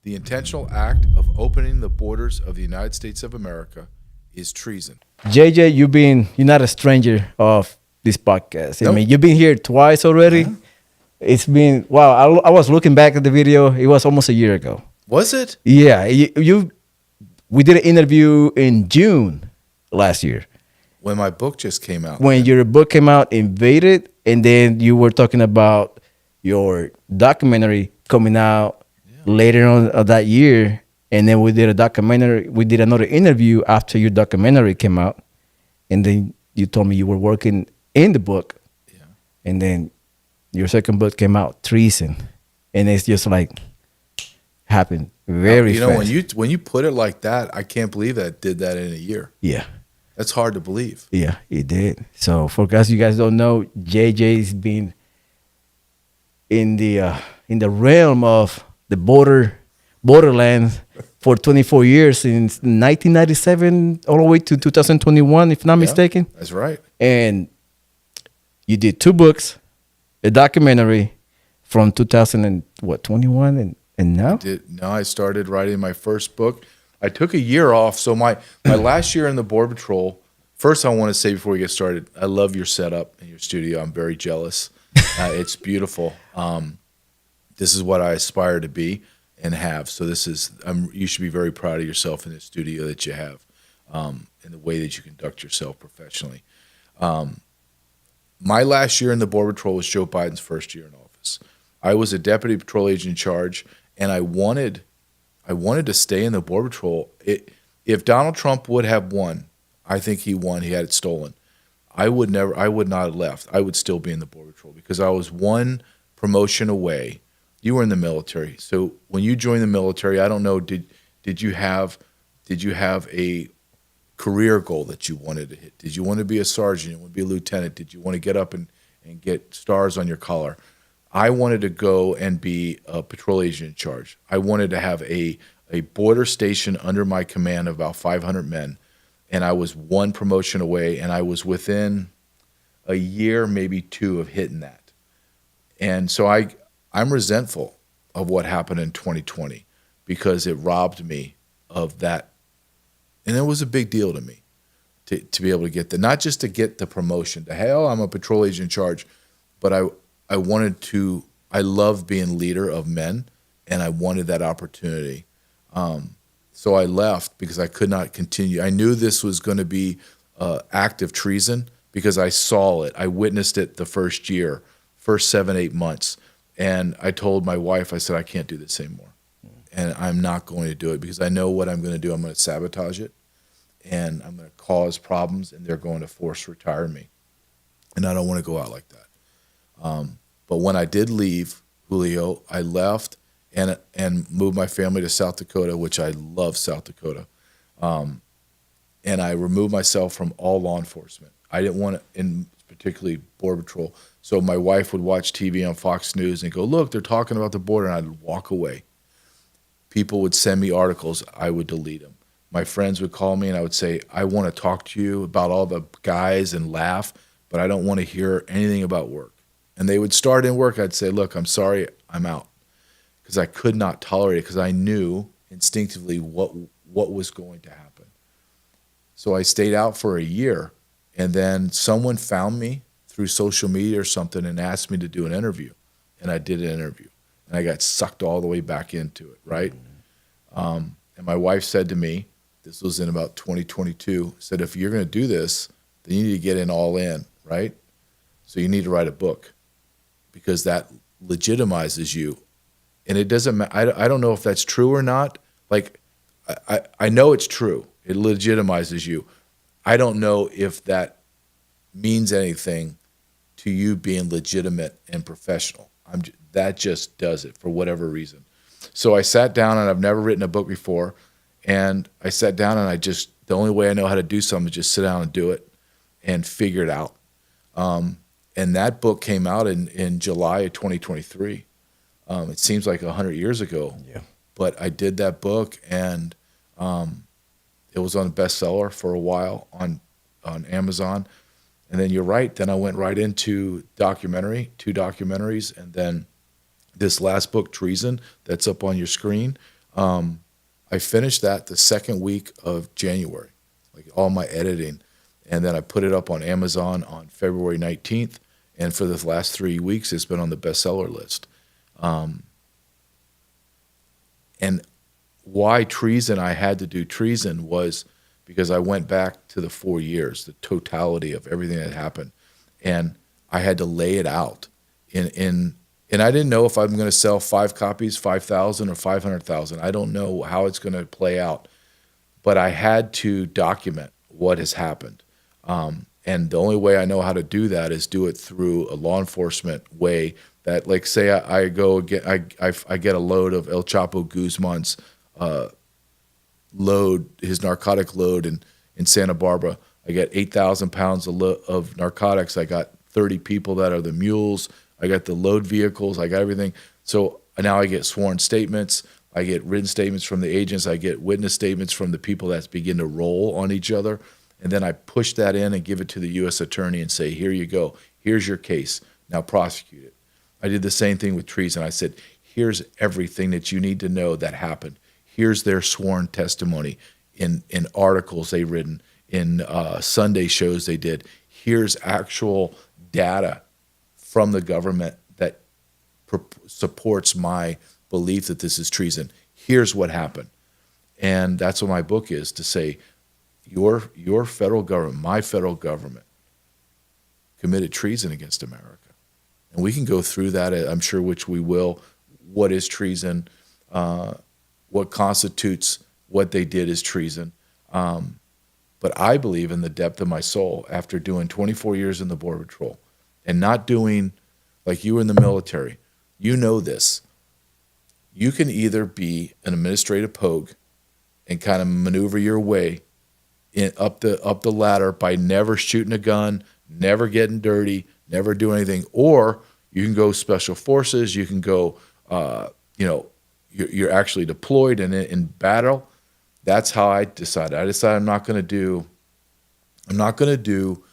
The intentional act of opening the borders of the United States of America is treason. JJ, you're not a stranger of this podcast. I Nope. mean, you've been here twice already. It's been wow. I was looking back at the video. It was almost a year ago. Was it? Yeah, we did an interview in June last year When my book just came out. when your book came out, Invaded, and then you were talking about your documentary coming out later on of that year. And then we did a documentary. We did another interview after your documentary came out, and then you told me you were working in the book. Yeah. And then your second book came out, Treason, and it's just like happened very You know, fast. when you put it like that, I can't believe that it did that in a year. Yeah, That's hard to believe. yeah, it did. So for guys you guys don't know, JJ's been in the realm of the borderlands for 24 years, since 1997 all the way to 2021, if not Yeah, mistaken. That's right. And you did two books, a documentary from 2021 and now. Now I started writing my first book. I took a year off. So my last year in the Border Patrol, first I want to say before we get started, I love your setup in your studio. I'm very jealous. It's beautiful. This is what I aspire to be and have. So you should be very proud of yourself in the studio that you have, and the way that you conduct yourself professionally. My last year in the Border Patrol was Joe Biden's first year in office. I was a deputy patrol agent in charge, and I wanted to stay in the Border Patrol. If Donald Trump would have won, I think he won. He had it stolen. I would not have left. I would still be in the Border Patrol because I was one promotion away. You were in the military, so when you joined the military, I don't know. Did you have a career goal that you wanted to hit? Did you want to be a sergeant? You want to be a lieutenant? Did you want to get up and get stars on your collar? I wanted to go and be a patrol agent in charge. I wanted to have a border station under my command of about 500 men, and I was one promotion away, and I was within a year, maybe two, of hitting that. And so I'm resentful of what happened in 2020 because it robbed me of that. And it was a big deal to me to be able to get not just to get the promotion, to, hey, I'm a patrol agent in charge, but I love being leader of men, and I wanted that opportunity. So I left because I could not continue. I knew this was going to be act of treason because I saw it. I witnessed it the first year, first 7-8 months. And I told my wife, I said, I can't do this anymore. And I'm not going to do it because I know what I'm going to do. I'm going to sabotage it, and I'm going to cause problems, and they're going to force retire me. And I don't want to go out like that. But when I did leave, Julio, I left and moved my family to South Dakota, which I love South Dakota. And I removed myself from all law enforcement. I didn't want to, in particularly Border Patrol. So my wife would watch TV on Fox News and go, look, they're talking about the border, and I'd walk away. People would send me articles, I would delete them. My friends would call me and I would say, I want to talk to you about all the guys and laugh, but I don't want to hear anything about work. And they would start in work. I'd say, look, I'm sorry, I'm out. Because I could not tolerate it because I knew instinctively what was going to happen. So I stayed out for a year, and then someone found me through social media or something and asked me to do an interview. And I did an interview. And I got sucked all the way back into it, right? And my wife said to me, this was in about 2022, said, if you're going to do this, then you need to get in all in, right? So you need to write a book because that legitimizes you. And it doesn't matter. I don't know if that's true or not. Like, I know it's true. It legitimizes you. I don't know if that means anything to you being legitimate and professional. That just does it for whatever reason. So I sat down, and I've never written a book before, and I sat down, and the only way I know how to do something is just sit down and do it and figure it out. And that book came out in July of 2023. It seems like 100 years ago. Yeah. But I did that book, and it was on a bestseller for a while on Amazon. And then you're right. Then I went right into two documentaries, and then this last book, Treason, that's up on your screen. I finished that the second week of January, like all my editing, and then I put it up on Amazon on February 19th. And for the last 3 weeks, it's been on the bestseller list. And why treason? I had to do treason was because I went back to the 4 years, the totality of everything that happened, and I had to lay it out and I didn't know if I'm going to sell 5 copies, 5,000 or 500,000. I don't know how it's going to play out, but I had to document what has happened. And the only way I know how to do that is do it through a law enforcement way. That, like, say I go get I get a load of El Chapo Guzman's load, his narcotic load in Santa Barbara. I get 8,000 pounds of narcotics. I got 30 people that are the mules. I got the load vehicles. I got everything. So now I get sworn statements. I get written statements from the agents. I get witness statements from the people that begin to roll on each other. And then I push that in and give it to the U.S. attorney and say, here you go. Here's your case. Now prosecute it. I did the same thing with treason. I said, here's everything that you need to know that happened. Here's their sworn testimony in articles they've written, in Sunday shows they did. Here's actual data from the government that supports my belief that this is treason. Here's what happened. And that's what my book is, to say, your federal government, my federal government, committed treason against America. And we can go through that, I'm sure, which we will. What is treason? What constitutes what they did as treason? But I believe in the depth of my soul, after doing 24 years in the Border Patrol and not doing like you were in the military. You know this. You can either be an administrative pogue and kind of maneuver your way up the ladder by never shooting a gun, never getting dirty, never doing anything, or you can go special forces. You can go, you're actually deployed and in battle. That's how I decided. I decided I'm not going to do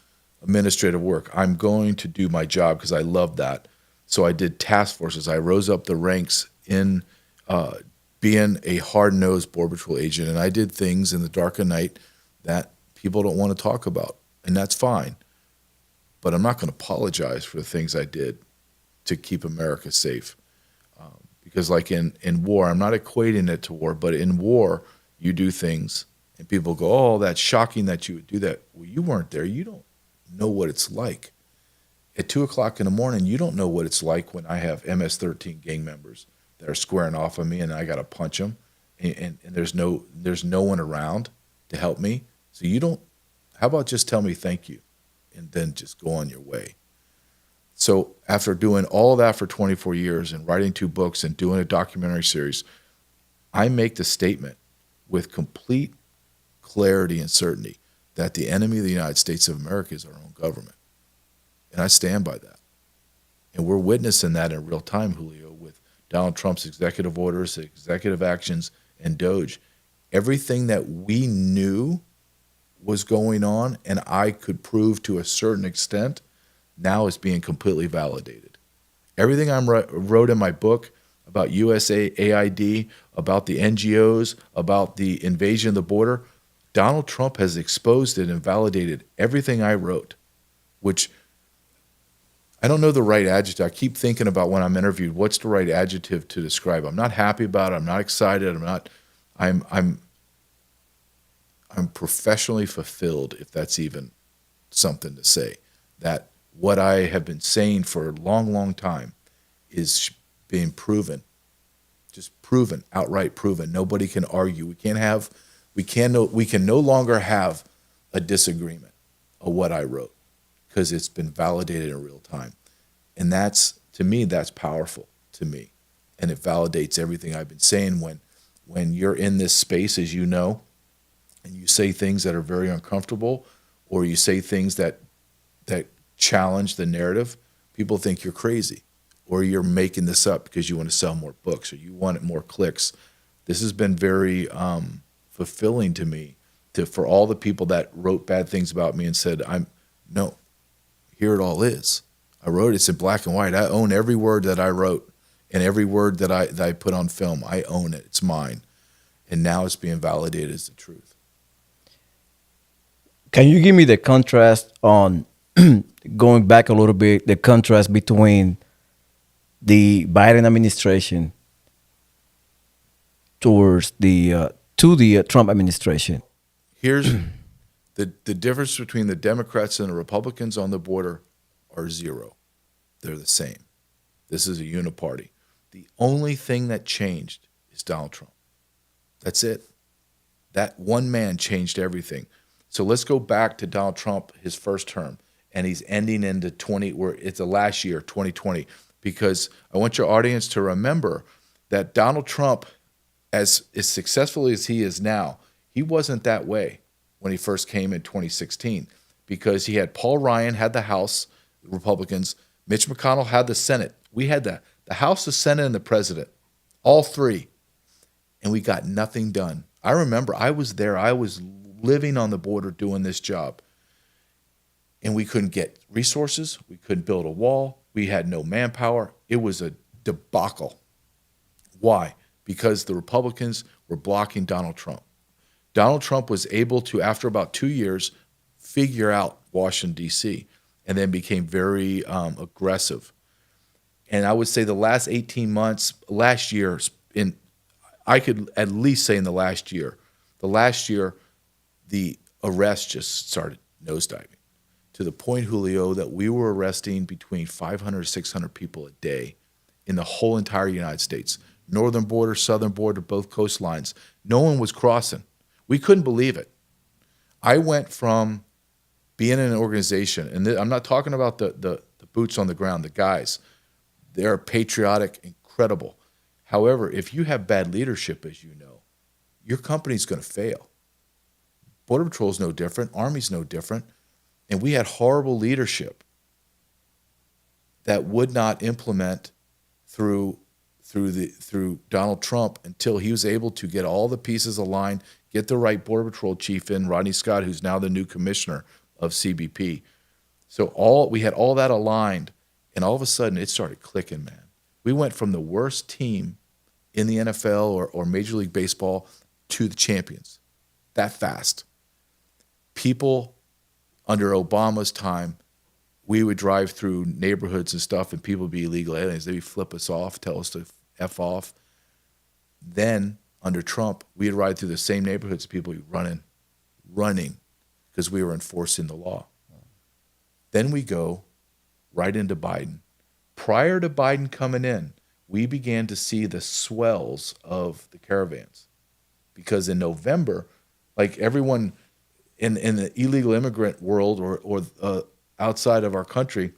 administrative work. I'm going to do my job because I love that. So I did task forces. I rose up the ranks in being a hard-nosed Border Patrol agent, and I did things in the dark of night that people don't want to talk about, and that's fine. But I'm not going to apologize for the things I did to keep America safe. Because like in war, I'm not equating it to war, but in war, you do things, and people go, oh, that's shocking that you would do that. Well, you weren't there. You don't know what it's like. At 2 o'clock in the morning, you don't know what it's like when I have MS-13 gang members that are squaring off on me, and I got to punch them, and there's no one around to help me. So you don't. How about just tell me thank you, and then just go on your way? So after doing all that for 24 years and writing 2 books and doing a documentary series, I make the statement with complete clarity and certainty that the enemy of the United States of America is our own government. And I stand by that. And we're witnessing that in real time, Julio, with Donald Trump's executive orders, executive actions, and DOJ. Everything that we knew was going on and I could prove to a certain extent now is being completely validated. Everything I wrote in my book about USAID, about the NGOs, about the invasion of the border, Donald Trump has exposed it and validated everything I wrote, which I don't know the right adjective. I keep thinking about when I'm interviewed, what's the right adjective to describe? I'm not happy about it. I'm not excited. I'm professionally fulfilled, if that's even something to say, that what I have been saying for a long, long time is being proven, just proven, outright proven. Nobody can argue. We can no longer have a disagreement of what I wrote because it's been validated in real time. And that's, to me, that's powerful to me. And it validates everything I've been saying when you're in this space, as you know, and you say things that are very uncomfortable, or you say things that challenge the narrative, people think you're crazy, or you're making this up because you want to sell more books or you want more clicks. This has been very fulfilling to me, for all the people that wrote bad things about me and said, no, here it all is. I wrote it's in black and white. I own every word that I wrote and every word that I put on film. I own it. It's mine. And now it's being validated as the truth. Can you give me the contrast on going back a little bit, the contrast between the Biden administration towards the Trump administration? Here's the difference between the Democrats and the Republicans on the border are zero. They're the same. This is a uniparty. The only thing that changed is Donald Trump. That's it. That one man changed everything. So let's go back to Donald Trump, his first term, and he's ending into where it's the last year, 2020, because I want your audience to remember that Donald Trump, as successful as he is now, he wasn't that way when he first came in 2016, because he had Paul Ryan had the House, the Republicans, Mitch McConnell had the Senate. We had the House, the Senate, and the President, all three, and we got nothing done. I remember I was there. I was living on the border doing this job, and we couldn't get resources. We couldn't build a wall. We had no manpower. It was a debacle. Why? Because the Republicans were blocking Donald Trump. Donald Trump was able to, after about 2 years, figure out Washington, D.C., and then became very aggressive. And I would say the last 18 months, last year, I could at least say in the last year, the arrests just started nosediving to the point, Julio, that we were arresting between 500 to 600 people a day in the whole entire United States. Northern border, southern border, both coastlines. No one was crossing. We couldn't believe it. I went from being in an organization, and I'm not talking about the boots on the ground, the guys. They're patriotic, incredible. However, if you have bad leadership, as you know, your company's going to fail. Border Patrol's no different. Army's no different. And we had horrible leadership that would not implement through Donald Trump until he was able to get all the pieces aligned, get the right Border Patrol chief in, Rodney Scott, who's now the new commissioner of CBP. So we had all that aligned, and all of a sudden it started clicking, man. We went from the worst team in the NFL or Major League Baseball to the champions that fast. People under Obama's time, we would drive through neighborhoods and stuff, and people would be illegal aliens. They'd flip us off, tell us to F off. Then, under Trump, we'd ride through the same neighborhoods, people would be running, because we were enforcing the law. Then we go right into Biden. Prior to Biden coming in, we began to see the swells of the caravans. Because in November, like everyone in the illegal immigrant world or outside of our country,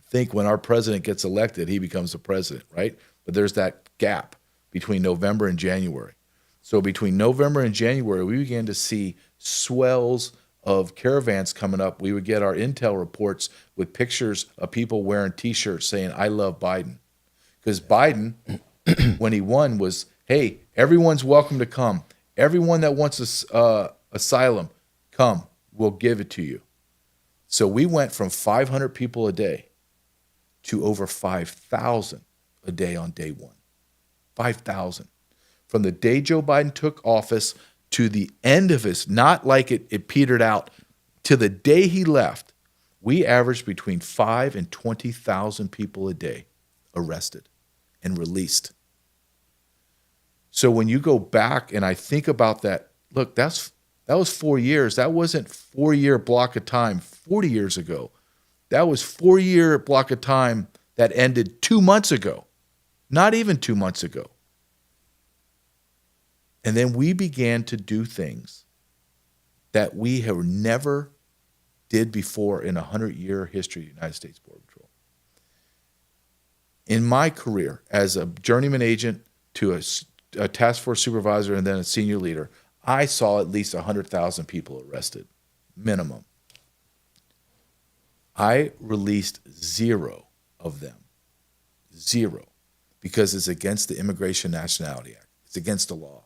think when our president gets elected, he becomes the president, right? But there's that gap between November and January. So between November and January, we began to see swells of caravans coming up. We would get our intel reports with pictures of people wearing T-shirts saying, "I love Biden." Because Biden, when he won, was, hey, everyone's welcome to come. Everyone that wants asylum, come. We'll give it to you. So we went from 500 people a day to over 5,000 a day on day one. 5,000. From the day Joe Biden took office to the end of his, not like it petered out, to the day he left, we averaged between 5,000 and 20,000 people a day arrested and released. So when you go back and I think about that, look, that was 4 years. That wasn't 4-year block of time 40 years ago. That was 4-year block of time that ended 2 months ago, not even 2 months ago. And then we began to do things that we have never did before in a 100-year history of the United States Border Patrol. In my career as a journeyman agent to a task force supervisor and then a senior leader, I saw at least 100,000 people arrested, minimum. I released 0 of them. 0. Because it's against the Immigration Nationality Act. It's against the law.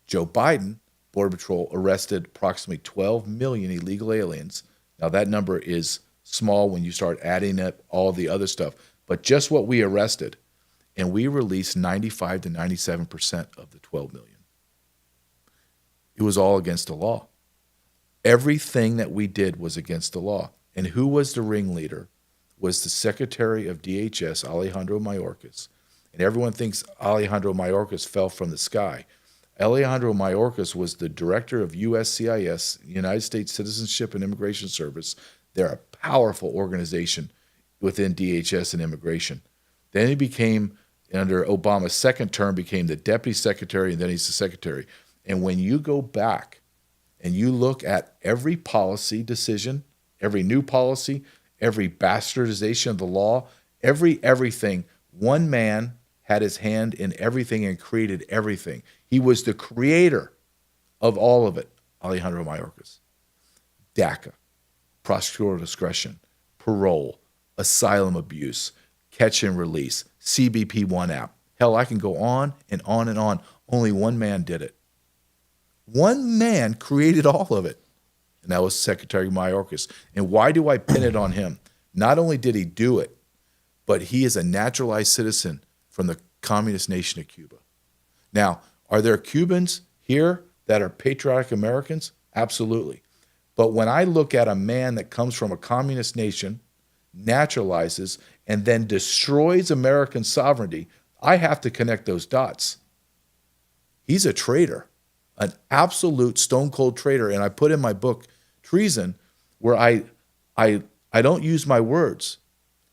Joe Biden, Border Patrol, arrested approximately 12 million illegal aliens. Now that number is small when you start adding up all the other stuff, but just what we arrested, and we released 95 to 97% of the 12 million. It was all against the law. Everything that we did was against the law. And who was the ringleader? Was the Secretary of DHS, Alejandro Mayorkas. And everyone thinks Alejandro Mayorkas fell from the sky. Alejandro Mayorkas was the director of USCIS, United States Citizenship and Immigration Service. They're a powerful organization within DHS and immigration. Then he became, under Obama's second term, became the deputy secretary, and then he's the secretary. And when you go back and you look at every policy decision, every new policy, every bastardization of the law, everything, one man had his hand in everything and created everything. He was the creator of all of it, Alejandro Mayorkas. DACA, prosecutorial discretion, parole, asylum abuse, catch and release, CBP One app. Hell, I can go on and on and on. Only one man did it. One man created all of it, and that was Secretary Mayorkas. And why do I pin it on him? Not only did he do it, but he is a naturalized citizen from the communist nation of Cuba. Now, are there Cubans here that are patriotic Americans? Absolutely. But when I look at a man that comes from a communist nation, naturalizes, and then destroys American sovereignty, I have to connect those dots. He's a traitor, an absolute stone-cold traitor. And I put in my book, Treason, where I don't use my words.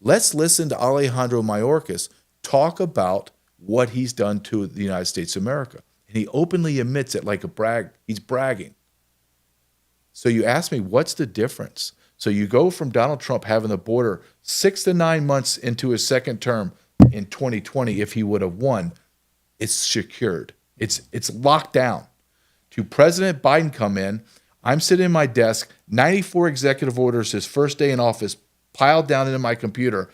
Let's listen to Alejandro Mayorkas talk about what he's done to the United States of America. And he openly admits it like a brag. He's bragging. So you ask me, what's the difference? So you go from Donald Trump having the border 6 to 9 months into his second term in 2020, if he would have won, it's secured. It's locked down. To President Biden come in, I'm sitting at my desk, 94 executive orders his first day in office, piled down into my computer,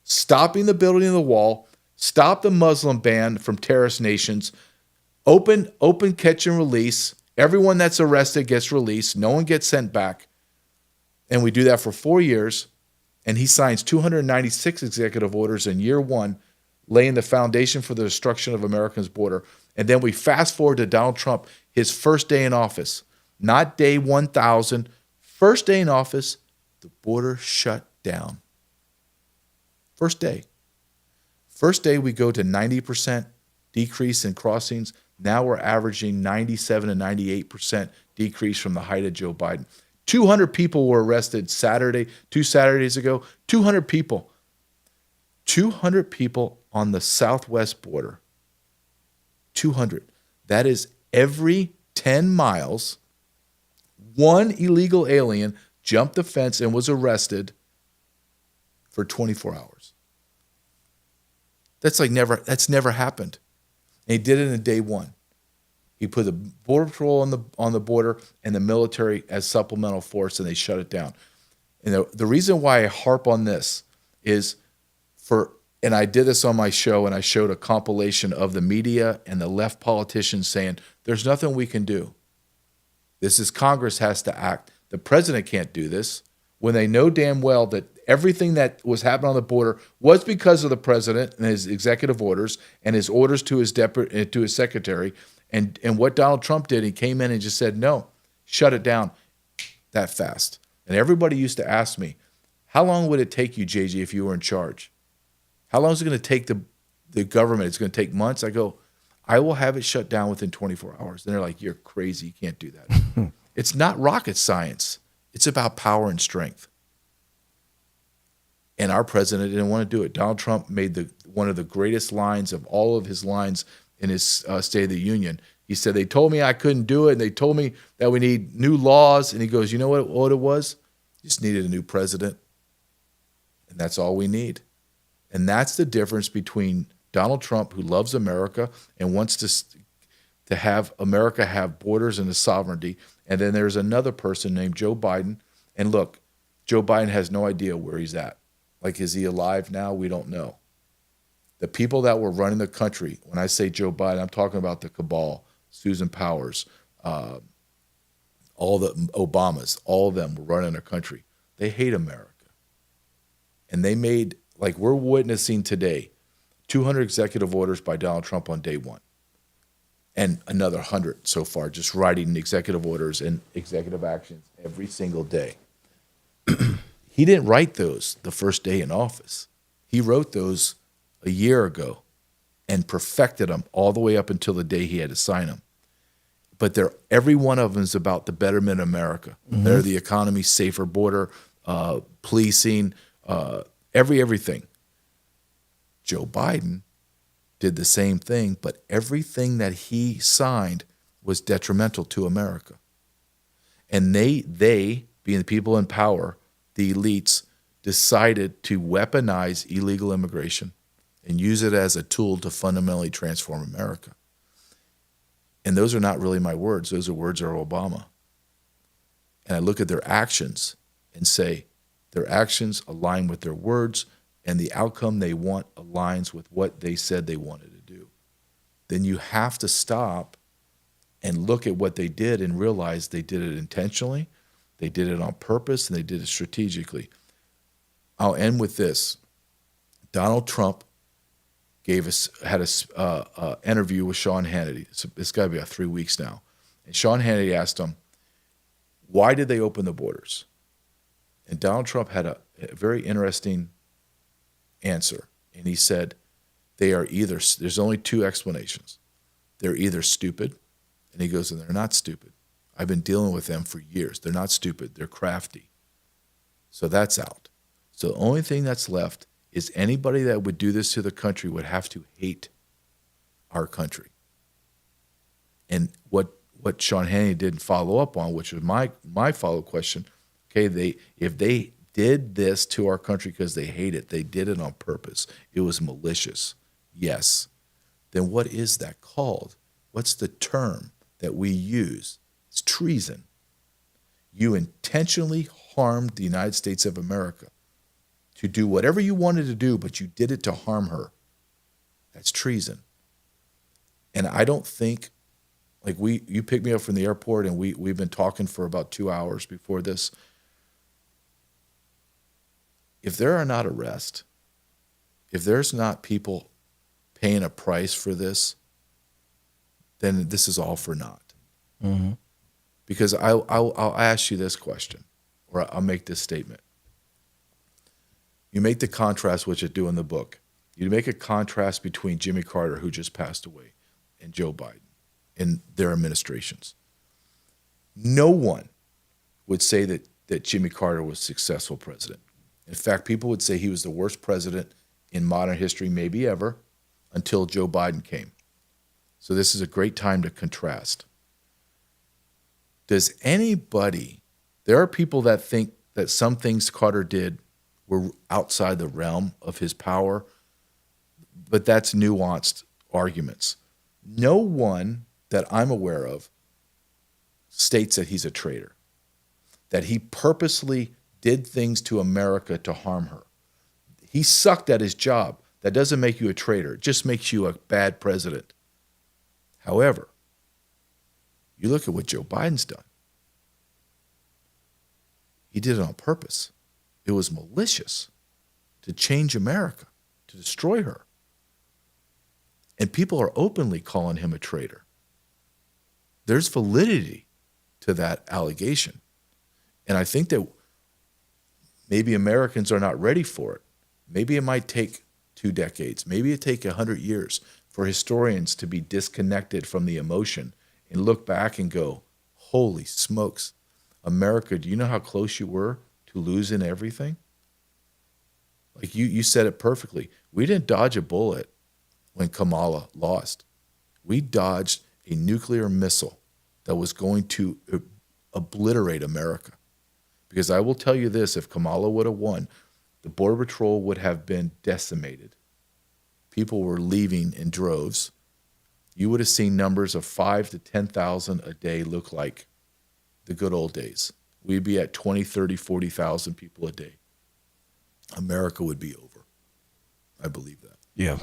stopping the building of the wall, stop the Muslim ban from terrorist nations, open catch and release. Everyone that's arrested gets released. No one gets sent back. And we do that for 4 years. And he signs 296 executive orders in year one, laying the foundation for the destruction of America's border. And then we fast forward to Donald Trump, his first day in office, not day 1,000, first day in office, the border shut down. First day. First day we go to 90% decrease in crossings. Now we're averaging 97 to 98% decrease from the height of Joe Biden. 200 people were arrested Saturday, 2 Saturdays ago. 200 people. 200 people on the southwest border. 200. That is every 10 miles, one illegal alien jumped the fence and was arrested for 24 hours. That's never happened. And he did it in day one. He put the Border Patrol on the border and the military as supplemental force, and they shut it down. And the reason why I harp on this is and I did this on my show, and I showed a compilation of the media and the left politicians saying, there's nothing we can do. This is Congress has to act. The president can't do this, when they know damn well that everything that was happening on the border was because of the president and his executive orders and his orders to his secretary. And what Donald Trump did, he came in and just said, no, shut it down that fast. And everybody used to ask me, how long would it take you, JG, if you were in charge? How long is it going to take the government? It's going to take months. I go, I will have it shut down within 24 hours. And they're like, you're crazy. You can't do that. It's not rocket science. It's about power and strength. And our president didn't want to do it. Donald Trump made one of the greatest lines of all of his lines in his State of the Union. He said, they told me I couldn't do it, and they told me that we need new laws. And he goes, you know what it was? Just needed a new president. And that's all we need. And that's the difference between Donald Trump, who loves America and wants to have America have borders and a sovereignty. And then there's another person named Joe Biden. And look, Joe Biden has no idea where he's at. Like, is he alive now? We don't know. The people that were running the country, when I say Joe Biden, I'm talking about the cabal, Susan Powers, all the Obamas, all of them were running our country. They hate America. And they made, like we're witnessing today, 200 executive orders by Donald Trump on day one. and another 100 so far, just writing executive orders and executive actions every single day. He didn't write those the first day in office. He wrote those a year ago and perfected them all the way up until the day he had to sign them. But every one of them is about the betterment of America, better the economy, safer border, policing, everything. Joe Biden did the same thing, but everything that he signed was detrimental to America. And they being the people in power, the elites, decided to weaponize illegal immigration and use it as a tool to fundamentally transform America. And those are not really my words. Those are words of Obama. And I look at their actions and say, their actions align with their words, and the outcome they want aligns with what they said they wanted to do. Then you have to stop and look at what they did and realize they did it intentionally, they did it on purpose, and they did it strategically. I'll end with this. Donald Trump had an interview with Sean Hannity. It's got to be about 3 weeks now. And Sean Hannity asked him, why did they open the borders? And Donald Trump had a very interesting answer. And he said, there's only two explanations. They're either stupid, and he goes, and they're not stupid. I've been dealing with them for years. They're not stupid. They're crafty. So that's out. So the only thing that's left is anybody that would do this to the country would have to hate our country. And what Sean Hannity didn't follow up on, which was my follow-up question, okay, if they did this to our country because they hate it, they did it on purpose, it was malicious, yes, then what is that called? What's the term that we use? It's treason. You intentionally harmed the United States of America to do whatever you wanted to do, but you did it to harm her. That's treason. And I don't think, like you picked me up from the airport and we've been talking for about 2 hours before this. If there are not arrests, if there's not people paying a price for this, then this is all for naught. Mm-hmm. Because I'll ask you this question, or I'll make this statement. You make the contrast, which I do in the book. You make a contrast between Jimmy Carter, who just passed away, and Joe Biden and their administrations. No one would say that Jimmy Carter was a successful president. In fact, people would say he was the worst president in modern history, maybe ever, until Joe Biden came. So this is a great time to contrast. Does anybody, there are people that think that some things Carter did were outside the realm of his power, but that's nuanced arguments. No one that I'm aware of states that he's a traitor, that he purposely did things to America to harm her. He sucked at his job. That doesn't make you a traitor. It just makes you a bad president. However, you look at what Joe Biden's done. He did it on purpose. It was malicious to change America, to destroy her. And people are openly calling him a traitor. There's validity to that allegation. And I think that maybe Americans are not ready for it. Maybe it might take 2 decades. Maybe it take 100 years for historians to be disconnected from the emotion and look back and go, holy smokes, America, do you know how close you were to losing everything? Like you said it perfectly. We didn't dodge a bullet when Kamala lost. We dodged a nuclear missile that was going to obliterate America. Because I will tell you this, if Kamala would have won, the Border Patrol would have been decimated. People were leaving in droves. You would have seen numbers of 5,000 to 10,000 a day look like the good old days. We'd be at 20, 30, 40,000 people a day. America would be over. I believe that. Yeah,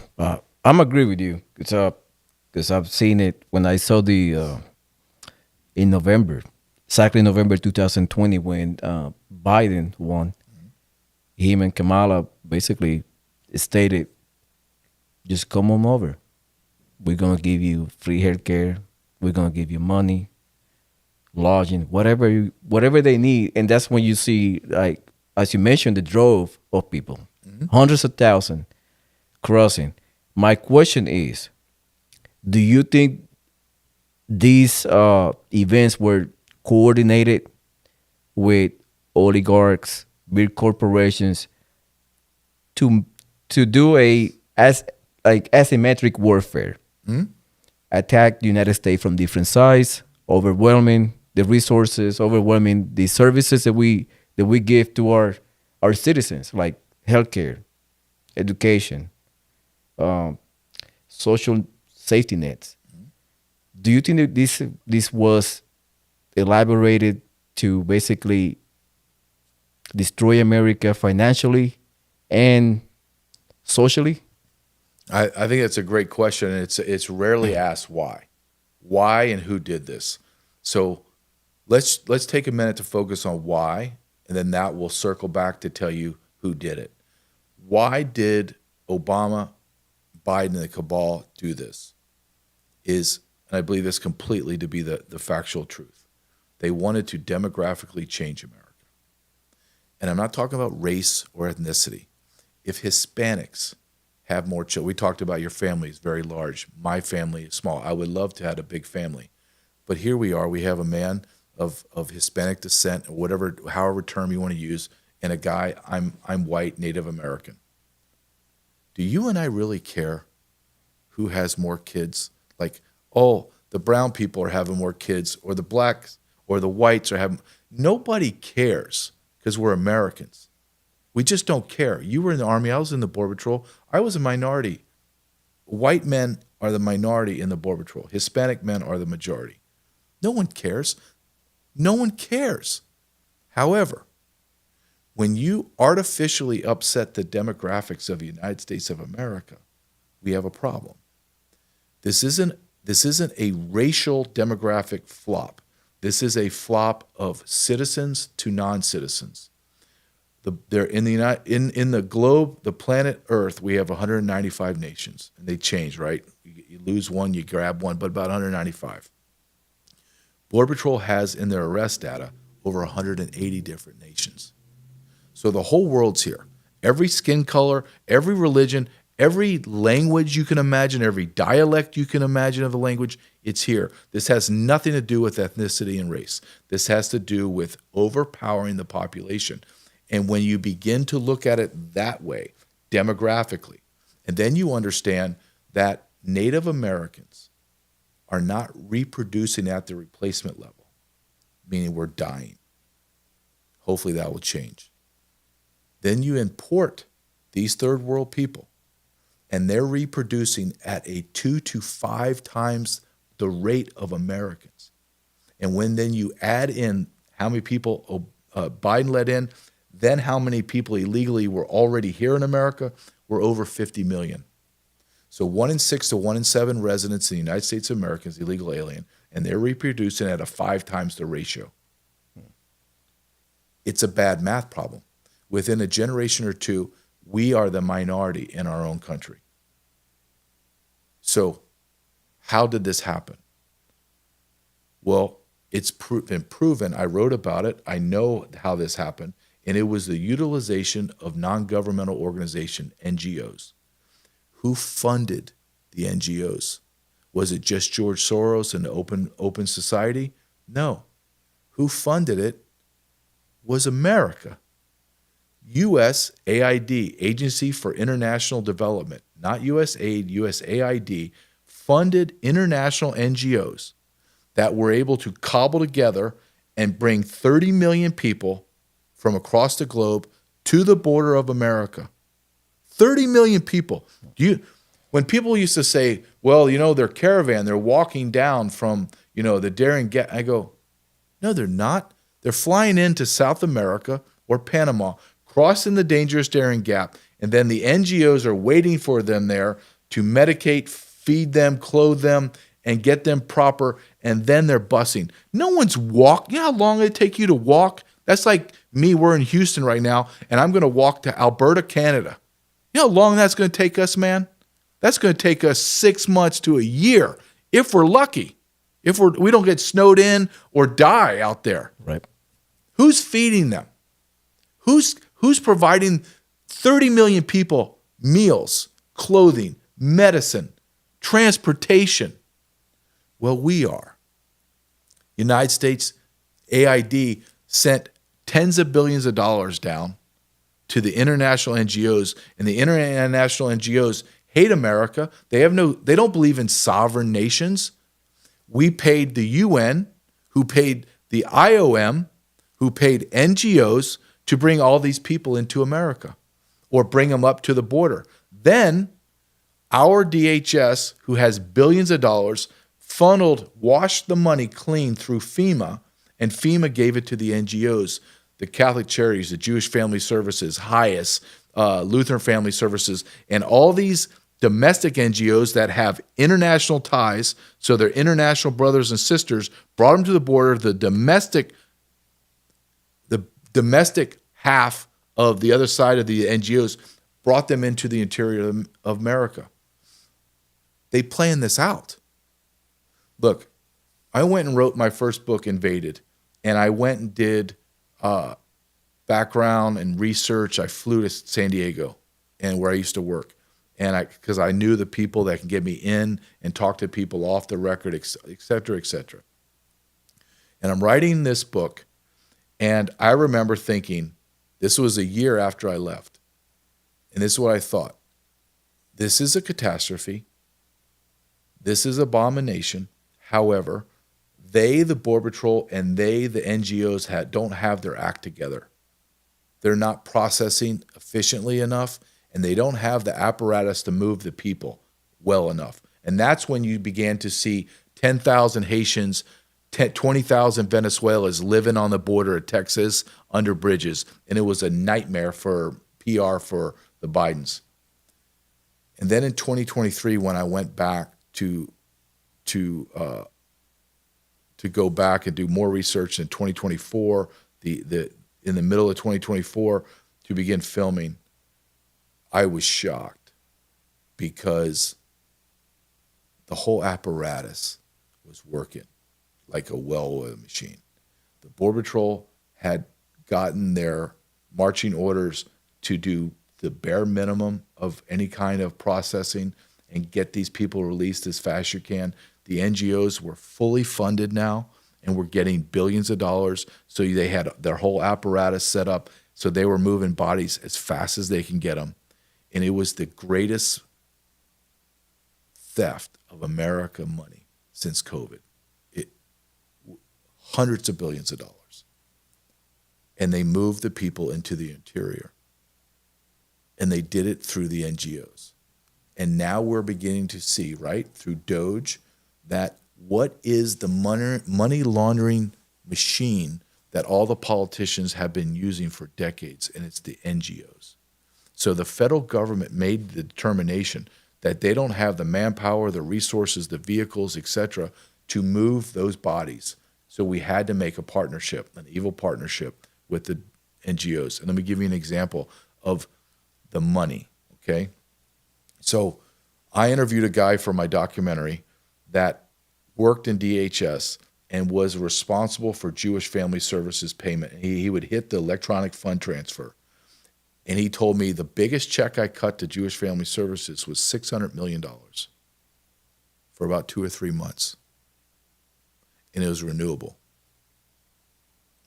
I'm agree with you. Because I've seen it when I saw the in November, exactly November 2020 when Biden won. Him and Kamala basically stated, just come on over. we're gonna give you free healthcare, we're gonna give you money, lodging, whatever they need. And that's when you see, like as you mentioned, the drove of people, hundreds of thousands crossing. My question is, do you think these events were coordinated with oligarchs, big corporations to do a as like asymmetric warfare, attack the United States from different sides, overwhelming the resources, overwhelming the services that we give to our citizens, like healthcare, education, um, social safety nets. Do you think that this was elaborated to basically destroy America financially and socially? I think it's a great question, and it's rarely asked why and who did this. So let's take a minute to focus on why, and then that will circle back to tell you who did it. Why did Obama, Biden, and the cabal do this? And I believe this completely to be the factual truth. They wanted to demographically change America. And I'm not talking about race or ethnicity. If Hispanics have more children, we talked about your family is very large. My family is small. I would love to have a big family. But here we are. We have a man of Hispanic descent, or whatever, however term you want to use, and a guy, I'm white, Native American. Do you and I really care who has more kids? Like, oh, the brown people are having more kids, or the blacks or the whites are having. Nobody cares because we're Americans. We just don't care. You were in the Army. I was in the Border Patrol. I was a minority. White men are the minority in the Border Patrol. Hispanic men are the majority. No one cares. No one cares. However, when you artificially upset the demographics of the United States of America, we have a problem. This isn't a racial demographic flop. This is a flop of citizens to non-citizens. They're in the globe, the planet Earth, we have 195 nations, and they change, right? You lose one, you grab one, but about 195. Border Patrol has in their arrest data over 180 different nations. So the whole world's here. Every skin color, every religion, every language you can imagine, every dialect you can imagine of the language, it's here. This has nothing to do with ethnicity and race. This has to do with overpowering the population. And when you begin to look at it that way, demographically, and then you understand that Native Americans are not reproducing at the replacement level, meaning we're dying. Hopefully that will change. Then you import these third world people, and they're reproducing at a 2 to 5 times the rate of Americans. And when then you add in how many people Biden let in, then how many people illegally were already here in America, we're over 50 million. So 1 in 6 to 1 in 7 residents in the United States of America is illegal alien, and they're reproducing at a 5 times the ratio. It's a bad math problem. Within a generation or two, we are the minority in our own country. So how did this happen? Well, it's been proven. I wrote about it. I know how this happened. And it was the utilization of non-governmental organization, NGOs. Who funded the NGOs? Was it just George Soros and the Open Society? No. Who funded it was America. USAID, Agency for International Development, not USAID, USAID, funded international NGOs that were able to cobble together and bring 30 million people from across the globe to the border of America. 30 million people. When people used to say, well, they're caravan, they're walking down from, the Darien Gap, I go, no, they're not. They're flying into South America or Panama, crossing the dangerous Darien Gap, and then the NGOs are waiting for them there to medicate, feed them, clothe them, and get them proper, and then they're busing. No one's walking. You know how long it take you to walk? That's like me, we're in Houston right now, and I'm going to walk to Alberta, Canada. You know how long that's going to take us, man? That's going to take us 6 months to a year if we're lucky. If we don't get snowed in or die out there. Right. Who's feeding them? Who's providing 30 million people meals, clothing, medicine, transportation? Well, we are. United States AID sent tens of billions of dollars down to the international NGOs, and the international NGOs hate America. They don't believe in sovereign nations. We paid the UN, who paid the IOM, who paid NGOs to bring all these people into America or bring them up to the border. Then our DHS, who has billions of dollars, washed the money clean through FEMA, and FEMA gave it to the NGOs, the Catholic Charities, the Jewish Family Services, HIAS, Lutheran Family Services, and all these domestic NGOs that have international ties, so their international brothers and sisters, brought them to the border. The domestic half of the other side of the NGOs brought them into the interior of America. They planned this out. Look, I went and wrote my first book, Invaded, and I went and did background and research. I flew to San Diego, and where I used to work, and because I knew the people that can get me in and talk to people off the record, et cetera, et cetera. And I'm writing this book, and I remember thinking, this was a year after I left, and this is what I thought. This is a catastrophe. This is abomination. However, they, the Border Patrol, and they, the NGOs, don't have their act together. They're not processing efficiently enough, and they don't have the apparatus to move the people well enough. And that's when you began to see 10,000 Haitians, 20,000 Venezuelans living on the border of Texas under bridges. And it was a nightmare for PR for the Bidens. And then in 2023, when I went back to go back and do more research in 2024, in the middle of 2024, to begin filming, I was shocked because the whole apparatus was working like a well-oiled machine. The Border Patrol had gotten their marching orders to do the bare minimum of any kind of processing and get these people released as fast as you can. The NGOs were fully funded now and were getting billions of dollars. So they had their whole apparatus set up. So they were moving bodies as fast as they can get them. And it was the greatest theft of America money since COVID. Hundreds of billions of dollars. And they moved the people into the interior. And they did it through the NGOs. And now we're beginning to see, right, through Doge, that what is the money laundering machine that all the politicians have been using for decades, and it's the NGOs. So the federal government made the determination that they don't have the manpower, the resources, the vehicles, et cetera, to move those bodies. So we had to make a partnership, an evil partnership with the NGOs. And let me give you an example of the money, okay? So I interviewed a guy for my documentary that worked in DHS and was responsible for Jewish Family Services payment. He would hit the electronic fund transfer. And he told me the biggest check I cut to Jewish Family Services was $600 million for about 2 or 3 months. And it was renewable.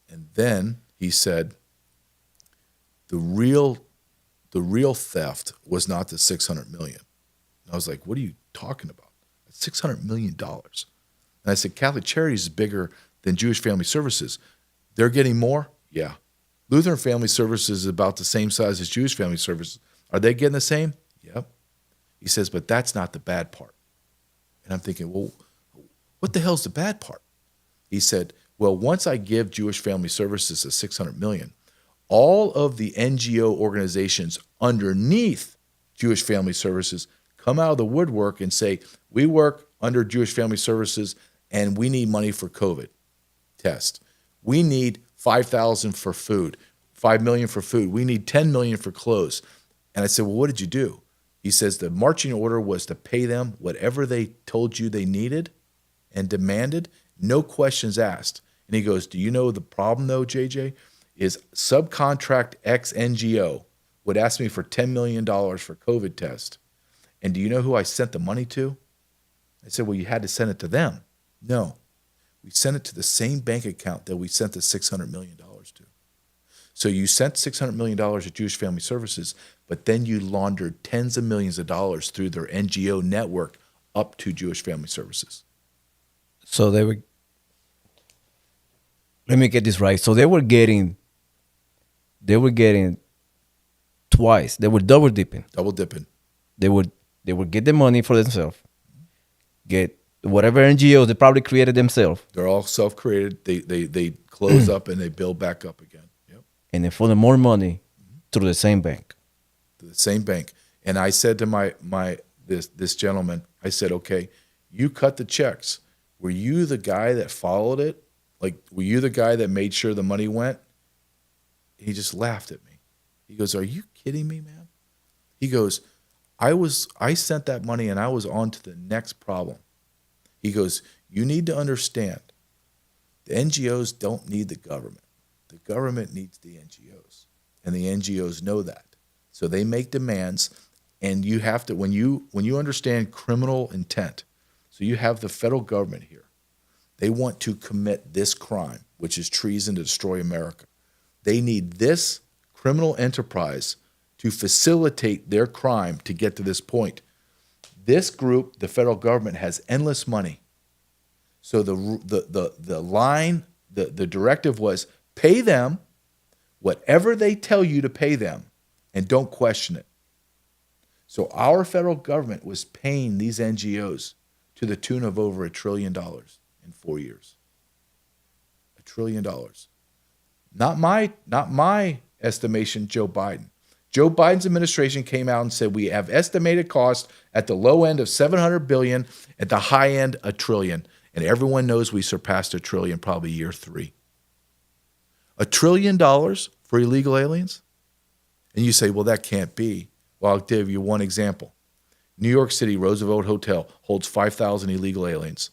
And then he said, the real theft was not the $600 million. And I was like, what are you talking about? That's $600 million. And I said, Catholic Charities is bigger than Jewish Family Services. They're getting more? Yeah. Lutheran Family Services is about the same size as Jewish Family Services. Are they getting the same? Yep. He says, but that's not the bad part. And I'm thinking, well, what the hell's the bad part? He said, well, once I give Jewish Family Services the $600 million, all of the NGO organizations underneath Jewish Family Services come out of the woodwork and say, we work under Jewish Family Services and we need money for COVID test. We need $5,000 for food, $5 million for food. We need $10 million for clothes. And I said, well, what did you do? He says the marching order was to pay them whatever they told you they needed and demanded, no questions asked. And he goes, do you know the problem though, JJ? Is subcontract X NGO would ask me for $10 million for COVID test. And do you know who I sent the money to? I said, well, you had to send it to them. No, we sent it to the same bank account that we sent the $600 million to. So you sent $600 million to Jewish Family Services, but then you laundered tens of millions of dollars through their NGO network up to Jewish Family Services. So they were, let me get this right. So they were getting twice. They were double dipping. Double dipping. They would get the money for themselves, get whatever NGOs they probably created themselves. They're all self-created. They close up and they build back up again. Yep. And then for the more money through the same bank. To the same bank. And I said to this gentleman, I said, okay, you cut the checks. Were you the guy that followed it? Like, were you the guy that made sure the money went? He just laughed at me. He goes, are you kidding me, man? He goes, I sent that money and I was on to the next problem. He goes, you need to understand, the NGOs don't need the government. The government needs the NGOs. And the NGOs know that. So they make demands, and you have to, when you understand criminal intent, so you have the federal government here. They want to commit this crime, which is treason to destroy America. They need this criminal enterprise to facilitate their crime to get to this point. This group, the federal government, has endless money. So the line, the directive was pay them whatever they tell you to pay them, and don't question it. So our federal government was paying these NGOs to the tune of over $1 trillion in 4 years. $1 trillion. Not my estimation, Joe Biden. Joe Biden's administration came out and said we have estimated cost at the low end of $700 billion, at the high end $1 trillion, and everyone knows we surpassed $1 trillion probably year 3. $1 trillion for illegal aliens, and you say, well, that can't be. Well, I'll give you one example. New York City Roosevelt Hotel holds 5,000 illegal aliens.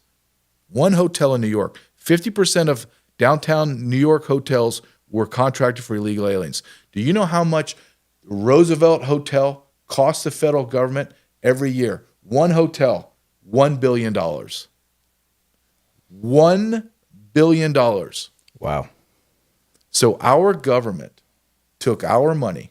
One hotel in New York, 50% of downtown New York hotels were contracted for illegal aliens. Do you know how much Roosevelt Hotel costs the federal government every year? One hotel, $1 billion. $1 billion. Wow. So our government took our money,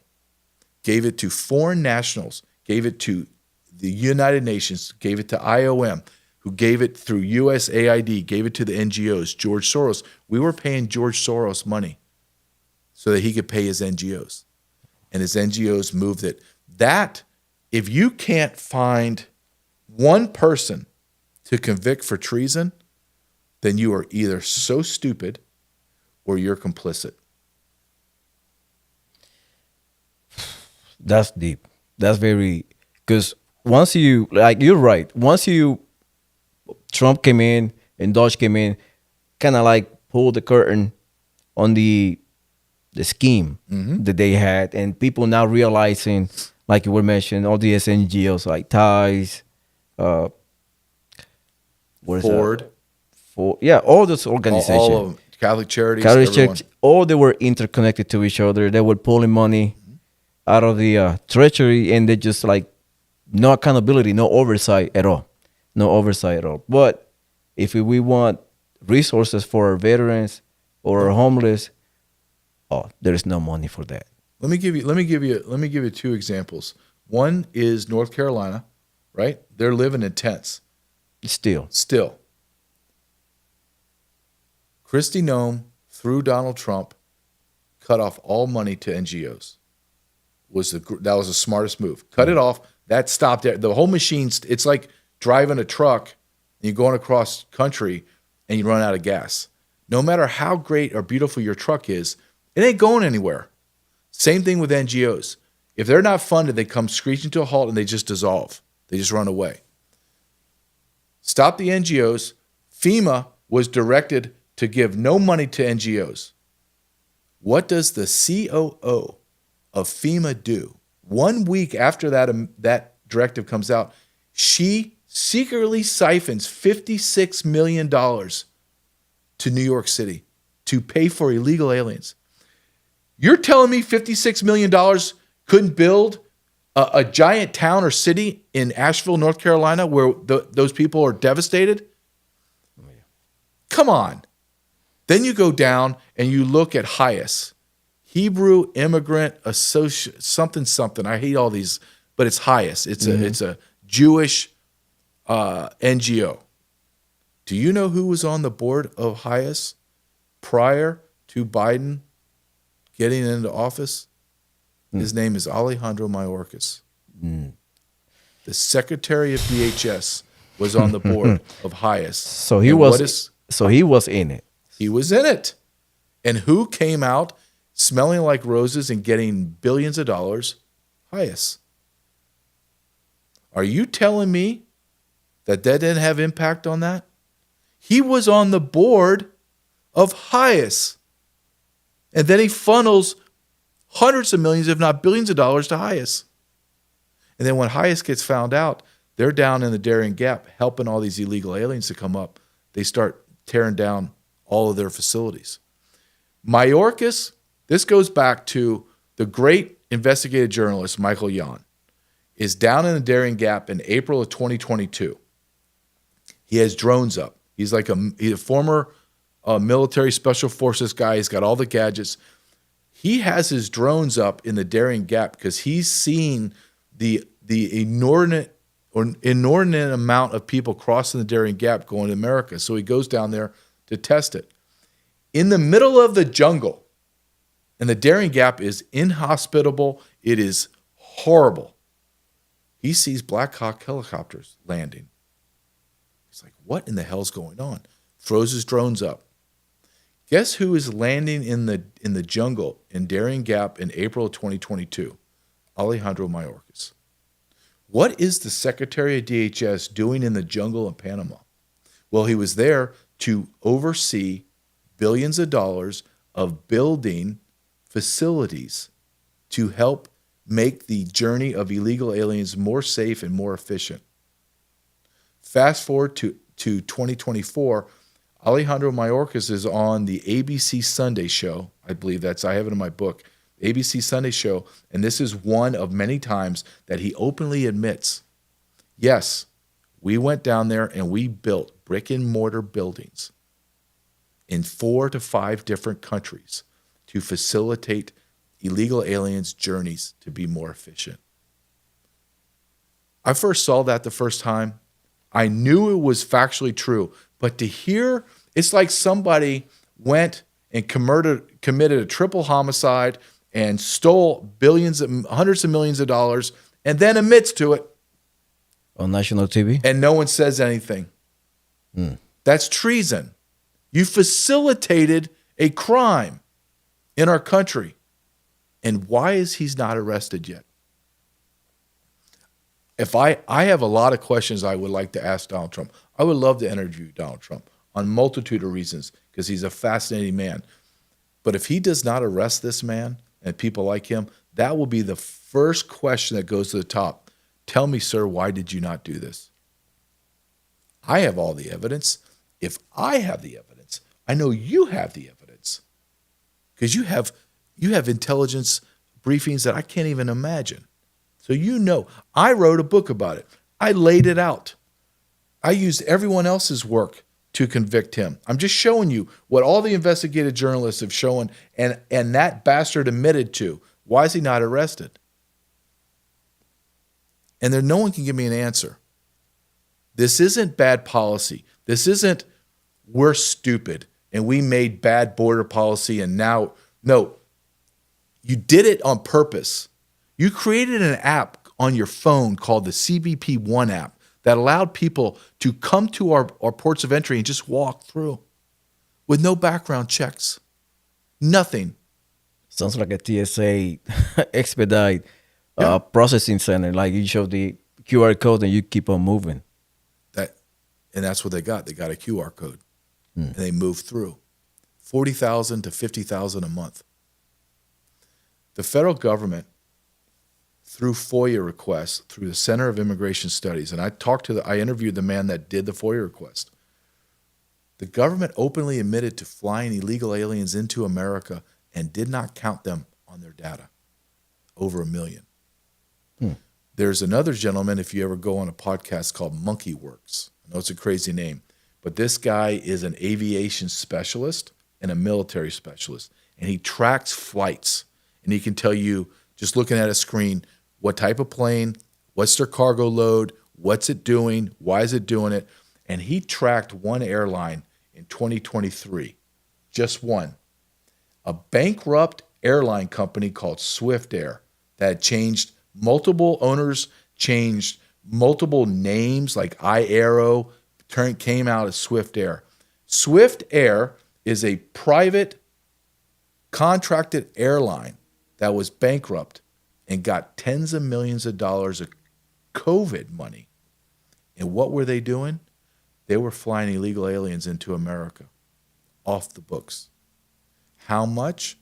gave it to foreign nationals, gave it to the United Nations, gave it to IOM, who gave it through USAID, gave it to the NGOs, George Soros. We were paying George Soros money so that he could pay his NGOs. And his NGOs moved it. That, if you can't find one person to convict for treason, then you are either so stupid or you're complicit. That's deep. That's very, because once you, like, you're right. Once Trump came in and Dodge came in, kind of like pulled the curtain on the scheme that they had, and people now realizing, like you were mentioning, all the SNGOs like Ties, Ford, all those organizations, all of them, Catholic Charities, Catholic everyone. Church, all they were interconnected to each other. They were pulling money out of the treasury, and they just like no accountability, no oversight at all. But if we want resources for our veterans or our homeless, there is no money for that. Let me give you 2 examples. One is North Carolina, right? They're living in tents. Still. Kristi Noem, through Donald Trump, cut off all money to NGOs. That was the smartest move. Cut it off. That stopped it. The whole machine. It's like driving a truck and you're going across country and you run out of gas. No matter how great or beautiful your truck is, it ain't going anywhere. Same thing with NGOs. If they're not funded, they come screeching to a halt and they just dissolve. They just run away. Stop the NGOs. FEMA was directed to give no money to NGOs. What does the COO of FEMA do? 1 week after that directive comes out, she secretly siphons $56 million to New York City to pay for illegal aliens. You're telling me $56 million couldn't build a giant town or city in Asheville, North Carolina, where those people are devastated? Come on. Then you go down and you look at HIAS, Hebrew Immigrant Association, something. I hate all these, but it's HIAS. It's a Jewish NGO. Do you know who was on the board of HIAS prior to Biden getting into office? His name is Alejandro Mayorkas. The secretary of DHS was on the board of HIAS. So he was in it. He was in it. And who came out smelling like roses and getting billions of dollars? HIAS. Are you telling me that didn't have impact on that? He was on the board of HIAS. And then he funnels hundreds of millions, if not billions of dollars to HIAS. And then when HIAS gets found out, they're down in the Darien Gap helping all these illegal aliens to come up. They start tearing down all of their facilities. Mayorkas, this goes back to the great investigative journalist Michael Yon, is down in the Darien Gap in April of 2022. He has drones up. He's like he's a former military special forces guy. He's got all the gadgets. He has his drones up in the Darien Gap because he's seen the inordinate amount of people crossing the Darien Gap going to America. So he goes down there to test it. In the middle of the jungle, and the Darien Gap is inhospitable. It is horrible. He sees Black Hawk helicopters landing. He's like, what in the hell's going on? Throws his drones up. Guess who is landing in the jungle in Darien Gap in April of 2022? Alejandro Mayorkas. What is the Secretary of DHS doing in the jungle in Panama? Well, he was there to oversee billions of dollars of building facilities to help make the journey of illegal aliens more safe and more efficient. Fast forward to 2024, Alejandro Mayorkas is on the ABC Sunday show. I believe I have it in my book, ABC Sunday show, and this is one of many times that he openly admits, yes, we went down there and we built brick and mortar buildings in 4 to 5 different countries to facilitate illegal aliens' journeys to be more efficient. I first saw that the first time. I knew it was factually true, but to hear, it's like somebody went and committed a triple homicide and stole hundreds of millions of dollars and then admits to it. On national TV? And no one says anything. That's treason. You facilitated a crime in our country. And why is he not arrested yet? If I have a lot of questions I would like to ask Donald Trump. I would love to interview Donald Trump on a multitude of reasons because he's a fascinating man. But if he does not arrest this man and people like him, that will be the first question that goes to the top. Tell me, sir, why did you not do this? I have all the evidence. If I have the evidence, I know you have the evidence because you have intelligence briefings that I can't even imagine. So you know, I wrote a book about it. I laid it out. I used everyone else's work to convict him. I'm just showing you what all the investigative journalists have shown, and that bastard admitted to. Why is he not arrested? And no one can give me an answer. This isn't bad policy. This isn't we're stupid and we made bad border policy and now, no. You did it on purpose. You created an app on your phone called the CBP One app that allowed people to come to our ports of entry and just walk through with no background checks. Nothing. Sounds like a TSA expedite processing center. Like you show the QR code and you keep on moving. And that's what they got. They got a QR code. And they moved through. 40,000 to 50,000 a month. The federal government through FOIA requests through the Center of Immigration Studies, and I interviewed the man that did the FOIA request. The government openly admitted to flying illegal aliens into America and did not count them on their data. Over 1 million. There's another gentleman, if you ever go on a podcast called Monkey Works. I know it's a crazy name, but this guy is an aviation specialist and a military specialist, and he tracks flights, and he can tell you, just looking at a screen, what type of plane, what's their cargo load, what's it doing, why is it doing it, and he tracked one airline in 2023, just one, a bankrupt airline company called Swift Air that had changed multiple owners, changed multiple names like iAero, came out as Swift Air. Swift Air is a private contracted airline that was bankrupt and got tens of millions of dollars of COVID money. And what were they doing? They were flying illegal aliens into America off the books. How much?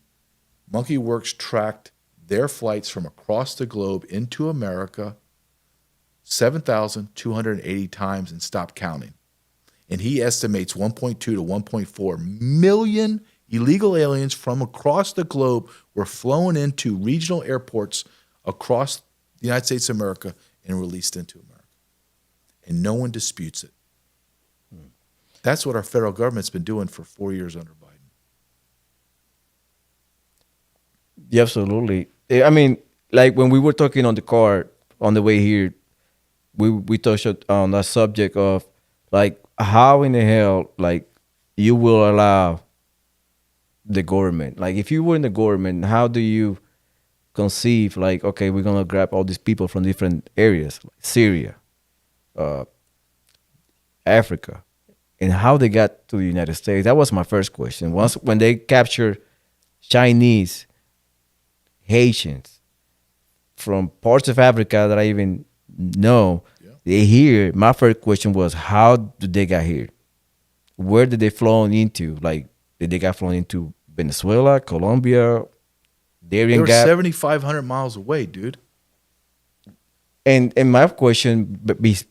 Monkey Works tracked their flights from across the globe into America 7,280 times and stopped counting. And he estimates 1.2 to 1.4 million illegal aliens from across the globe were flown into regional airports across the United States of America and released into America. And no one disputes it. That's what our federal government's been doing for 4 years under Biden. Yeah, absolutely. I mean, like when we were talking on the car on the way here, we touched on that subject of like how in the hell like you will allow the government, like if you were in the government, how do you conceive like, okay, we're gonna grab all these people from different areas, like Syria, Africa, and how they got to the United States? That was my first question. Once when they captured Chinese, Haitians from parts of Africa that I even know, they here. My first question was, how did they get here? Where did they flown into? Like, did they get flown into Venezuela, Colombia, They were Gap? 7,500 miles away, dude. And my question,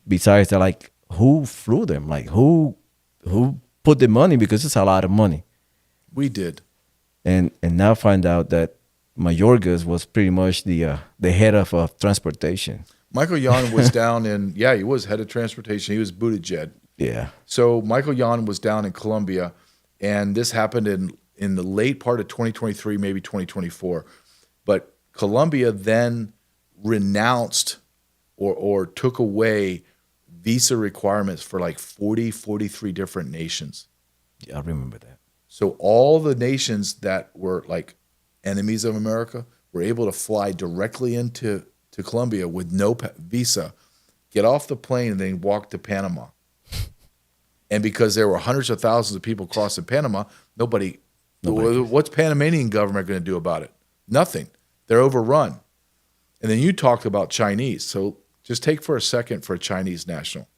besides that, like, who flew them? Like, who put the money? Because it's a lot of money. We did. And now find out that Mayorgas was pretty much the head of transportation. Michael Yon was down in, he was head of transportation. He was Buttigieg. Yeah. So Michael Yon was down in Colombia, and this happened in the late part of 2023, maybe 2024. But Colombia then renounced or took away visa requirements for like 43 different nations. Yeah, I remember that. So all the nations that were like enemies of America were able to fly directly into Colombia with no visa, get off the plane, and then walk to Panama. And because there were hundreds of thousands of people crossing Panama, nobody what's Panamanian government going to do about it? Nothing. They're overrun. And then you talked about Chinese. So just take for a second for a Chinese national.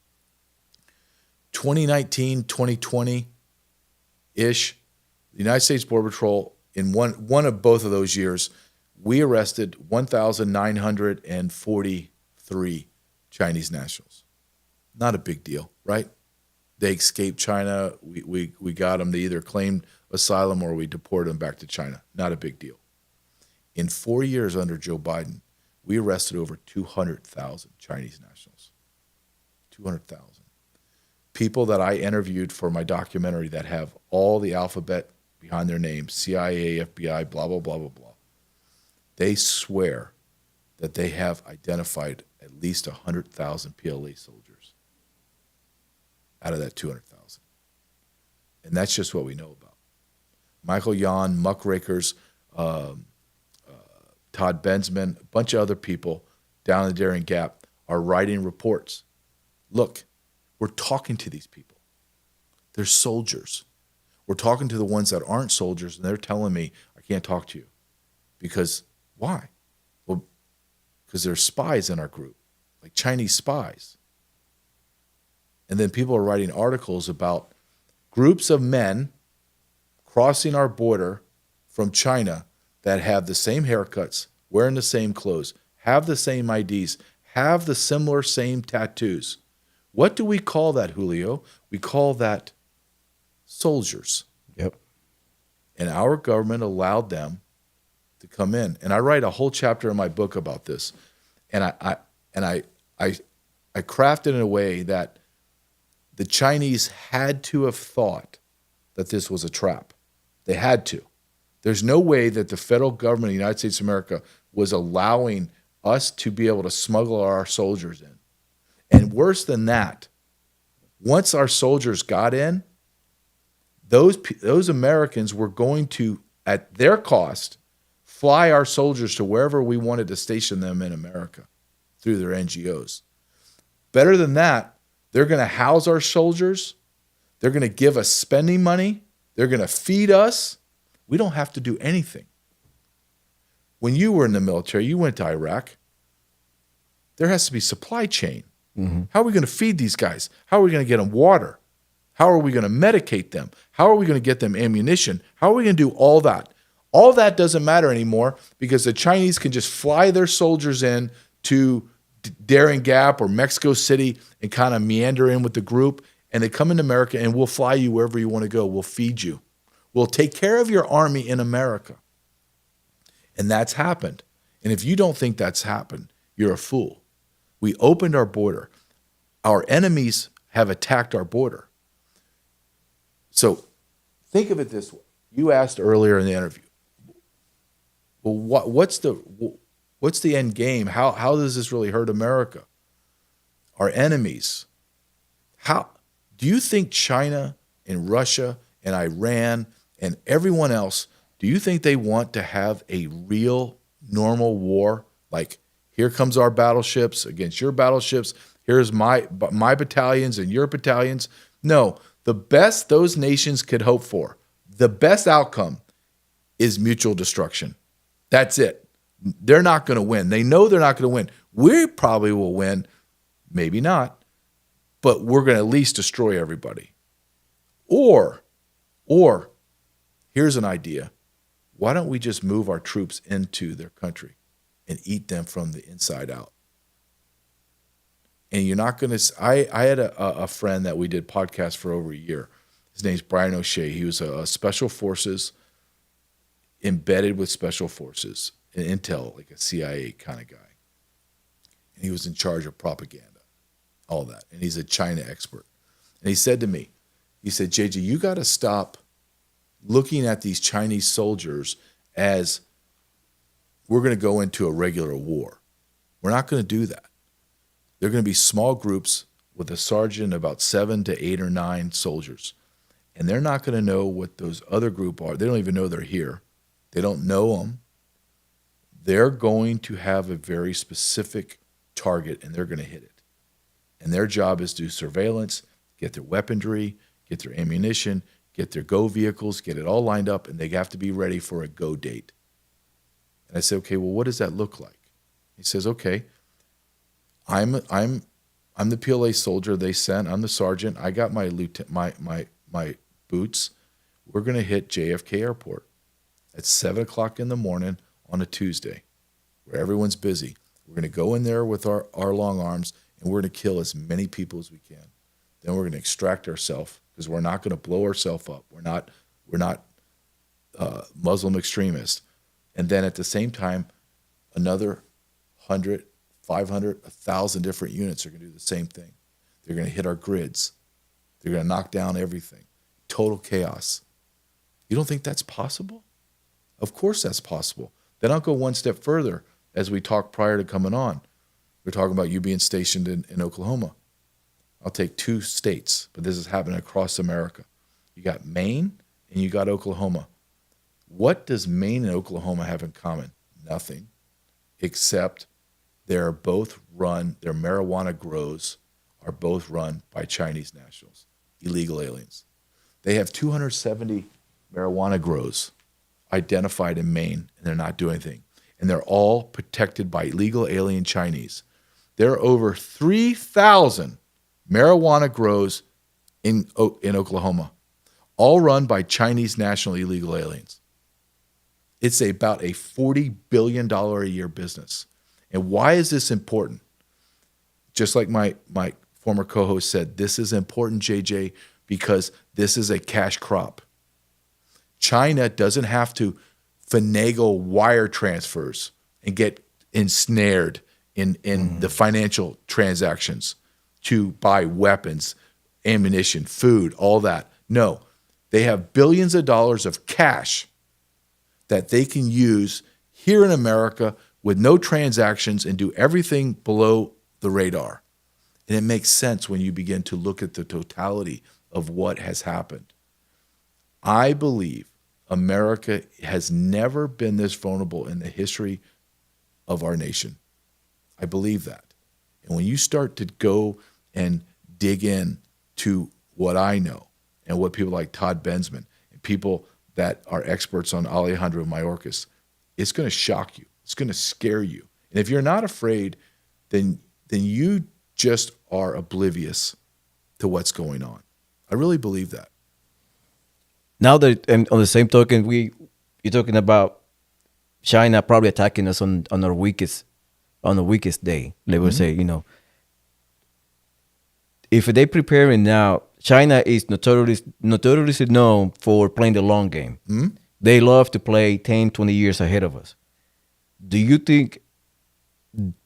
2019, 2020-ish, the United States Border Patrol, in one of both of those years, we arrested 1,943 Chinese nationals. Not a big deal, right? They escaped China. We got them. They either claimed asylum or we deported them back to China. Not a big deal. In 4 years under Joe Biden, we arrested over 200,000 Chinese nationals. 200,000. People that I interviewed for my documentary that have all the alphabet behind their names, CIA, FBI, blah, blah, blah, blah, blah. They swear that they have identified at least 100,000 PLA soldiers out of that 200,000. And that's just what we know about. Michael Yon, muckrakers, Todd Bensman, a bunch of other people down in the Darien Gap are writing reports. Look, we're talking to these people. They're soldiers. We're talking to the ones that aren't soldiers, and they're telling me, I can't talk to you. Because, why? Well, because there's spies in our group, like Chinese spies. And then people are writing articles about groups of men crossing our border from China that have the same haircuts, wearing the same clothes, have the same IDs, have the similar same tattoos. What do we call that, Julio? We call that soldiers. Yep. And our government allowed them to come in. And I write a whole chapter in my book about this. And I crafted in a way that the Chinese had to have thought that this was a trap. They had to. There's no way that the federal government of the United States of America was allowing us to be able to smuggle our soldiers in. And worse than that, once our soldiers got in, those Americans were going to, at their cost, fly our soldiers to wherever we wanted to station them in America through their NGOs. Better than that, they're going to house our soldiers. They're going to give us spending money. They're going to feed us. We don't have to do anything. When you were in the military, you went to Iraq. There has to be supply chain. Mm-hmm. How are we going to feed these guys? How are we going to get them water? How are we going to medicate them? How are we going to get them ammunition? How are we going to do all that? All that doesn't matter anymore because the Chinese can just fly their soldiers in to Darien Gap or Mexico City and kind of meander in with the group, and they come into America and we'll fly you wherever you want to go. We'll feed you. We'll take care of your army in America. And that's happened. And if you don't think that's happened, you're a fool. We opened our border. Our enemies have attacked our border. So think of it this way. You asked earlier in the interview, well, what's the end game? How does this really hurt America? Our enemies. How do you think China and Russia and Iran and everyone else, do you think they want to have a real normal war? Like, here comes our battleships against your battleships. Here's my battalions and your battalions. No, the best those nations could hope for, the best outcome is mutual destruction. That's it. They're not going to win. They know they're not going to win. We probably will win, maybe not, but we're going to at least destroy everybody. Or here's an idea. Why don't we just move our troops into their country and eat them from the inside out? And you're not going to, I had a friend that we did podcasts for over a year. His name's Brian O'Shea. He was a special forces, embedded with special forces, an intel, like a CIA kind of guy. And he was in charge of propaganda, all that. And he's a China expert. And he said to me, he said, JJ, you got to stop looking at these Chinese soldiers as we're going to go into a regular war. We're not going to do that. They're going to be small groups with a sergeant, about 7 to 8 or 9 soldiers. And they're not going to know what those other group are. They don't even know they're here. They don't know them. They're going to have a very specific target, and they're going to hit it. And their job is to do surveillance, get their weaponry, get their ammunition, get their go vehicles, get it all lined up, and they have to be ready for a go date. And I said, okay, well, what does that look like? He says, okay, I'm the PLA soldier they sent. I'm the sergeant. I got my boots. We're going to hit JFK Airport at 7 o'clock in the morning on a Tuesday, where everyone's busy. We're going to go in there with our long arms, and we're going to kill as many people as we can. Then we're going to extract ourselves because we're not going to blow ourselves up. We're not Muslim extremists. And then at the same time, another 100, 500, 1,000 different units are going to do the same thing. They're going to hit our grids. They're going to knock down everything. Total chaos. You don't think that's possible? Of course that's possible. Then I'll go one step further as we talked prior to coming on. We're talking about you being stationed in Oklahoma. I'll take 2 states, but this is happening across America. You got Maine and you got Oklahoma. What does Maine and Oklahoma have in common? Nothing, except they're both run, their marijuana grows are both run by Chinese nationals, illegal aliens. They have 270 marijuana grows identified in Maine, and they're not doing anything. And they're all protected by illegal alien Chinese. There are over 3,000 marijuana grows in Oklahoma, all run by Chinese national illegal aliens. It's about a $40 billion a year business. And why is this important? Just like my former co-host said, this is important, JJ, because this is a cash crop. China doesn't have to finagle wire transfers and get ensnared in the financial transactions to buy weapons, ammunition, food, all that. No, they have billions of dollars of cash that they can use here in America with no transactions and do everything below the radar. And it makes sense when you begin to look at the totality of what has happened. I believe America has never been this vulnerable in the history of our nation. I believe that. And when you start to go and dig in to what I know and what people like Todd Bensman and people that are experts on Alejandro Mayorkas, it's going to shock you. It's going to scare you. And if you're not afraid, then you just are oblivious to what's going on. I really believe that. Now that, and on the same token, you're talking about China probably attacking us on our weakest day. They would say, if they preparing now, China is notoriously known for playing the long game. Mm-hmm. They love to play 10, 20 years ahead of us. Do you think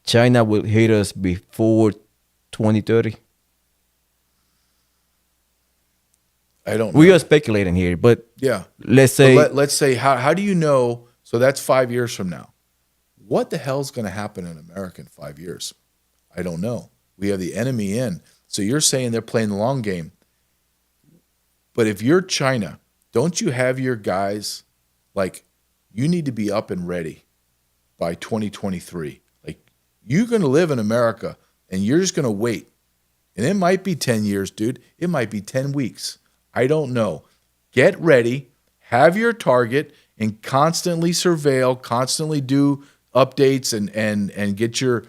China will hit us before 2030? I don't know. We are speculating here, but yeah. Let's say let's say how do you know? So that's 5 years from now. What the hell's going to happen in America in 5 years? I don't know. We have the enemy in. So you're saying they're playing the long game. But if you're China, don't you have your guys, like, you need to be up and ready by 2023. Like, you're going to live in America and you're just going to wait. And it might be 10 years, dude. It might be 10 weeks. I don't know. Get ready, have your target, and constantly surveil, constantly do updates and get your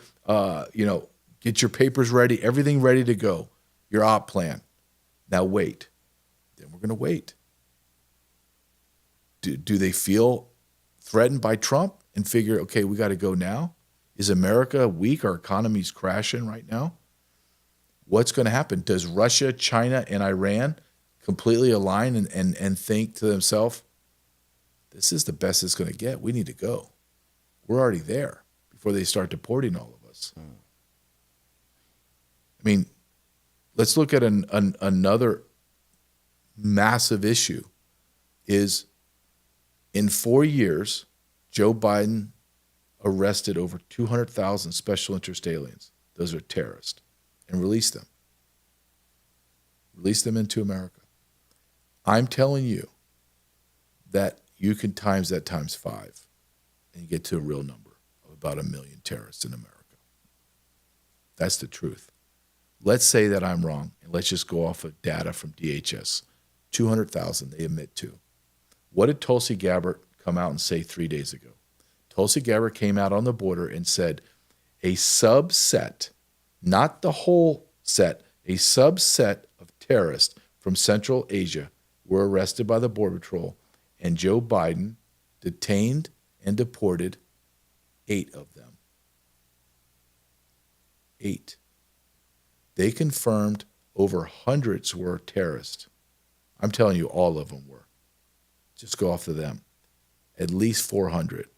get your papers ready, everything ready to go. Your op plan. Now wait. Then we're going to wait. Do they feel threatened by Trump and figure, okay, we got to go now? Is America weak? Our economy's crashing right now. What's going to happen? Does Russia, China, and Iran completely align and think to themselves, this is the best it's going to get. We need to go. We're already there before they start deporting all of us. I mean, let's look at another massive issue is in 4 years, Joe Biden arrested over 200,000 special interest aliens. Those are terrorists, and released them. Released them into America. I'm telling you that you can times that times 5 and you get to a real number of about 1 million terrorists in America. That's the truth. Let's say that I'm wrong, and let's just go off of data from DHS. 200,000 they admit to. What did Tulsi Gabbard come out and say 3 days ago? Tulsi Gabbard came out on the border and said a subset, not the whole set, a subset of terrorists from Central Asia were arrested by the Border Patrol, and Joe Biden detained and deported 8 of them. 8. They confirmed over hundreds were terrorists. I'm telling you, all of them were. Just go off of them. At least 400.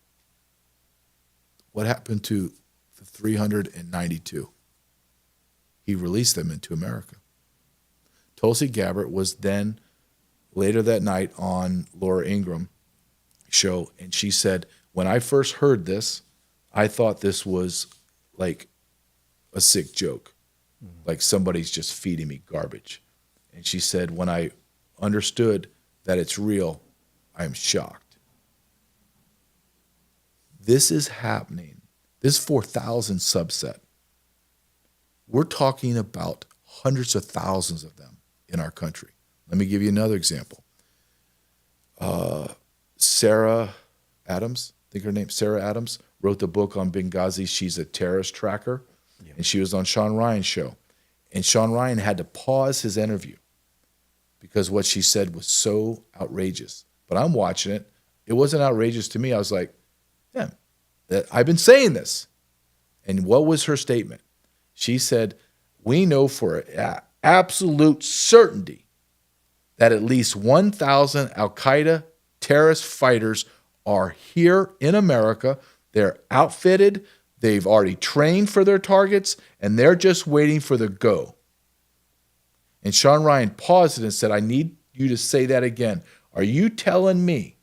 What happened to the 392? He released them into America. Tulsi Gabbard was then, later that night, on Laura Ingraham show, and she said, when I first heard this, I thought this was like a sick joke. Like somebody's just feeding me garbage. And she said, when I understood that it's real, I am shocked. This is happening. This 4,000 subset. We're talking about hundreds of thousands of them in our country. Let me give you another example. Sarah Adams, I think her name, Sarah Adams, wrote the book on Benghazi. She's a terrorist tracker. Yeah. And she was on Sean Ryan's show. And Sean Ryan had to pause his interview because what she said was so outrageous. But I'm watching it. It wasn't outrageous to me. I was like, damn, I've been saying this. And what was her statement? She said, we know for absolute certainty that at least 1,000 Al-Qaeda terrorist fighters are here in America. They're outfitted. They've already trained for their targets, and they're just waiting for the go. And Sean Ryan paused it and said, I need you to say that again. Are you telling me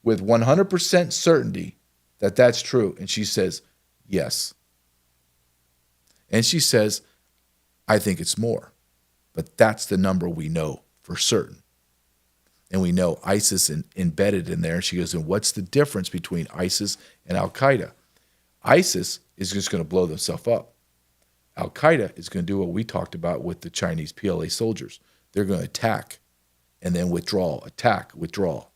with 100% certainty that that's true? And she says, yes. And she says, I think it's more. But that's the number we know for certain. And we know ISIS embedded in there. She goes, and what's the difference between ISIS and Al-Qaeda? ISIS is just going to blow themselves up. Al-Qaeda is going to do what we talked about with the Chinese PLA soldiers. They're going to attack and then withdraw, attack, withdraw.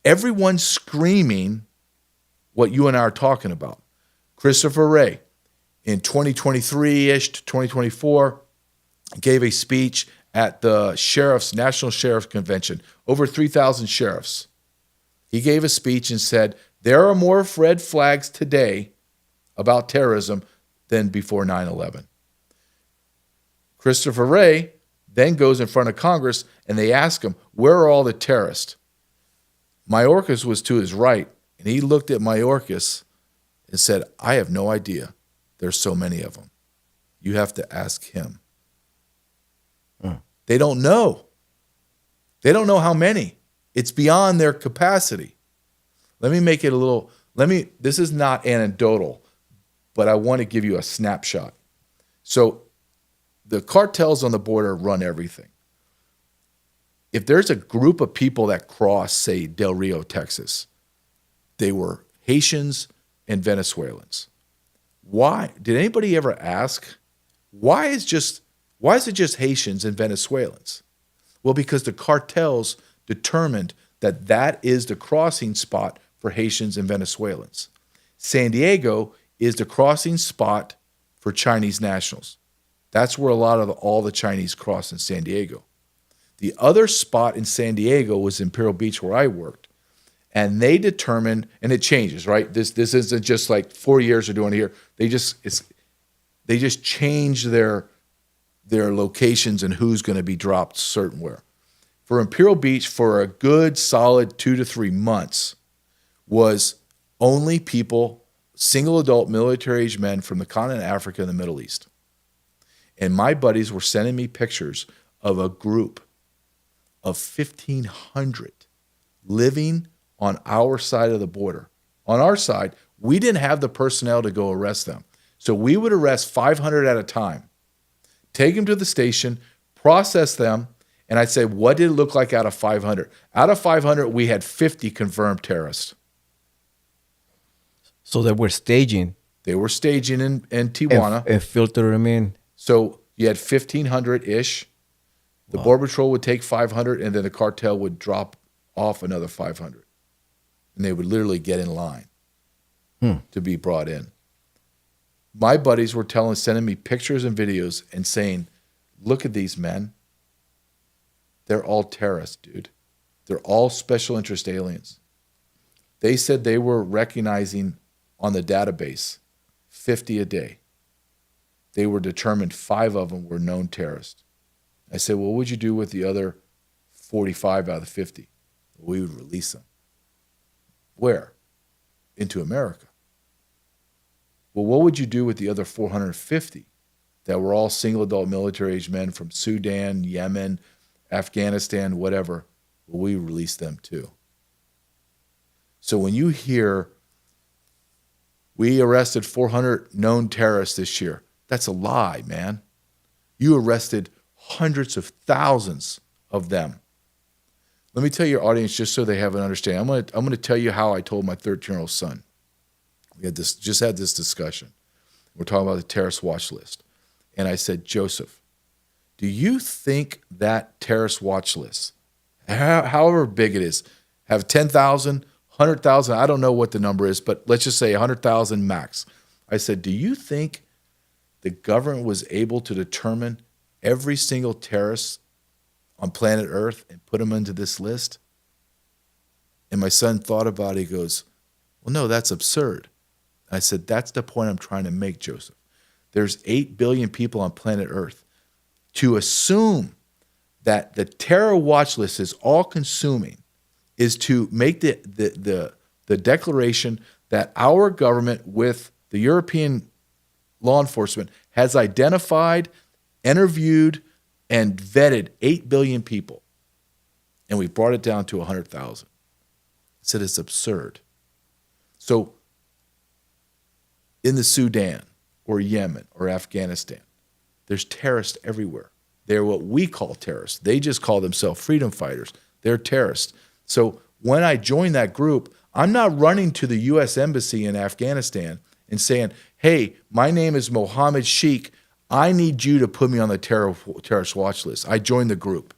Everyone's screaming what you and I are talking about. Christopher Wray, in 2023-ish to 2024, gave a speech at the National Sheriff's Convention, over 3,000 sheriffs. He gave a speech and said, there are more red flags today about terrorism than before 9/11. Christopher Wray then goes in front of Congress and they ask him, where are all the terrorists? Mayorkas was to his right, and he looked at Mayorkas and said, I have no idea. There's so many of them. You have to ask him. They don't know. They don't know how many. It's beyond their capacity. Let me make it a little, this is not anecdotal, but I want to give you a snapshot. So the cartels on the border run everything. If there's a group of people that cross, say, Del Rio, Texas, they were Haitians and Venezuelans. Why? Did anybody ever ask, why is it just Haitians and Venezuelans? Well, because the cartels determined that that is the crossing spot for Haitians and Venezuelans. San Diego is the crossing spot for Chinese nationals. That's where a lot of all the Chinese cross in San Diego. The other spot in San Diego was Imperial Beach, where I worked. And they determined, and it changes, right? This isn't just like 4 years they're doing it here. They just change their locations and who's going to be dropped certain where. For Imperial Beach, for a good solid 2 to 3 months, was only people, single adult military-aged men from the continent of Africa and the Middle East. And my buddies were sending me pictures of a group of 1,500 living on our side of the border. On our side, we didn't have the personnel to go arrest them. So we would arrest 500 at a time, take them to the station, process them, and I'd say, what did it look like out of 500? Out of 500, we had 50 confirmed terrorists. So they were staging. They were staging in Tijuana. And filter them in. So you had 1,500-ish. The Border Patrol would take 500, and then the cartel would drop off another 500. And they would literally get in line to be brought in. My buddies were sending me pictures and videos and saying, look at these men. They're all terrorists, dude. They're all special interest aliens. They said they were recognizing on the database 50 a day. They were determined 5 of them were known terrorists. I said, well, what would you do with the other 45 out of the 50? We would release them. Where? Into America. Well, what would you do with the other 450 that were all single adult military-aged men from Sudan, Yemen, Afghanistan, whatever? Well, we release them too. So when you hear we arrested 400 known terrorists this year, that's a lie, man. You arrested hundreds of thousands of them. Let me tell your audience, just so they have an understanding. I'm going to tell you how I told my 13-year-old son. We had just had this discussion. We're talking about the terrorist watch list. And I said, Joseph, do you think that terrorist watch list, however big it is, have 10,000, 100,000, I don't know what the number is, but let's just say 100,000 max. I said, do you think the government was able to determine every single terrorist on planet Earth and put them into this list? And my son thought about it. He goes, well, no, that's absurd. I said, that's the point I'm trying to make, Joseph. There's 8 billion people on planet Earth. To assume that the terror watch list is all consuming is to make the declaration that our government with the European law enforcement has identified, interviewed, and vetted 8 billion people. And we brought it down to 100,000. I said it's absurd. So in the Sudan or Yemen or Afghanistan, there's terrorists everywhere. They're what we call terrorists. They just call themselves freedom fighters. They're terrorists. So when I joined that group, I'm not running to the U.S. Embassy in Afghanistan and saying, hey, my name is Mohammed Sheikh. I need you to put me on the terrorist watch list. I joined the group.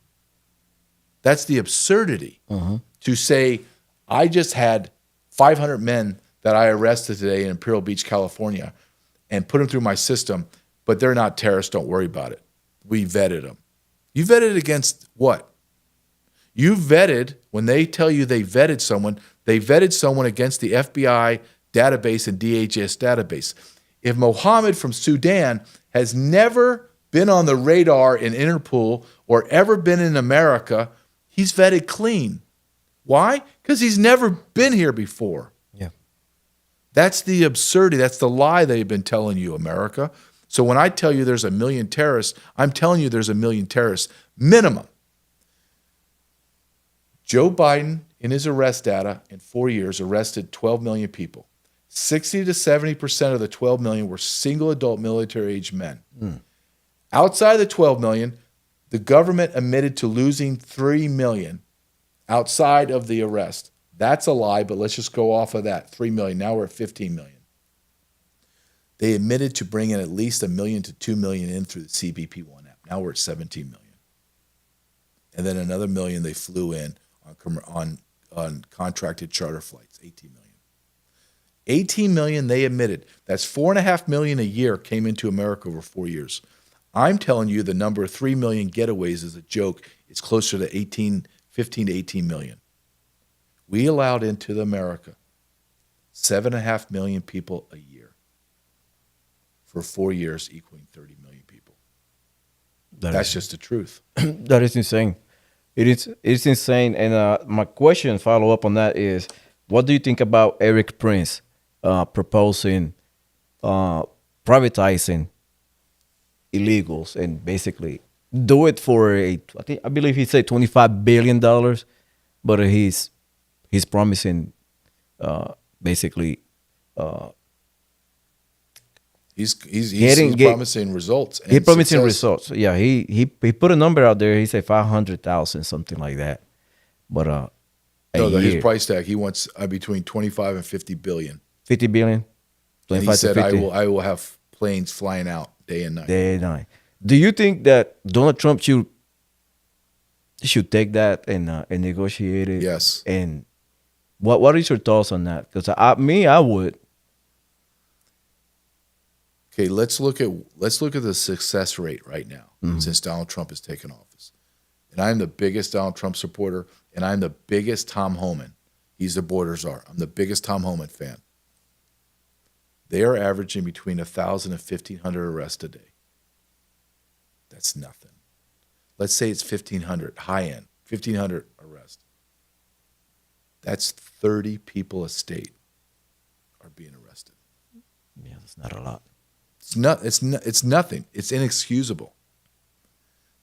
That's the absurdity to say, I just had 500 men that I arrested today in Imperial Beach, California, and put them through my system, but they're not terrorists. Don't worry about it. We vetted them. You vetted against what? You vetted, when they tell you they vetted someone against the FBI database and DHS database. If Mohammed from Sudan has never been on the radar in Interpol or ever been in America, he's vetted clean. Why? Because he's never been here before. Yeah. That's the absurdity. That's the lie they've been telling you, America. So when I tell you there's 1 million terrorists, I'm telling you there's 1 million terrorists, minimum. Joe Biden, in his arrest data, in 4 years, arrested 12 million people. 60 to 70% of the 12 million were single adult military-aged men. Outside of the 12 million, the government admitted to losing 3 million outside of the arrest. That's a lie, but let's just go off of that, 3 million. Now we're at 15 million. They admitted to bringing at least 1 million to 2 million in through the CBP-1 app. Now we're at 17 million. And then another million they flew in on contracted charter flights, 18 million. 18 million they admitted. That's 4.5 million a year came into America over 4 years. I'm telling you the number of 3 million getaways is a joke. It's closer to 15 to 18 million. We allowed into America 7.5 million people a year for 4 years, equaling 30 million people. That's just the truth. That is insane. It's insane. And my question, follow up on that, is, what do you think about Eric Prince proposing privatizing illegals and basically do it for I believe he said $25 billion, but he's promising basically he's promising results. He's promising results. Yeah, he put a number out there. He said 500,000, something like that. But his price tag, he wants between 25 and 50 billion. 50 billion. And he said, I will have planes flying out day and night. Day and night. Do you think that Donald Trump should take that and negotiate it? Yes. And what is your thoughts on that? Because I would. Okay, let's look at the success rate right now since Donald Trump has taken office. And I'm the biggest Donald Trump supporter, and I'm the biggest Tom Homan. He's the border czar. I'm the biggest Tom Homan fan. They are averaging between 1,000 and 1,500 arrests a day. That's nothing. Let's say it's 1,500, high end, 1,500 arrests. That's 30 people a state are being arrested. Yeah, that's not a lot. It's nothing. It's inexcusable.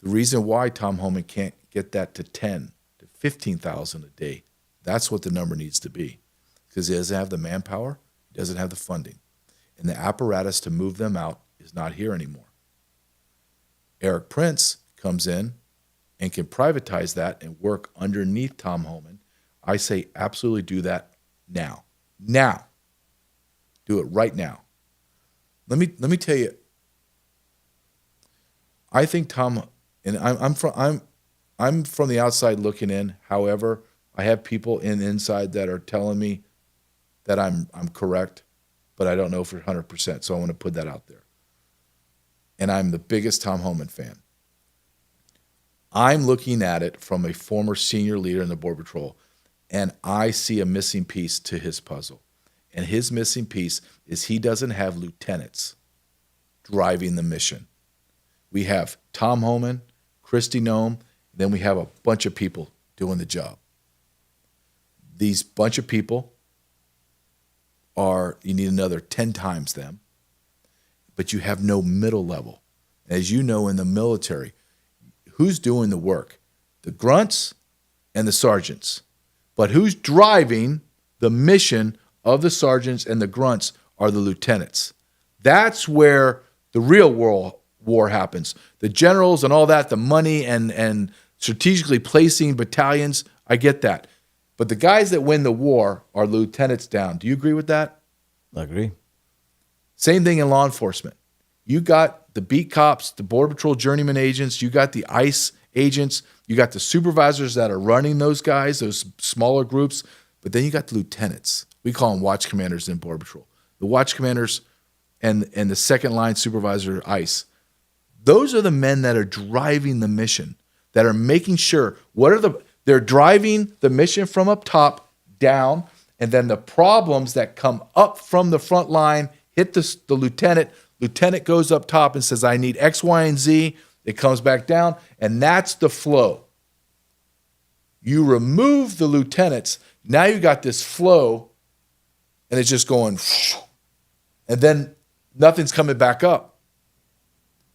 The reason why Tom Homan can't get that to 10 to 15,000 a day, that's what the number needs to be, because he doesn't have the manpower, he doesn't have the funding, and the apparatus to move them out is not here anymore. Eric Prince comes in and can privatize that and work underneath Tom Homan. I say absolutely do that now. Now. Do it right now. Let me tell you, I think Tom, and I'm from the outside looking in. However, I have people inside that are telling me that I'm correct, but I don't know for 100%. So I want to put that out there. And I'm the biggest Tom Homan fan. I'm looking at it from a former senior leader in the Border Patrol, and I see a missing piece to his puzzle. And his missing piece is he doesn't have lieutenants driving the mission. We have Tom Homan, Christy Nome, then we have a bunch of people doing the job. These bunch of people you need another 10 times them, but you have no middle level. As you know, in the military, who's doing the work? The grunts and the sergeants. But who's driving the mission of the sergeants and the grunts are the lieutenants. That's where the real world war happens. The generals and all that, the money and strategically placing battalions, I get that. But the guys that win the war are lieutenants down. Do you agree with that? I agree. Same thing in law enforcement. You got the beat cops, the Border Patrol journeyman agents, you got the ICE agents, you got the supervisors that are running those guys, those smaller groups, but then you got the lieutenants. We call them watch commanders in Border Patrol. The watch commanders and the second line supervisor, ICE. Those are the men that are driving the mission, that are making sure they're driving the mission from up top down, and then the problems that come up from the front line hit the lieutenant. Lieutenant goes up top and says, I need X, Y, and Z. It comes back down, and that's the flow. You remove the lieutenants, now you got this flow, and it's just going, and then nothing's coming back up.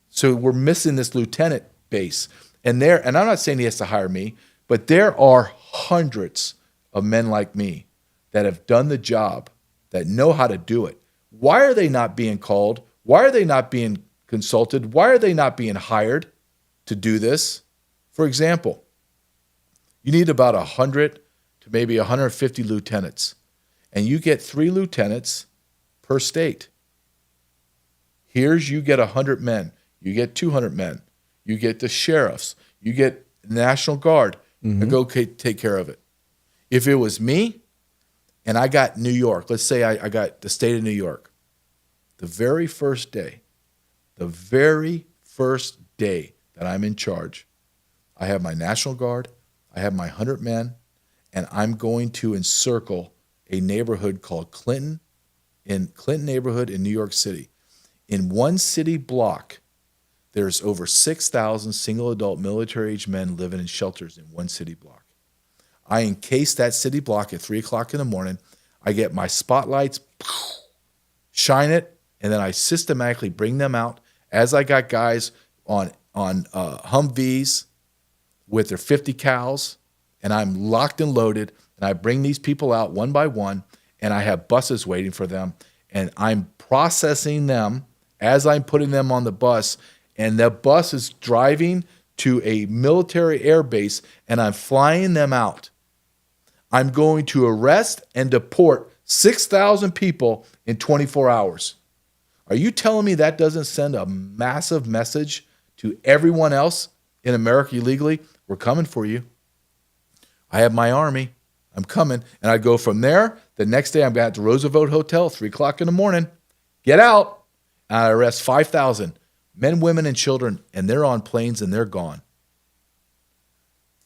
So we're missing this lieutenant base. And I'm not saying he has to hire me, but there are hundreds of men like me that have done the job, that know how to do it. Why are they not being called? Why are they not being consulted? Why are they not being hired to do this? For example, you need about 100 to maybe 150 lieutenants, and you get 3 lieutenants per state. You get 100 men. You get 200 men. You get the sheriffs. You get National Guard to go take care of it. If it was me and I got New York, let's say I got the state of New York, the very first day that I'm in charge, I have my National Guard, I have my 100 men, and I'm going to encircle a neighborhood called Clinton neighborhood in New York City. In one city block, there's over 6,000 single adult military-age men living in shelters in one city block. I encase that city block at 3 o'clock in the morning. I get my spotlights, shine it, and then I systematically bring them out as I got guys on Humvees with their 50 cals, and I'm locked and loaded, and I bring these people out one by one, and I have buses waiting for them, and I'm processing them as I'm putting them on the bus, and the bus is driving to a military air base, and I'm flying them out. I'm going to arrest and deport 6,000 people in 24 hours. Are you telling me that doesn't send a massive message to everyone else in America illegally? We're coming for you. I have my army. I'm coming. And I go from there. The next day, I'm at the Roosevelt Hotel, 3 o'clock in the morning. Get out. And I arrest 5,000 men, women, and children, and they're on planes and they're gone.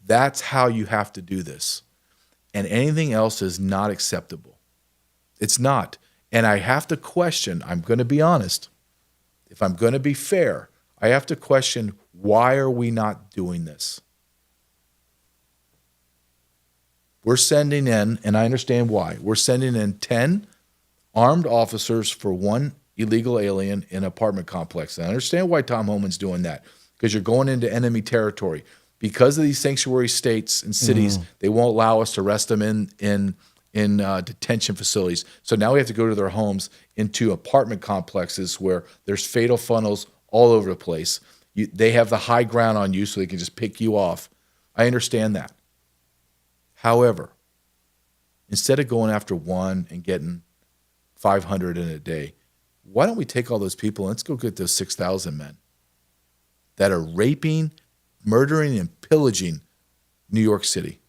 That's how you have to do this. And anything else is not acceptable. It's not. And I have to question, I'm going to be honest, if I'm going to be fair, I have to question, why are we not doing this? We're sending in, and I understand why, we're sending in 10 armed officers for one illegal alien in an apartment complex. And I understand why Tom Homan's doing that, because you're going into enemy territory. Because of these sanctuary states and cities, they won't allow us to arrest them in detention facilities. So now we have to go to their homes into apartment complexes where there's fatal funnels all over the place. They have the high ground on you so they can just pick you off. I understand that. However, instead of going after one and getting 500 in a day, why don't we take all those people and let's go get those 6,000 men that are raping, murdering, and pillaging New York City?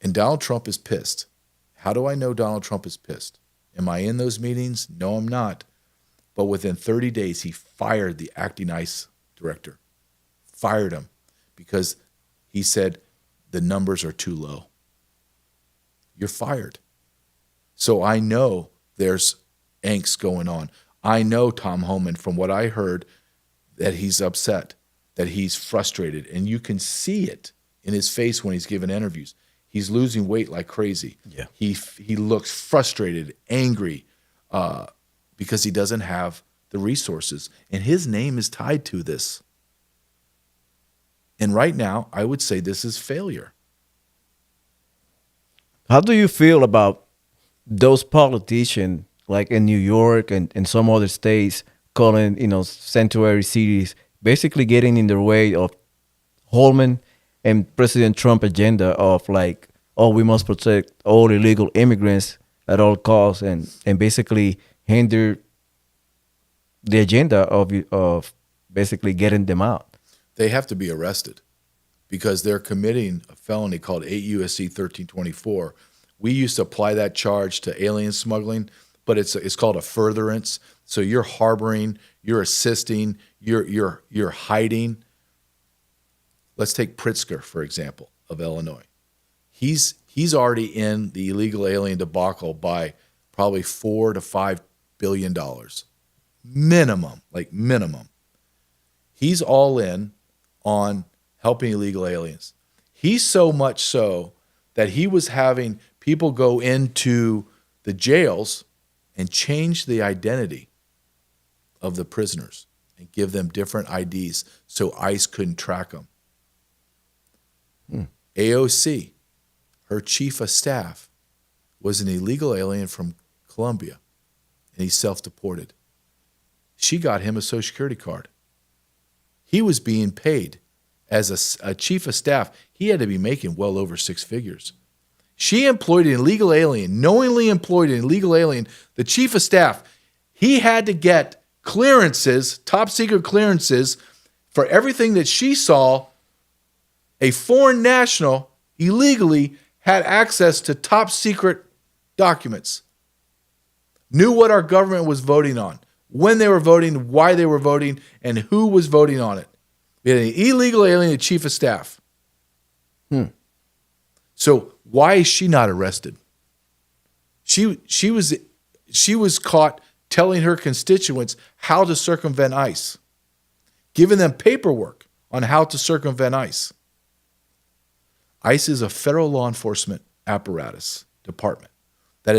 And Donald Trump is pissed. How do I know Donald Trump is pissed? Am I in those meetings? No, I'm not. But within 30 days, he fired the acting ICE director. Fired him because he said the numbers are too low. you're fired. So I know there's angst going on. I know Tom Homan, from what I heard, that he's upset, that he's frustrated, and you can see it in his face when he's giving interviews. He's losing weight like crazy. Yeah. He looks frustrated, angry, because he doesn't have the resources, and his name is tied to this. And right now, I would say this is failure. How do you feel about those politicians, like in New York and some other states, calling, sanctuary cities, basically getting in the way of Holman and President Trump agenda of like, oh, we must protect all illegal immigrants at all costs, and basically hinder the agenda of basically getting them out. They have to be arrested because they're committing a felony called 8 U.S.C. 1324. We used to apply that charge to alien smuggling, but it's called a furtherance. So you're harboring, you're assisting, you're hiding. Let's take Pritzker, for example, of Illinois. He's already in the illegal alien debacle by probably $4 to $5 billion. Minimum. He's all in on helping illegal aliens. He's so much so that he was having people go into the jails and change the identity of the prisoners and give them different IDs so ICE couldn't track them. AOC, her chief of staff, was an illegal alien from Colombia, and he self-deported. She got him a Social Security card. He was being paid as a chief of staff. He had to be making well over six figures. She employed an illegal alien, knowingly employed an illegal alien, the chief of staff. He had to get clearances, top secret clearances, for everything that she saw. A foreign national illegally had access to top secret documents, knew what our government was voting on, when they were voting, why they were voting, and who was voting on it. We had an illegal alien chief of staff. So why is she not arrested? She was caught telling her constituents how to circumvent ICE, giving them paperwork on how to circumvent ICE. ICE is a federal law enforcement apparatus department that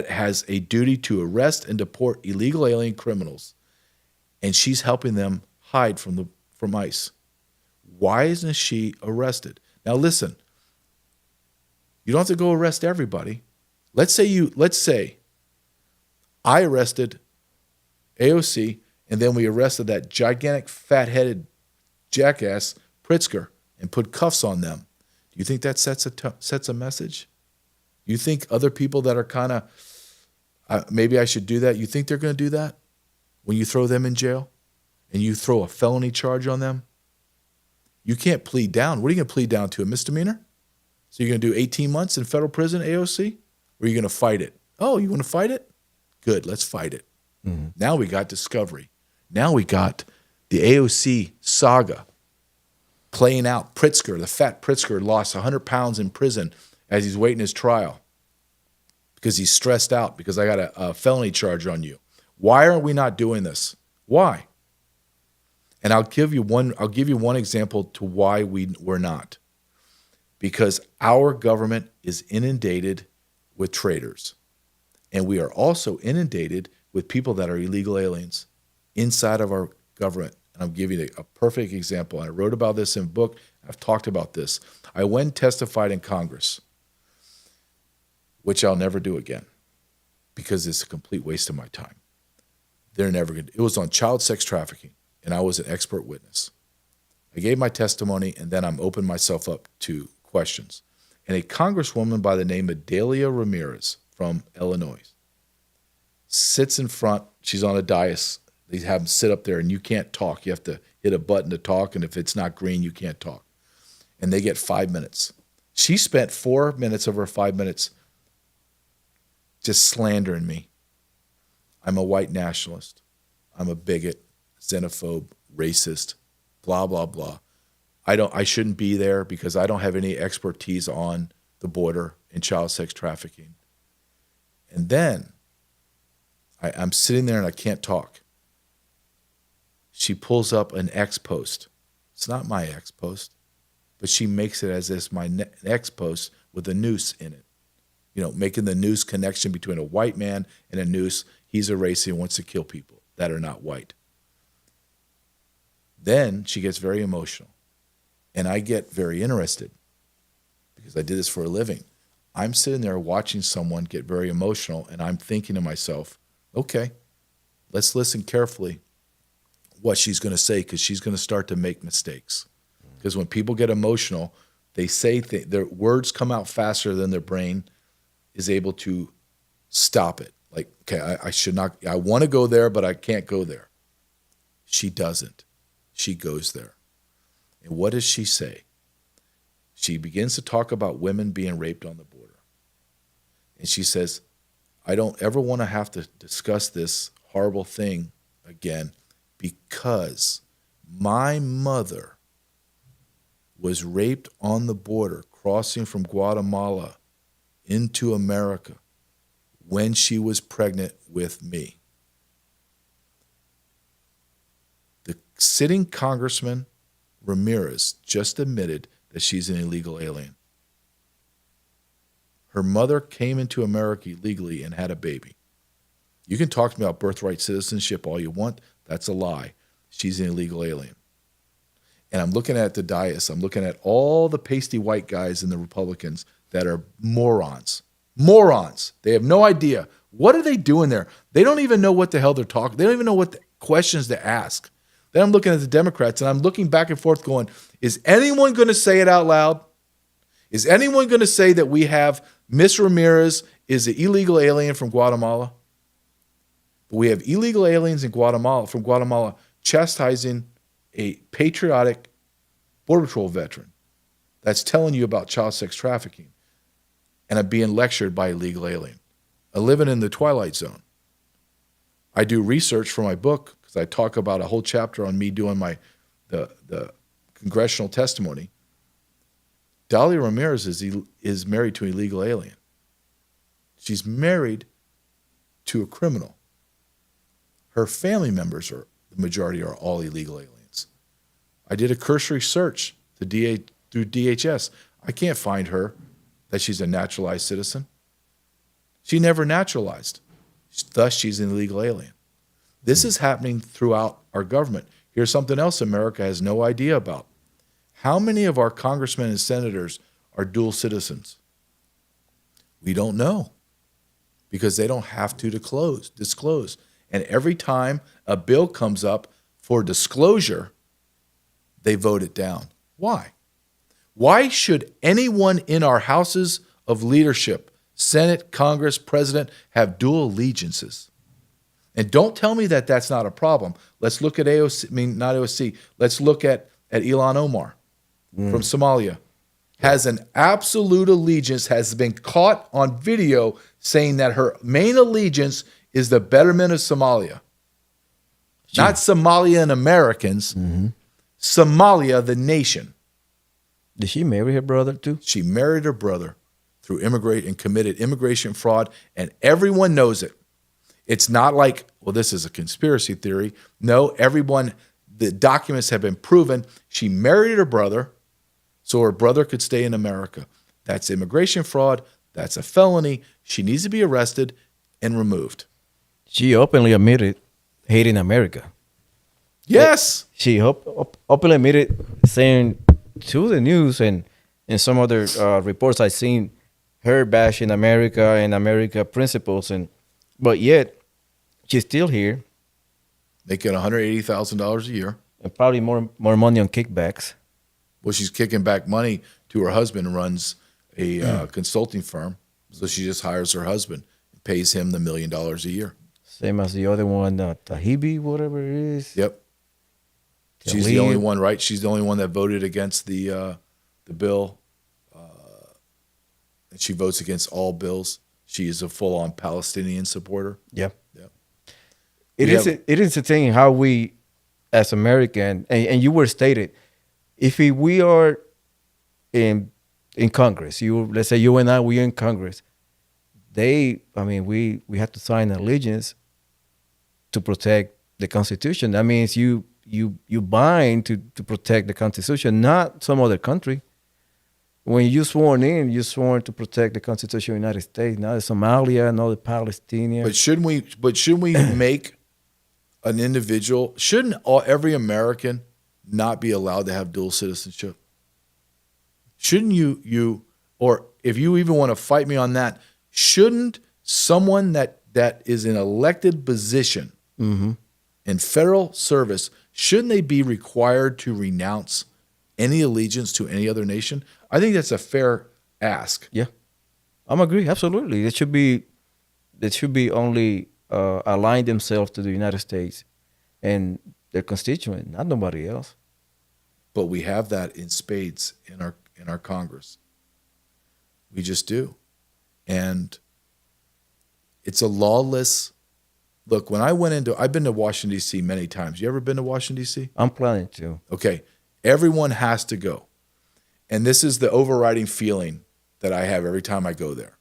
has a duty to arrest and deport illegal alien criminals, and she's helping them hide from ICE. Why isn't she arrested? Now listen, you don't have to go arrest everybody. Let's say I arrested AOC, and then we arrested that gigantic fat-headed jackass Pritzker and put cuffs on them. Do you think that sets a message? You think other people that are kind of, maybe I should do that, you think they're going to do that when you throw them in jail and you throw a felony charge on them? You can't plead down. What are you going to plead down to, a misdemeanor? So you're going to do 18 months in federal prison, AOC? Or are you going to fight it? Oh, you want to fight it? Good, let's fight it. Mm-hmm. Now we got discovery. Now we got the AOC saga playing out. Pritzker, the fat Pritzker, lost 100 pounds in prison as he's waiting his trial because he's stressed out because I got a felony charge on you. Why are we not doing this? Why? And I'll give you one example to why we're not. Because our government is inundated with traitors. And we are also inundated with people that are illegal aliens inside of our government. And I'll give you a perfect example. And I wrote about this in a book. I've talked about this. I went and testified in Congress, which I'll never do again because it's a complete waste of my time. They're never going to. It was on child sex trafficking, and I was an expert witness. I gave my testimony, and then I'm opened myself up to questions. And a congresswoman by the name of Delia Ramirez from Illinois sits in front. She's on a dais. They have them sit up there, and you can't talk. You have to hit a button to talk, and if it's not green, you can't talk. And they get 5 minutes. She spent 4 minutes of her 5 minutes just slandering me. I'm a white nationalist. I'm a bigot, xenophobe, racist, blah, blah. I shouldn't be there because I don't have any expertise on the border. in child sex trafficking. And then I'm sitting there and I can't talk. She pulls up an X post. It's not my X post, but she makes it as if my X post with a noose in it. You know, making the noose connection between a white man and a noose. He's a racist and wants to kill people that are not white. Then she gets very emotional. And I get very interested because I did this for a living. I'm sitting there watching someone get very emotional, and I'm thinking to myself, okay, let's listen carefully what she's going to say, because she's going to start to make mistakes. Because when people get emotional, they say their words come out faster than their brain is able to stop it. Like, okay, I should not, I want to go there, but I can't go there. She doesn't. She goes there. And what does she say? She begins to talk about women being raped on the border. And she says, I don't ever want to have to discuss this horrible thing again, because my mother was raped on the border crossing from Guatemala into America when she was pregnant with me. The sitting Congressman Ramirez just admitted that she's an illegal alien. Her mother came into America illegally and had a baby. You can talk to me about birthright citizenship all you want. That's a lie. She's an illegal alien. And I'm looking at the dais. I'm looking at all the pasty white guys in the Republicans that are morons. Morons. They have no idea. What are they doing there? They don't even know what the hell they're talking. They don't even know what the questions to ask. Then I'm looking at the Democrats, and I'm looking back and forth going, is anyone going to say it out loud? Is anyone going to say that we have Miss Ramirez is an illegal alien from Guatemala? But we have illegal aliens in Guatemala, from Guatemala, chastising a patriotic Border Patrol veteran that's telling you about child sex trafficking, and I'm being lectured by a illegal alien. I'm living in the Twilight Zone. I do research for my book because I talk about a whole chapter on me doing the congressional testimony. Dalia Ramirez is married to an illegal alien. She's married to a criminal. Her family members the majority are all illegal aliens. I did a cursory search through DHS. I can't find her that she's a naturalized citizen. She never naturalized. Thus, she's an illegal alien. This is happening throughout our government. Here's something else America has no idea about. How many of our congressmen and senators are dual citizens? We don't know, because they don't have to disclose. And every time a bill comes up for disclosure, they vote it down. Why? Why should anyone in our houses of leadership, Senate, Congress, President, have dual allegiances? And don't tell me that that's not a problem. Let's look at not AOC. Let's look at Ilhan Omar from Somalia. Has an absolute allegiance, has been caught on video saying that her main allegiance is the betterment of Somalia. Not Somalian Americans, Somalia, the nation. Did she marry her brother too? She married her brother through and committed immigration fraud, and everyone knows it. It's not like, well, this is a conspiracy theory. No, the documents have been proven. She married her brother so her brother could stay in America. That's immigration fraud. That's a felony. She needs to be arrested and removed. She openly admitted hating America. Yes. She openly admitted, saying to the news and some other reports I've seen, her bashing America and America principles, but yet she's still here, making $180,000 a year, and probably more money on kickbacks. Well, she's kicking back money to her husband, who runs a consulting firm. So she just hires her husband and pays him the $1 million a year. Same as the other one, Tahibi, whatever it is. Yep. She's the only one, right? She's the only one that voted against the bill. And she votes against all bills. She is a full-on Palestinian supporter. Yeah. Yep. It is a thing how we, as American, and you were stated, if we are in Congress. Let's say you and I, we're in Congress. We have to sign allegiance to protect the Constitution. That means you bind to protect the Constitution, not some other country. When you sworn in, you sworn to protect the Constitution of the United States, not Somalia, not the Palestinian. But shouldn't we make an individual? Shouldn't every American not be allowed to have dual citizenship? Shouldn't you or if you even want to fight me on that, shouldn't someone that is in elected position in federal service, shouldn't they be required to renounce any allegiance to any other nation? I think that's a fair ask. Yeah, I'm agree. Absolutely, they should be only align themselves to the United States and their constituent, not nobody else. But we have that in spades in our Congress. We just do, and it's a lawless. Look, when I've been to Washington, D.C. many times. You ever been to Washington, D.C.? I'm planning to. Okay. Everyone has to go. And this is the overriding feeling that I have every time I go there.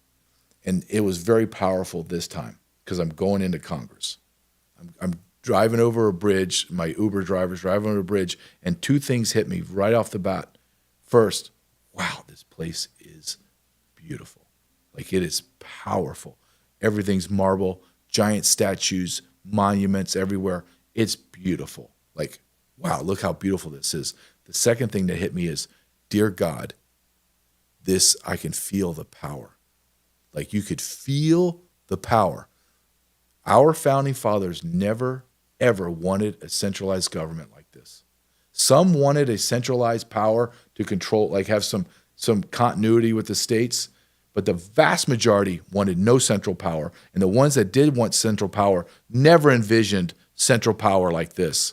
And it was very powerful this time because I'm going into Congress. I'm driving over a bridge. My Uber driver's driving over a bridge, and two things hit me right off the bat. First, wow, this place is beautiful. Like, it is powerful. Everything's marble. Giant statues, monuments everywhere. It's beautiful. Like, wow, look how beautiful this is. The second thing that hit me is, dear God, I can feel the power. Like, you could feel the power. Our founding fathers never, ever wanted a centralized government like this. Some wanted a centralized power to control, like have some continuity with the states. But the vast majority wanted no central power. And the ones that did want central power never envisioned central power like this.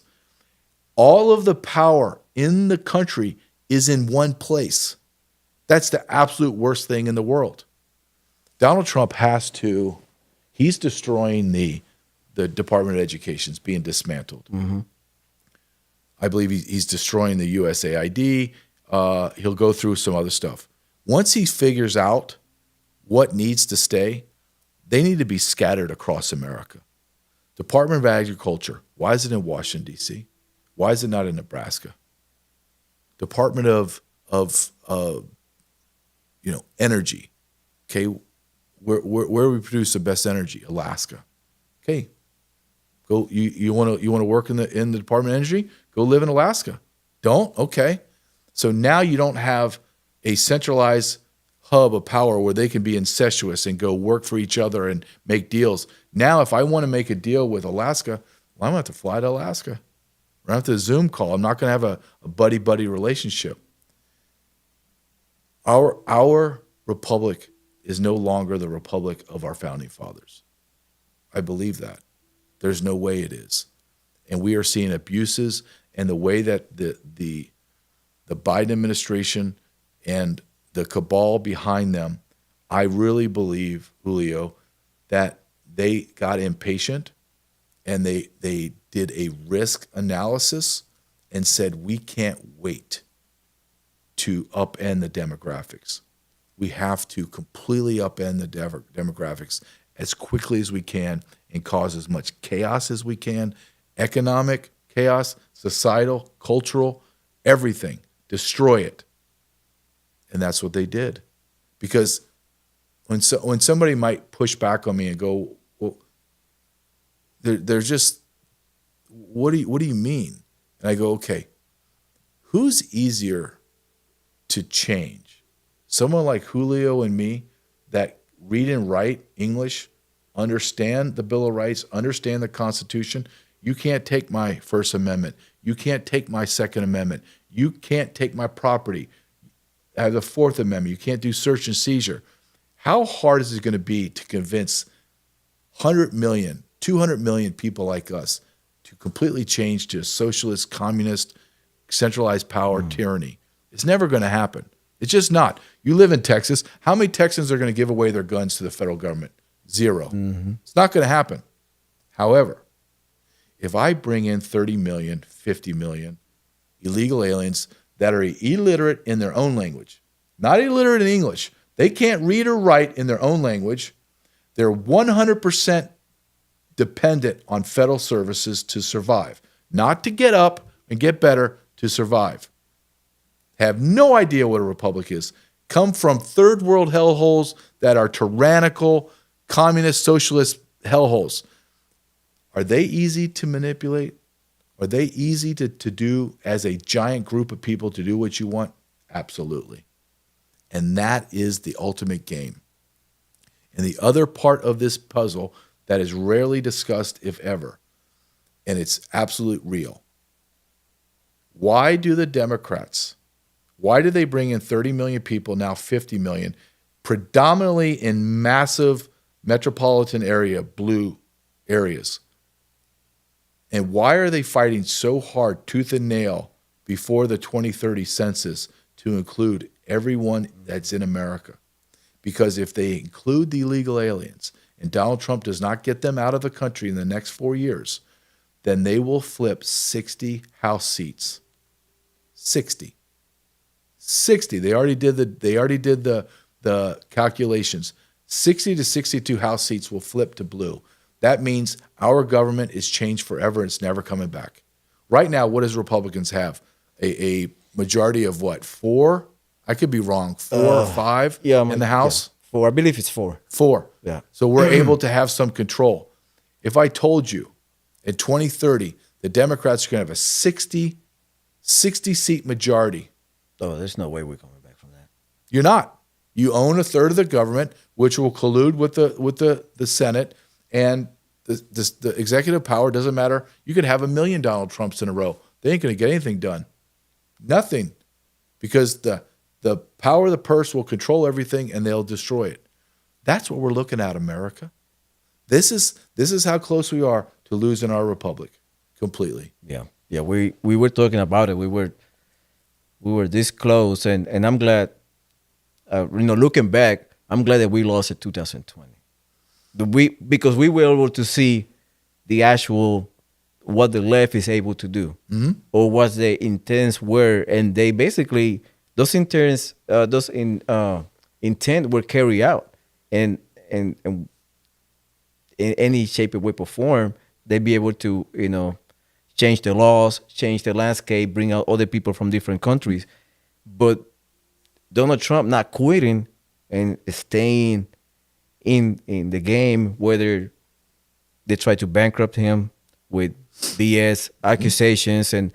All of the power in the country is in one place. That's the absolute worst thing in the world. Donald Trump he's destroying the Department of Education. It's being dismantled. Mm-hmm. I believe he's destroying the USAID. He'll go through some other stuff. Once he figures out what needs to stay, they need to be scattered across America. Department of Agriculture, why is it in Washington, D.C.? Why is it not in Nebraska? Department of Energy, okay, where we produce the best energy? Alaska. Okay, go. You want to work in the Department of Energy? Go live in Alaska. Don't? Okay. So now you don't have a centralized hub of power where they can be incestuous and go work for each other and make deals. Now, if I want to make a deal with Alaska, well, I'm going to have to fly to Alaska. I'm going to have to Zoom call. I'm not going to have a buddy-buddy relationship. Our republic is no longer the republic of our founding fathers. I believe that. There's no way it is. And we are seeing abuses, and the way that the Biden administration and the cabal behind them, I really believe, Julio, that they got impatient and they did a risk analysis and said, we can't wait to upend the demographics. We have to completely upend the demographics as quickly as we can and cause as much chaos as we can, economic chaos, societal, cultural, everything, destroy it. And that's what they did. Because when somebody might push back on me and go, well, they're just, what do you mean? And I go, okay, who's easier to change? Someone like Julio and me that read and write English, understand the Bill of Rights, understand the Constitution. You can't take my First Amendment. You can't take my Second Amendment. You can't take my property. I have the Fourth Amendment. You can't do search and seizure. How hard is it going to be to convince 100 million, 200 million people like us to completely change to a socialist, communist, centralized power tyranny? It's never going to happen. It's just not. You live in Texas. How many Texans are going to give away their guns to the federal government? Zero. Mm-hmm. It's not going to happen. However, if I bring in 30 million, 50 million illegal aliens that are illiterate in their own language, not illiterate in English. They can't read or write in their own language. They're 100% dependent on federal services to survive, not to get up and get better, to survive. Have no idea what a republic is. Come from third world hellholes that are tyrannical, communist, socialist hellholes. Are they easy to manipulate? Are they easy to do as a giant group of people to do what you want? Absolutely. And that is the ultimate game. And the other part of this puzzle that is rarely discussed, if ever, and it's absolute real. Why do the Democrats, why do they bring in 30 million people, now 50 million, predominantly in massive metropolitan area, blue areas? And why are they fighting so hard, tooth and nail, before the 2030 census to include everyone that's in America? Because if they include the illegal aliens and Donald Trump does not get them out of the country in the next 4 years, then they will flip 60 House seats. 60. They already did the calculations. 60 to 62 House seats will flip to blue. That means our government is changed forever and it's never coming back. Right now, what does Republicans have? A majority of what? 4? I could be wrong. 4 or 5 in the House? Yeah. 4. I believe it's 4. 4. Yeah. So we're able to have some control. If I told you in 2030, the Democrats are going to have a 60 seat majority. Oh, there's no way we're coming back from that. You're not. You own a third of the government, which will collude with the Senate, and the executive power doesn't matter. You could have 1 million Donald Trumps in a row. They ain't going to get anything done. Nothing. Because the power of the purse will control everything and they'll destroy it. That's what we're looking at, America. This is how close we are to losing our republic completely. Yeah. Yeah, we were talking about it. We were this close, and I'm glad. Looking back, I'm glad that we lost in 2020. Because we were able to see the actual what the left is able to do, or what the intents were, and they basically those intents, intent were carried out, and in any shape, or way, or form, they'd be able to change the laws, change the landscape, bring out other people from different countries. But Donald Trump not quitting and staying in the game, whether they try to bankrupt him with BS accusations and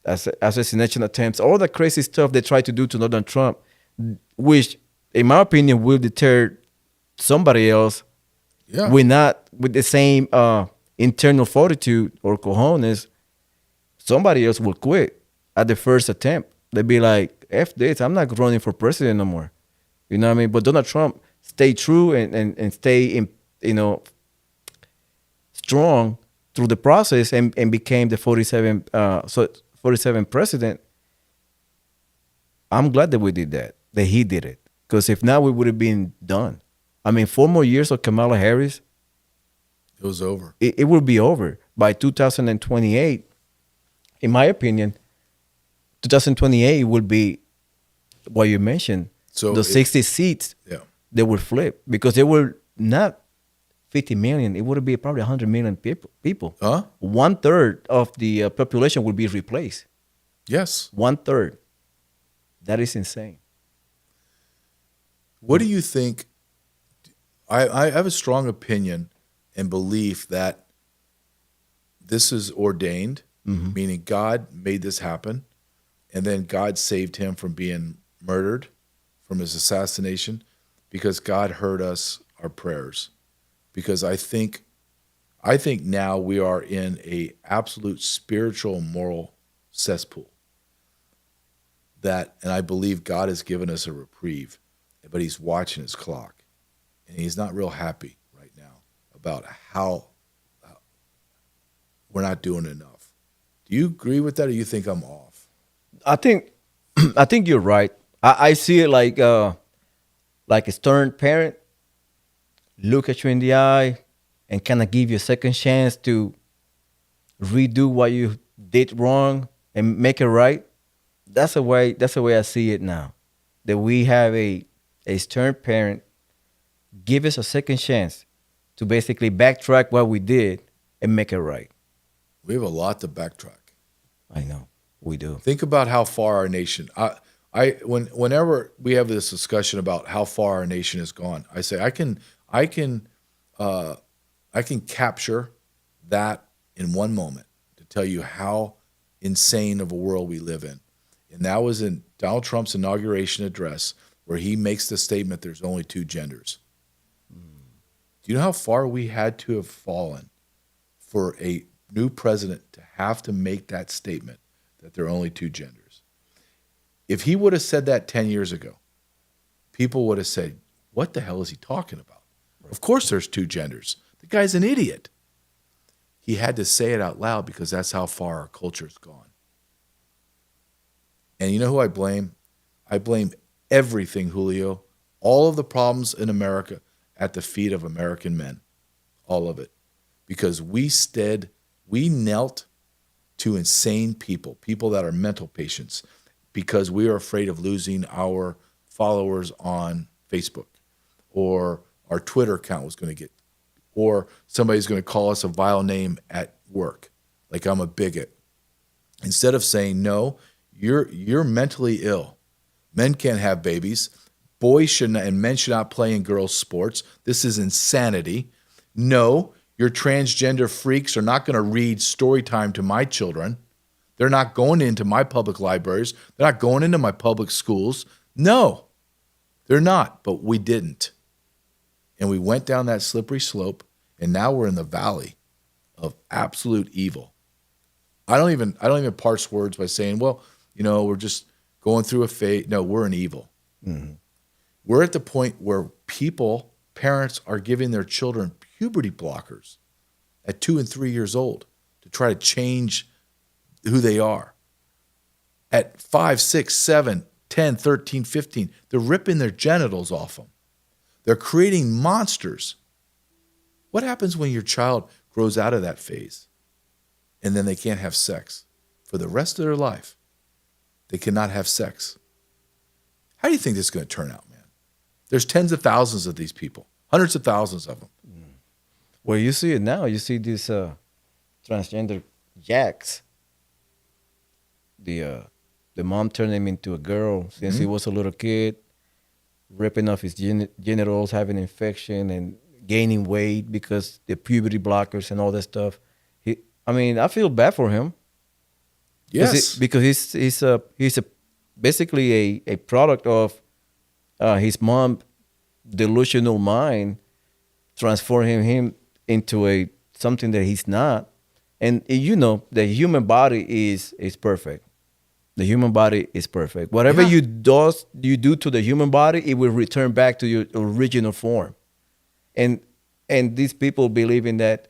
assassination attempts, all the crazy stuff they try to do to Donald Trump, which, in my opinion, will deter somebody else. Yeah. We're not with the same internal fortitude or cojones. Somebody else will quit at the first attempt. They'd be like, F this, I'm not running for president no more. You know what I mean? But Donald Trump stayed true and stay in, strong through the process and became the 47 president. I'm glad that we did that he did it. Because if not, we would have been done. I mean, 4 more years of Kamala Harris. It was over. It will be over by 2028. In my opinion, 2028 will be what you mentioned. So the 60 seats, they will flip because they were not 50 million. It would be probably 100 million people. Huh? 1/3 of the population will be replaced. Yes. 1/3. That is insane. What do you think? I have a strong opinion and belief that this is ordained, meaning God made this happen, and then God saved him from being murdered, from his assassination, because God heard our prayers. Because I think now we are in a absolute spiritual and moral cesspool. And I believe God has given us a reprieve, but he's watching his clock. And he's not real happy right now about how we're not doing enough. Do you agree with that, or you think I'm off? I think you're right. I see it like a stern parent look at you in the eye and kind of give you a second chance to redo what you did wrong and make it right. That's the way I see it now. that we have a stern parent give us a second chance to basically backtrack what we did and make it right. We have a lot to backtrack. I know we do. Think about how far our nation. Whenever we have this discussion about how far our nation has gone, I say I can capture that in one moment to tell you how insane of a world we live in. And that was in Donald Trump's inauguration address, where he makes the statement there's only two genders. Do you know how far we had to have fallen for a new president to have to make that statement that there are only two genders? If he would have said that 10 years ago, people would have said, what the hell is he talking about? Of course there's two genders. The guy's an idiot. He had to say it out loud because that's how far our culture's gone. And you know who I blame? I blame everything, Julio, all of the problems in America at the feet of American men, all of it. Because we knelt to insane people that are mental patients, because we are afraid of losing our followers on Facebook, or our Twitter account was going to get, or somebody's going to call us a vile name at work, like I'm a bigot. Instead of saying, no, you're mentally ill. Men can't have babies. Boys should not, and men should not play in girls' sports. This is insanity. No, your transgender freaks are not going to read story time to my children. They're not going into my public libraries. They're not going into my public schools. No, they're not, but we didn't. And we went down that slippery slope, and now we're in the valley of absolute evil. I don't even parse words by saying, well, we're just going through a phase. No, we're in evil. Mm-hmm. We're at the point where parents are giving their children puberty blockers at 2 and 3 years old to try to change who they are. At 5, 6, 7, 10, 13, 15, they're ripping their genitals off them. They're creating monsters. What happens when your child grows out of that phase and then they can't have sex? For the rest of their life, they cannot have sex. How do you think this is going to turn out, man? There's tens of thousands of these people, hundreds of thousands of them. Well, you see it now. You see these transgender jacks. The mom turned him into a girl since he was a little kid, ripping off his genitals, having infection, and gaining weight because the puberty blockers and all that stuff. I feel bad for him. Yes, because he's basically a product of his mom's delusional mind, transforming him into something that he's not. And the human body is perfect. The human body is perfect. Whatever you do to the human body, it will return back to your original form. And these people believe in that,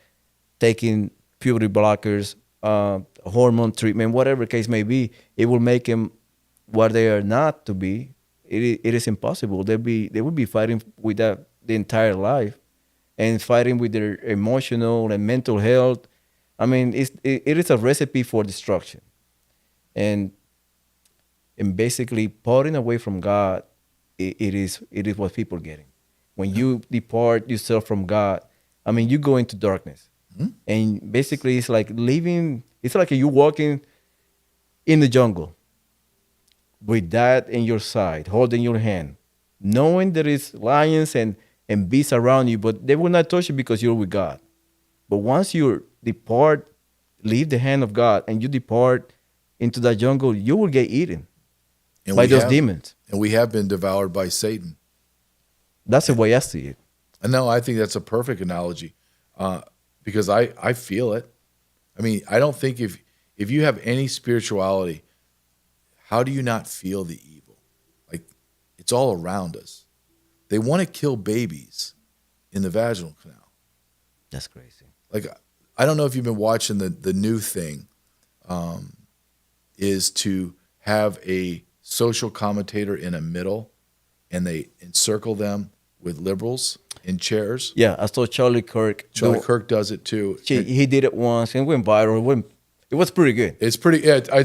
taking puberty blockers, hormone treatment, whatever the case may be, it will make them what they are not to be. It is impossible. They will be fighting with that the entire life, and fighting with their emotional and mental health. It is a recipe for destruction, and basically parting away from God. It is what people are getting. When you depart yourself from God, you go into darkness. And basically, it's like living. It's like you walking in the jungle with that in your side, holding your hand, knowing there is lions and beasts around you, but they will not touch you because you're with God. But once you depart, leave the hand of God, and you depart into that jungle, you will get eaten by those demons. And we have been devoured by Satan. That's the way I see it. And no, I think that's a perfect analogy. Because I feel it. I don't think if you have any spirituality, how do you not feel the evil? Like, it's all around us. They want to kill babies in the vaginal canal. That's crazy. Like, I don't know if you've been watching the new thing, is to have a social commentator in a middle, and they encircle them with liberals in chairs. Yeah, I saw Charlie Kirk. Kirk does it too. He did it once and went viral. It was pretty good. It's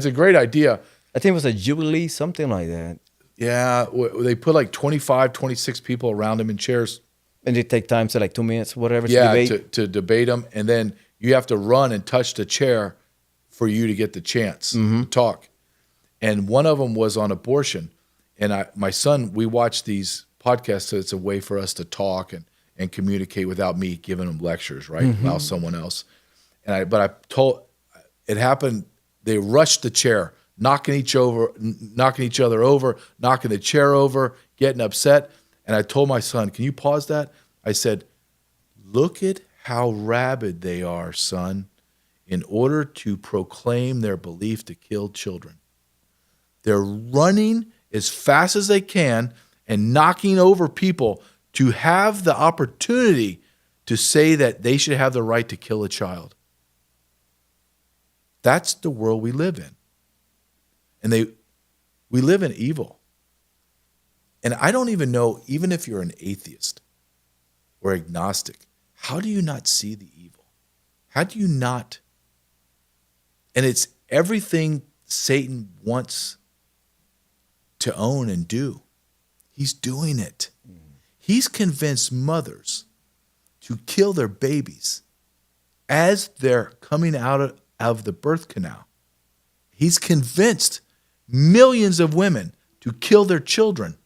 a great idea. I think it was a Jubilee, something like that. Yeah, they put like 25, 26 people around him in chairs. And they take time, so like 2 minutes, whatever, to Yeah, debate. to debate them, and then you have to run and touch the chair for you to get the chance to talk. And one of them was on abortion, and my son, we watch these podcasts, so it's a way for us to talk and communicate without me giving him lectures, right? Allow someone else. But I told it happened. They rushed the chair, knocking each other over, knocking the chair over, getting upset. And I told my son, "Can you pause that?" I said, "Look at how rabid they are, son, in order to proclaim their belief to kill children. They're running as fast as they can and knocking over people to have the opportunity to say that they should have the right to kill a child." That's the world we live in. And we live in evil. And I don't even know, even if you're an atheist or agnostic, how do you not see the evil? How do you not? And it's everything Satan wants to own and do. He's doing it. He's convinced mothers to kill their babies as they're coming out of the birth canal. He's convinced millions of women to kill their children.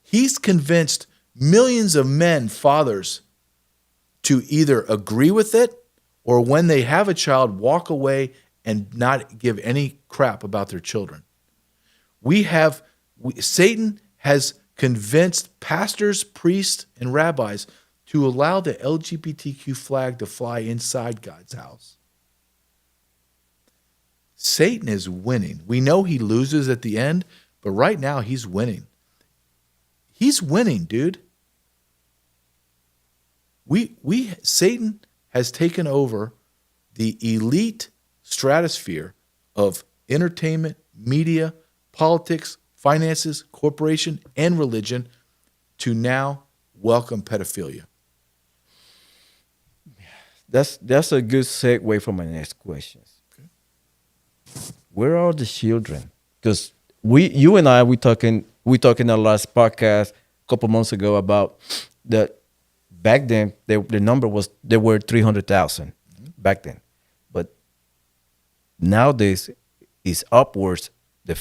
He's convinced millions of men, fathers, to either agree with it or when they have a child, walk away and not give any crap about their children. Satan has convinced pastors, priests, and rabbis to allow the LGBTQ flag to fly inside God's house. Satan is winning. We know he loses at the end, but right now he's winning. He's winning, dude. Satan has taken over the elite stratosphere of entertainment, media, politics, finances, corporation, and religion to now welcome pedophilia. That's a good segue for my next questions. Okay. Where are the children? Because you and I, we talking in our last podcast a couple months ago about that. Back then, the number was there were 300,000 back then, but nowadays is upwards the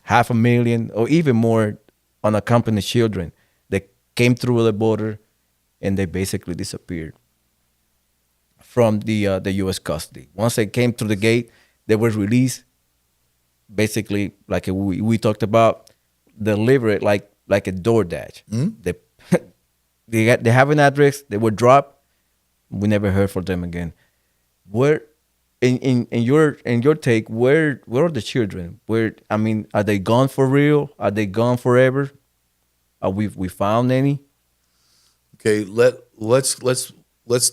500,000 or even more unaccompanied children that came through the border and they basically disappeared from the U.S. custody. Once they came through the gate, they were released. Basically, like we talked about, delivered like a DoorDash. They have an address. They were dropped. We never heard from them again. Where, in your take, where are the children? Are they gone for real? Are they gone forever? Are we found any? Okay, let's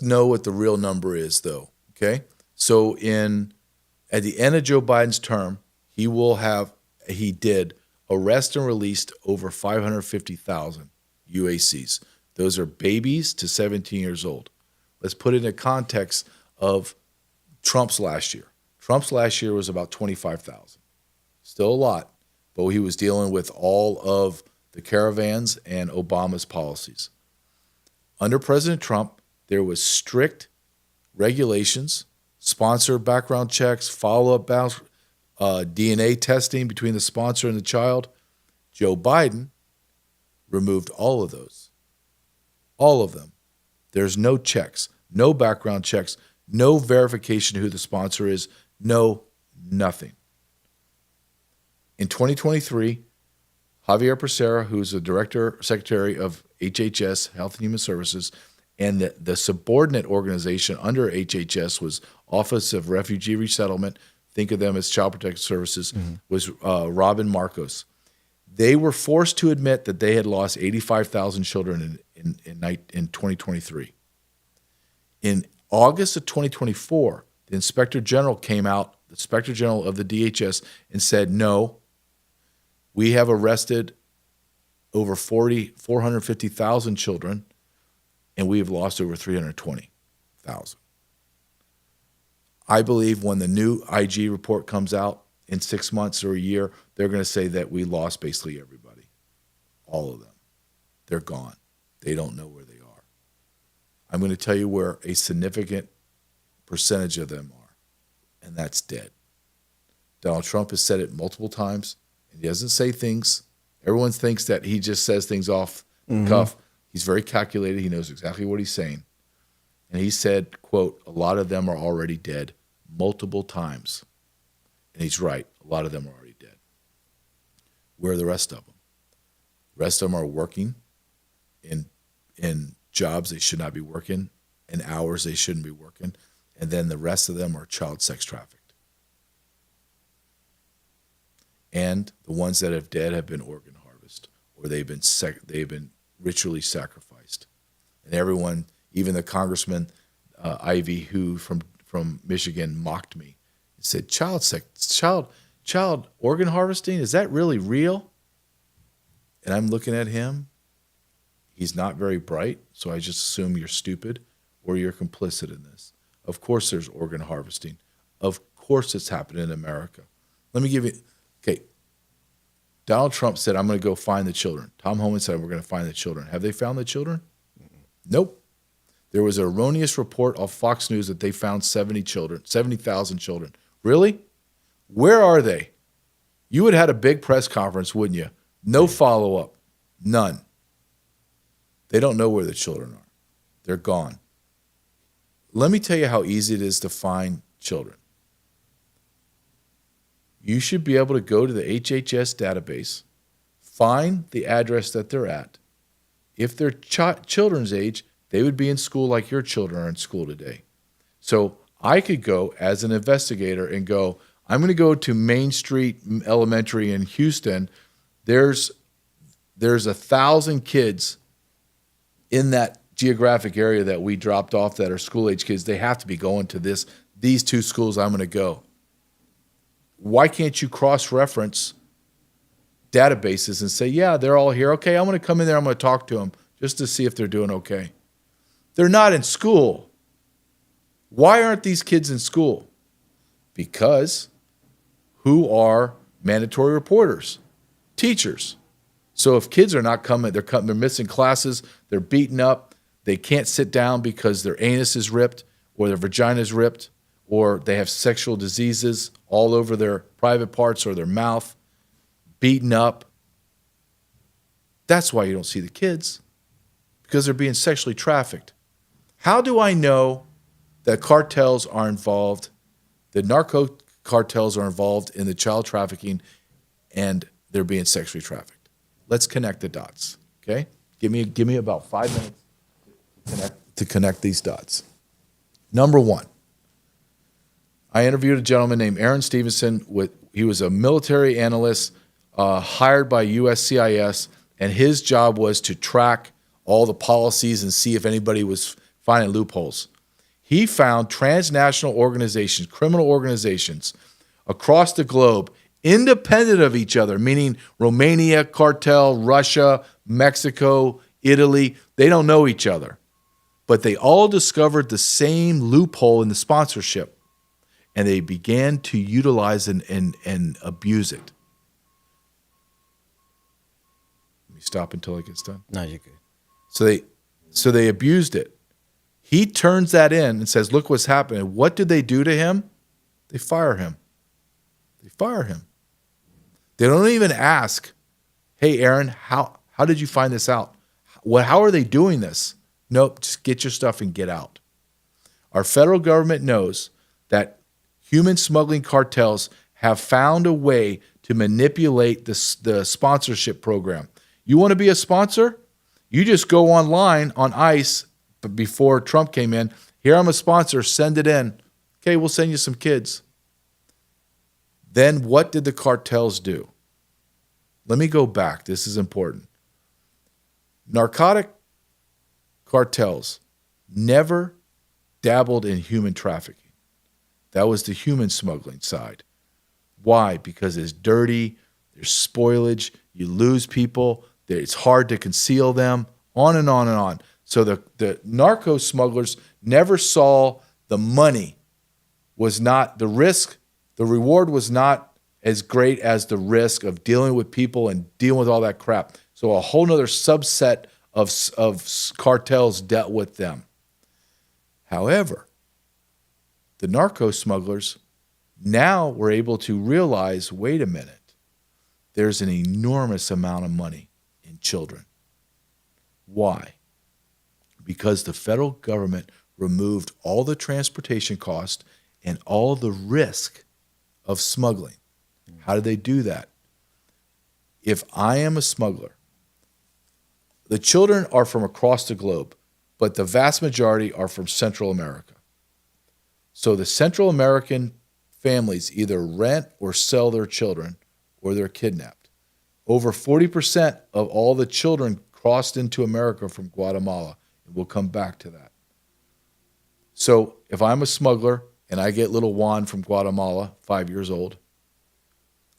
know what the real number is, though. Okay, so at the end of Joe Biden's term, he did arrest and released over 550,000 UACs. Those are babies to 17 years old. Let's put it in the context of Trump's last year. Trump's last year was about 25,000. Still a lot, but he was dealing with all of the caravans and Obama's policies. Under President Trump, there was strict regulations, sponsor background checks, follow-up DNA testing between the sponsor and the child. Joe Biden removed all of those. All of them. There's no checks, no background checks, no verification of who the sponsor is, nothing. In 2023, Javier Becerra, who's the secretary of HHS, Health and Human Services, and the subordinate organization under HHS was Office of Refugee Resettlement, think of them as Child Protective Services, was Robin Marcos. They were forced to admit that they had lost 85,000 children in 2023. In August of 2024, the Inspector General came out, the Inspector General of the DHS, and said, no, we have arrested over 450,000 children, and we have lost over 320,000. I believe when the new IG report comes out in 6 months or a year, they're going to say that we lost basically everybody, all of them. They're gone. They don't know where they are. I'm going to tell you where a significant percentage of them are, and that's dead. Donald Trump has said it multiple times, and he doesn't say things. Everyone thinks that he just says things off the cuff. He's very calculated. He knows exactly what he's saying. And he said, quote, a lot of them are already dead multiple times. And he's right. A lot of them are already dead. Where are the rest of them? The rest of them are working in jobs they should not be working, in hours they shouldn't be working. And then the rest of them are child sex trafficked. And the ones that have dead have been organ harvested, or they've been ritually sacrificed. And everyone, even the Congressman Ivey, who from Michigan, mocked me and said, child organ harvesting, is that really real? And I'm looking at him. He's not very bright, so I just assume you're stupid or you're complicit in this. Of course there's organ harvesting. Of course it's happening in America. Let me give you, okay, Donald Trump said, I'm going to go find the children. Tom Homan said, we're going to find the children. Have they found the children? Nope. There was an erroneous report of Fox News that they found 70,000 children. Really? Where are they? You would have had a big press conference, wouldn't you? No follow-up. None. They don't know where the children are. They're gone. Let me tell you how easy it is to find children. You should be able to go to the HHS database, find the address that they're at. If they're children's age, they would be in school like your children are in school today. So I could go as an investigator and go, I'm going to go to Main Street Elementary in Houston. There's 1,000 kids in that geographic area that we dropped off that are school-age kids. They have to be going to these two schools I'm going to go. Why can't you cross-reference databases and say, yeah, they're all here. Okay, I'm going to come in there. I'm going to talk to them just to see if they're doing okay. They're not in school. Why aren't these kids in school? Because who are mandatory reporters? Teachers. So if kids are not coming, they're missing classes, they're beaten up, they can't sit down because their anus is ripped or their vagina is ripped, or they have sexual diseases all over their private parts or their mouth, beaten up. That's why you don't see the kids, because they're being sexually trafficked. How do I know that cartels are involved, that narco cartels are involved in the child trafficking and they're being sexually trafficked? Let's connect the dots, okay? Give me about 5 minutes to connect these dots. Number one, I interviewed a gentleman named Aaron Stevenson. He was a military analyst hired by USCIS, and his job was to track all the policies and see if anybody was finding loopholes. He found transnational organizations, criminal organizations across the globe, independent of each other, meaning Romania cartel, Russia, Mexico, Italy. They don't know each other, but they all discovered the same loophole in the sponsorship, and they began to utilize and abuse it. Let me stop until it gets done. No, you're good. So they abused it. He turns that in and says, look what's happening. What do they do to him? They fire him. They fire him. They don't even ask, hey, Aaron, how did you find this out? How are they doing this? Nope, just get your stuff and get out. Our federal government knows that human smuggling cartels have found a way to manipulate the sponsorship program. You want to be a sponsor? You just go online on ICE before Trump came in. Here, I'm a sponsor. Send it in. Okay, we'll send you some kids. Then what did the cartels do? Let me go back. This is important. Narcotic cartels never dabbled in human trafficking. That was the human smuggling side. Why? Because it's dirty, there's spoilage, you lose people, it's hard to conceal them, on and on and on. So the narco smugglers never saw the money was not the risk, the reward was not as great as the risk of dealing with people and dealing with all that crap. So a whole nother subset of cartels dealt with them. However, the narco smugglers now were able to realize, wait a minute, there's an enormous amount of money in children. Why? Because the federal government removed all the transportation cost and all the risk of smuggling. How do they do that? If I am a smuggler, the children are from across the globe, but the vast majority are from Central America. So the Central American families either rent or sell their children or they're kidnapped. Over 40% of all the children crossed into America from Guatemala, and we'll come back to that. So if I'm a smuggler and I get little Juan from Guatemala, 5 years old,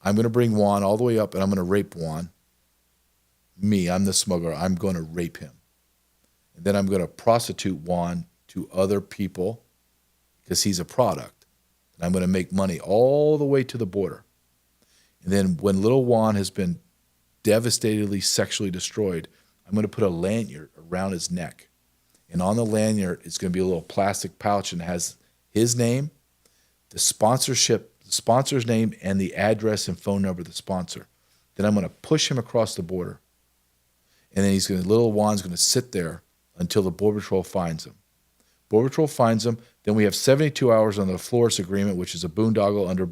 I'm going to bring Juan all the way up and I'm going to rape Juan. Me, I'm the smuggler. I'm going to rape him. And then I'm going to prostitute Juan to other people because he's a product. And I'm going to make money all the way to the border. And then when little Juan has been devastatedly sexually destroyed, I'm going to put a lanyard around his neck. And on the lanyard, it's going to be a little plastic pouch and it has his name, the sponsor's name, and the address and phone number of the sponsor. Then I'm going to push him across the border. And then little Juan's going to sit there until the Border Patrol finds him. Border Patrol finds him. Then we have 72 hours on the Flores Agreement, which is a boondoggle under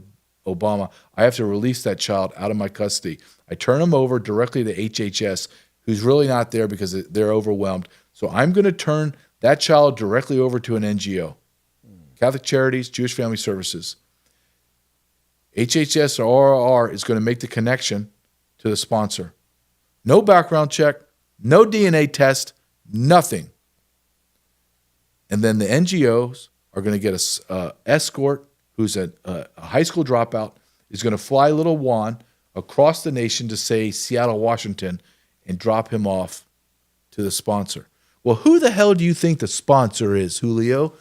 Obama. I have to release that child out of my custody. I turn him over directly to HHS, who's really not there because they're overwhelmed. So I'm going to turn that child directly over to an NGO, Catholic Charities, Jewish Family Services. HHS or RRR is going to make the connection to the sponsor. No background check, no DNA test, nothing. And then the NGOs are going to get an escort who's a high school dropout, is going to fly little Juan across the nation to, say, Seattle, Washington, and drop him off to the sponsor. Well, who the hell do you think the sponsor is, Julio?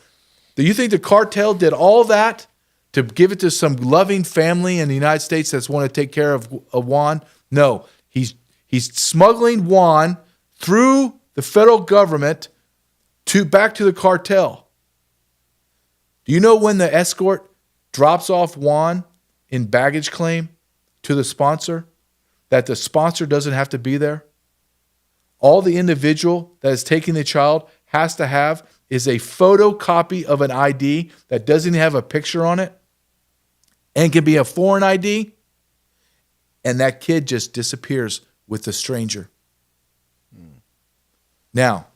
Do you think the cartel did all that to give it to some loving family in the United States that's want to take care of Juan? No, he's smuggling Juan through the federal government back to the cartel. Do you know when the escort drops off Juan in baggage claim to the sponsor, that the sponsor doesn't have to be there? All the individual that is taking the child has to have is a photocopy of an ID that doesn't have a picture on it and can be a foreign ID, and that kid just disappears with the stranger. Now,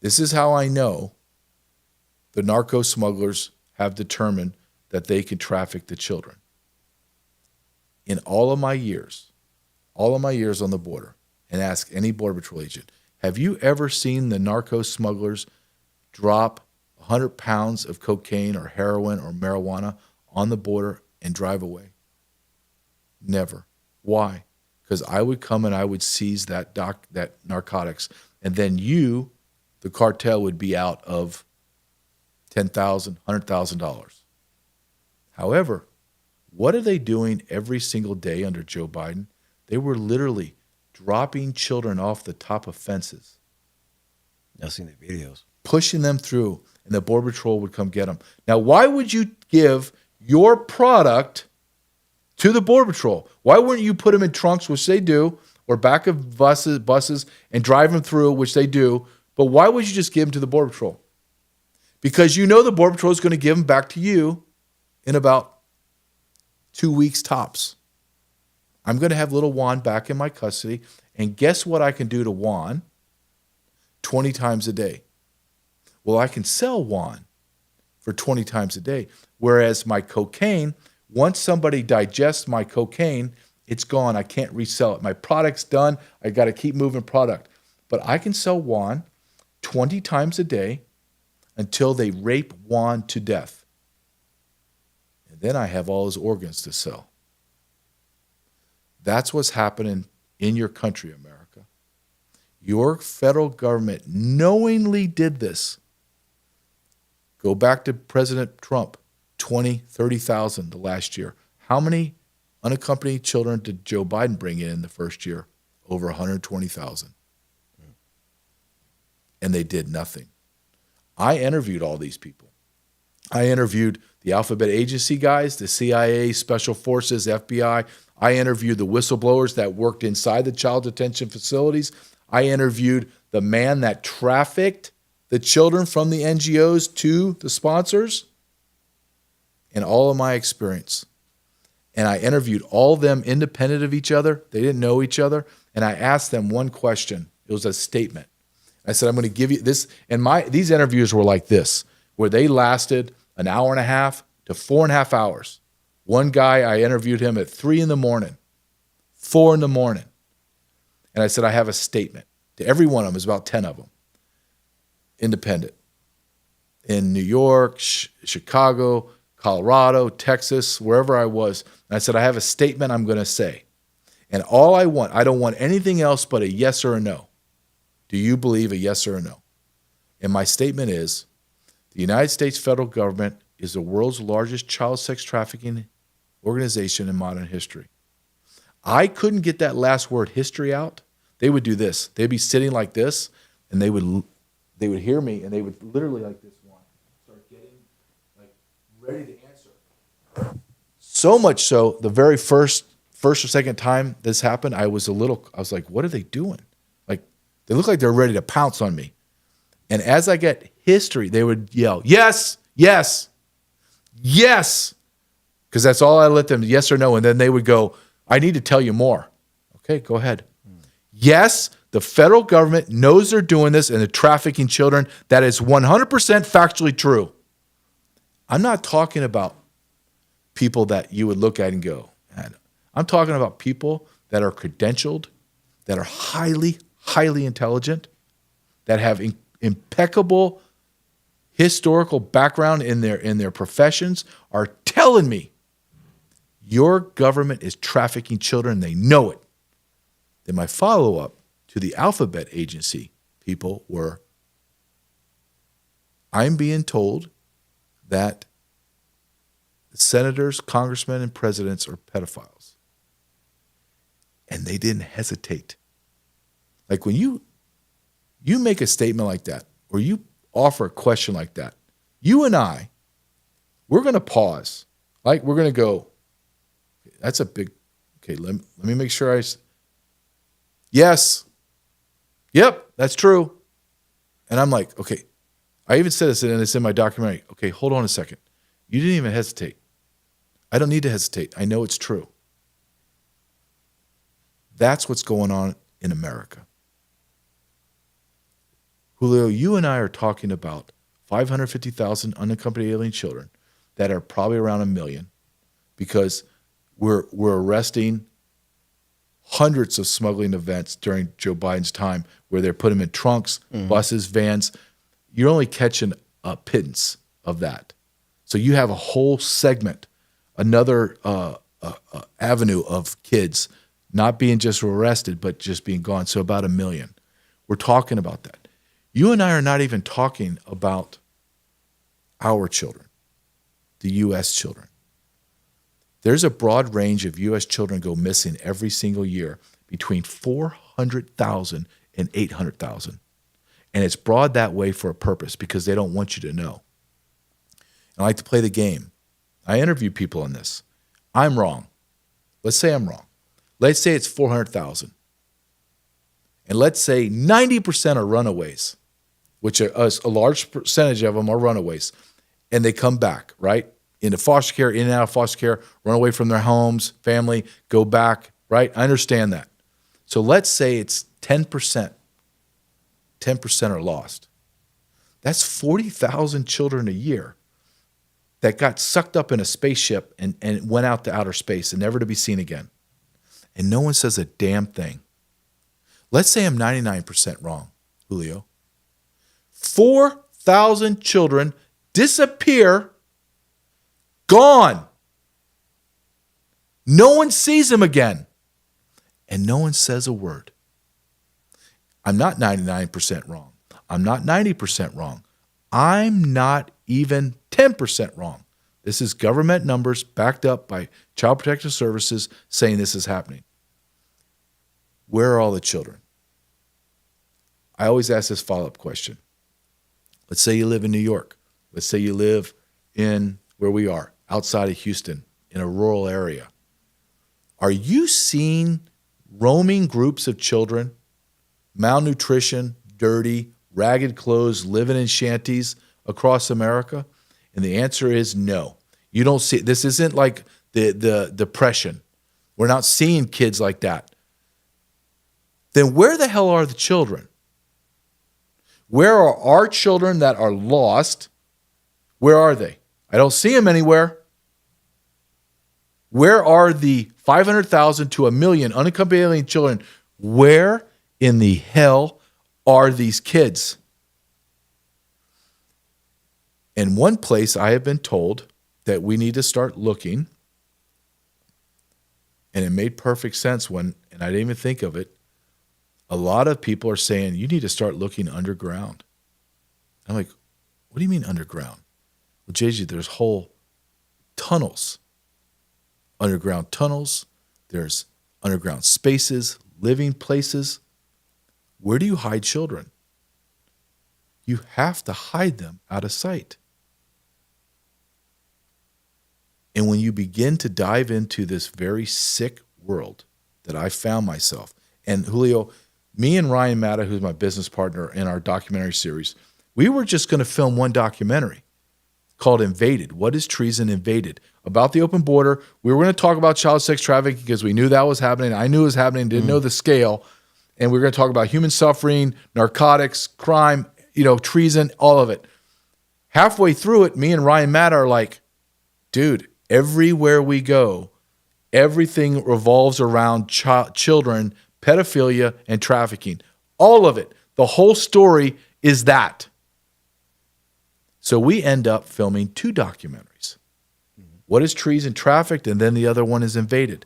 this is how I know the narco smugglers have determined that they can traffic the children. In all of my years on the border, and ask any Border Patrol agent, have you ever seen the narco smugglers drop 100 pounds of cocaine or heroin or marijuana on the border and drive away? Never. Why? Because I would come and I would seize that narcotics, and then you, the cartel, would be out of $10,000, $100,000. However, what are they doing every single day under Joe Biden? They were literally dropping children off the top of fences. I've seen the videos. Pushing them through, and the Border Patrol would come get them. Now, why would you give your product to the Border Patrol? Why wouldn't you put them in trunks, which they do, or back of buses and drive them through, which they do? But why would you just give them to the Border Patrol? Because you know the Border Patrol is going to give them back to you in about 2 weeks tops. I'm going to have little Juan back in my custody, and guess what I can do to Juan 20 times a day? Well, I can sell Juan for 20 times a day, whereas my cocaine, once somebody digests my cocaine, it's gone. I can't resell it. My product's done. I got to keep moving product. But I can sell Juan 20 times a day until they rape Juan to death. And then I have all his organs to sell. That's what's happening in your country, America. Your federal government knowingly did this. Go back to President Trump, 20, 30,000 the last year. How many unaccompanied children did Joe Biden bring in the first year? Over 120,000. And they did nothing. I interviewed all these people. I interviewed the alphabet agency guys, the CIA, Special Forces, FBI. I interviewed the whistleblowers that worked inside the child detention facilities. I interviewed the man that trafficked the children from the NGOs to the sponsors, and all of my experience. And I interviewed all of them independent of each other. They didn't know each other. And I asked them one question. It was a statement. I said, I'm going to give you this. And these interviews were like this, where they lasted an hour and a half to 4.5 hours. One guy, I interviewed him at 3 in the morning, 4 in the morning. And I said, I have a statement. To every one of them, there's about 10 of them, independent. In New York, Chicago, Colorado, Texas, wherever I was. And I said, I have a statement I'm going to say. And all I don't want anything else but a yes or a no. Do you believe a yes or a no? And my statement is, the United States federal government is the world's largest child sex trafficking organization in modern history. I couldn't get that last word history out. They would do this. They'd be sitting like this, and they would hear me, and they would literally like this one, start getting like ready to answer. So much so, the very first or second time this happened, I was like, what are they doing? Like, they look like they're ready to pounce on me. And as I get history, they would yell, yes, yes, yes. Because that's all I let them, yes or no. And then they would go, I need to tell you more. Okay, go ahead. Yes, the federal government knows they're doing this and they're trafficking children. That is 100% factually true. I'm not talking about people that you would look at and go, I'm talking about people that are credentialed, that are highly, highly intelligent, that have impeccable historical background in their professions, are telling me your government is trafficking children. They know it. Then my follow-up to the alphabet agency people were, I'm being told that senators, congressmen, and presidents are pedophiles. And they didn't hesitate. Like when you make a statement like that, or you offer a question like that, you and I, we're going to pause. Like we're going to go, that's a big, okay, let me make sure yes, yep, that's true. And I'm like, okay, I even said this, and it's in my documentary. Okay, hold on a second. You didn't even hesitate. I don't need to hesitate. I know it's true. That's what's going on in America. Julio, you and I are talking about 550,000 unaccompanied alien children that are probably around 1 million, because we're arresting hundreds of smuggling events during Joe Biden's time where they're putting them in trunks, buses, vans. You're only catching a pittance of that. So you have a whole segment, another avenue of kids not being just arrested, but just being gone. So about 1 million. We're talking about that. You and I are not even talking about our children, the U.S. children. There's a broad range of U.S. children go missing every single year, between 400,000 and 800,000. And it's broad that way for a purpose, because they don't want you to know. And I like to play the game. I interview people on this. I'm wrong. Let's say I'm wrong. Let's say it's 400,000. And let's say 90% are runaways, which a large percentage of them are runaways. And they come back, right? Into foster care, in and out of foster care, run away from their homes, family, go back, right? I understand that. So let's say it's 10%. 10% are lost. That's 40,000 children a year that got sucked up in a spaceship and went out to outer space and never to be seen again. And no one says a damn thing. Let's say I'm 99% wrong, Julio. 4,000 children disappear, gone. No one sees them again. And no one says a word. I'm not 99% wrong. I'm not 90% wrong. I'm not even 10% wrong. This is government numbers backed up by Child Protective Services saying this is happening. Where are all the children? I always ask this follow-up question. Let's say you live in New York. Let's say you live in where we are, outside of Houston, in a rural area. Are you seeing roaming groups of children, malnutrition, dirty, ragged clothes, living in shanties across America? And the answer is no. You don't see. This isn't like the Depression. We're not seeing kids like that. Then where the hell are the children? Where are our children that are lost? Where are they? I don't see them anywhere. Where are the 500,000 to 1 million unaccompanied alien children? Where in the hell are these kids? And one place I have been told that we need to start looking, and it made perfect sense when, and I didn't even think of it, a lot of people are saying, you need to start looking underground. I'm like, what do you mean underground? Well, JJ, there's whole tunnels, underground tunnels. There's underground spaces, living places. Where do you hide children? You have to hide them out of sight. And when you begin to dive into this very sick world that I found myself, and Julio, me and Ryan Matta, who's my business partner in our documentary series, we were just going to film one documentary called Invaded. What is Treason Invaded? About the open border. We were going to talk about child sex trafficking because we knew that was happening. I knew it was happening, didn't know the scale. And we were going to talk about human suffering, narcotics, crime, treason, all of it. Halfway through it, me and Ryan Matta are like, dude, everywhere we go, everything revolves around children, pedophilia, and trafficking. All of it. The whole story is that. So we end up filming 2 documentaries. What is Treason Trafficked? And then the other one is Invaded.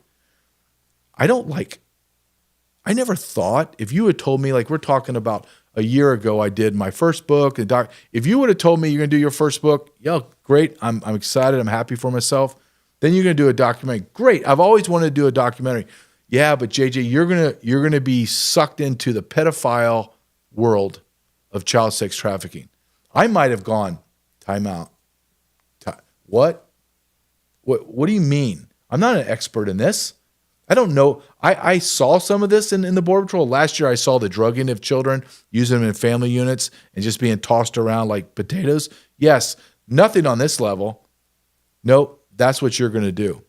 I never thought, if you had told me, like we're talking about a year ago, I did my first book. If you would have told me you're going to do your first book, yeah, great. I'm excited. I'm happy for myself. Then you're going to do a documentary. Great. I've always wanted to do a documentary. Yeah, but JJ, you're gonna be sucked into the pedophile world of child sex trafficking. I might have gone, time out. What do you mean? I'm not an expert in this. I don't know. I saw some of this in the Border Patrol. Last year I saw the drugging of children, using them in family units and just being tossed around like potatoes. Yes, nothing on this level. Nope, that's what you're gonna do.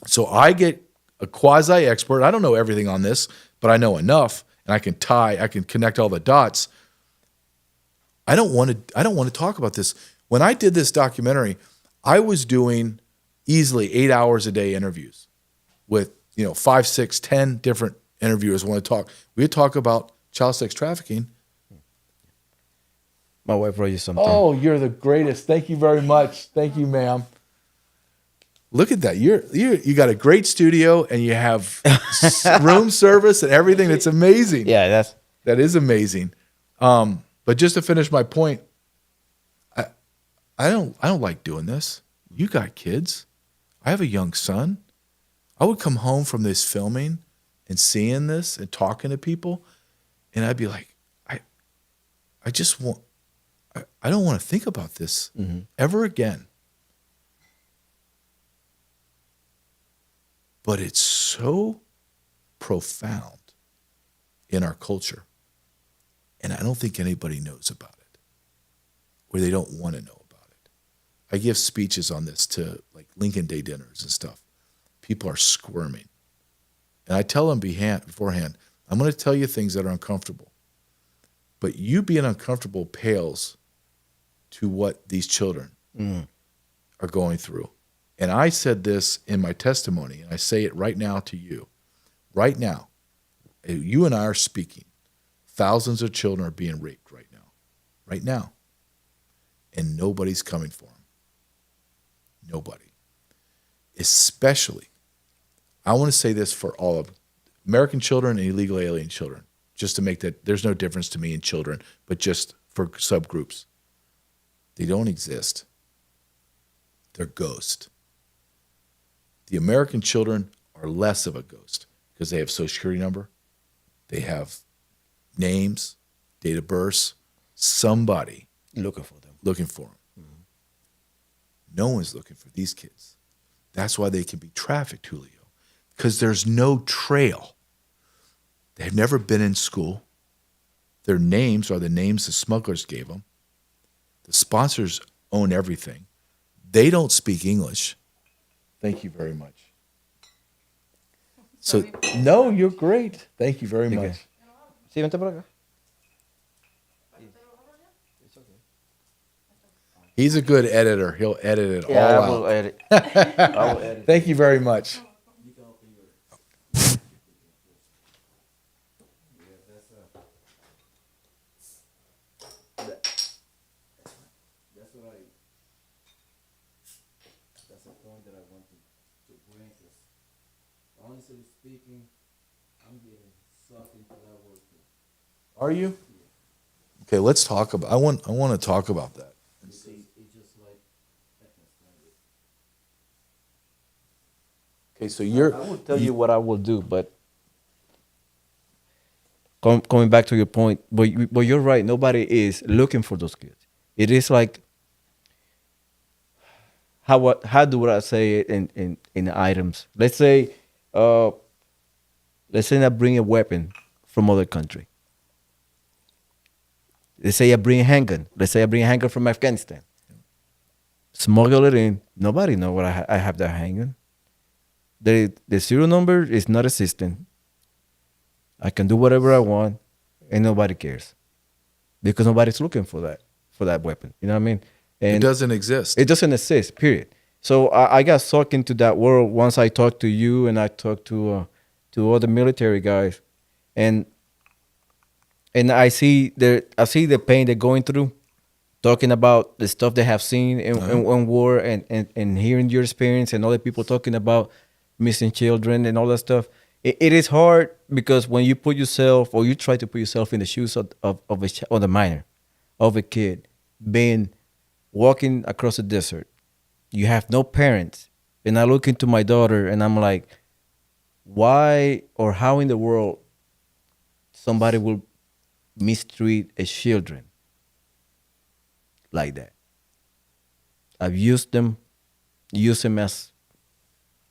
So I get a quasi-expert. I don't know everything on this, but I know enough, and I can connect all the dots. I don't want to talk about this. When I did this documentary, I was doing easily 8 hours a day interviews with 5, 6, 10 different interviewers want to talk. We would talk about child sex trafficking. My wife wrote you something. Oh, you're the greatest. Thank you very much. Thank you, ma'am. Look at that. You got a great studio and you have room service and everything. It's amazing. Yeah, that is amazing. But just to finish my point, I don't like doing this. You got kids. I have a young son. I would come home from this filming and seeing this and talking to people, and I'd be like, I don't want to think about this ever again. But it's so profound in our culture, and I don't think anybody knows about it, or they don't want to know about it. I give speeches on this to like Lincoln Day dinners and stuff. People are squirming. And I tell them beforehand, I'm going to tell you things that are uncomfortable. But you being uncomfortable pales to what these children are going through. And I said this in my testimony, and I say it right now to you. Right now, you and I are speaking. Thousands of children are being raped right now. Right now. And nobody's coming for them. Nobody. Especially, I want to say this for all of American children and illegal alien children, just to make that there's no difference to me in children, but just for subgroups. They don't exist. they're ghost. The American children are less of a ghost because they have social security number, they have names, date of birth, somebody Looking for them. looking for them. No one's looking for these kids. That's why they can be trafficked, Julio, because there's no trail. They've never been in school. Their names are the names the smugglers gave them. The sponsors own everything. They don't speak English. Thank you very much. So, no, you're great. Thank you very Okay. much. Sí, vente por acá. He's a good editor. He'll edit it Yeah, all I will out. edit. I will edit. Thank you very much. That's a point that I want to bring. Because honestly speaking, I'm getting sucked into that work. Are you? Okay, let's talk about. I want to talk about that. Because it's just like I can stand it. Okay, so you're. I will tell you what I will do, but coming back to your point, but you're right. Nobody is looking for those kids. It is like how do I say it in items? Let's say I bring a weapon from other country. Let's say I bring a handgun. Let's say I bring a handgun from Afghanistan. Smuggle it in. Nobody know what I have that handgun. The serial number is not existent. I can do whatever I want, and nobody cares because nobody's looking for that weapon. You know what I mean? It And doesn't exist. it doesn't exist. Period. So I got sucked into that world once I talked to you and I talked to other military guys, and I see the pain they're going through, talking about the stuff they have seen in war, and hearing your experience and other people talking about missing children and all that stuff. It is hard because when you put yourself or you try to put yourself in the shoes of a minor, of a kid, being walking across the desert, you have no parents, and I look into my daughter and I'm like, why or how in the world somebody will mistreat a children like that? I've used them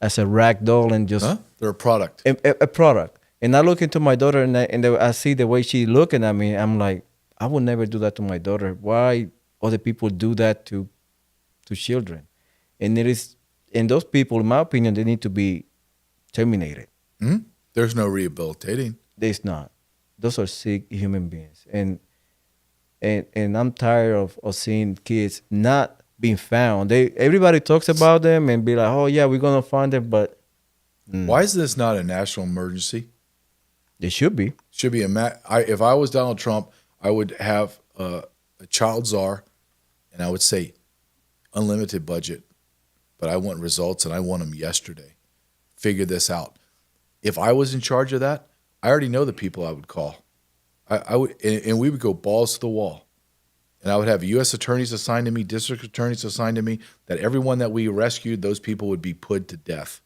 as a rag doll and just They're a product. a product. And I look into my daughter and I see the way she looking at me. I'm like, I would never do that to my daughter. Why other people do that to children? And those people, in my opinion, they need to be terminated. There's no rehabilitating. There's not. Those are sick human beings. And I'm tired of seeing kids not being found. Everybody talks about them and be like, oh yeah, we're gonna find them, but Why is this not a national emergency? they should be. Should be if I was Donald Trump, I would have a child czar, and I would say unlimited budget, but I want results and I want them yesterday. Figure this out. If I was in charge of that, I already know the people I would call. I would, and we would go balls to the wall. And I would have U.S. attorneys assigned to me, district attorneys assigned to me, that everyone that we rescued, those people would be put to death.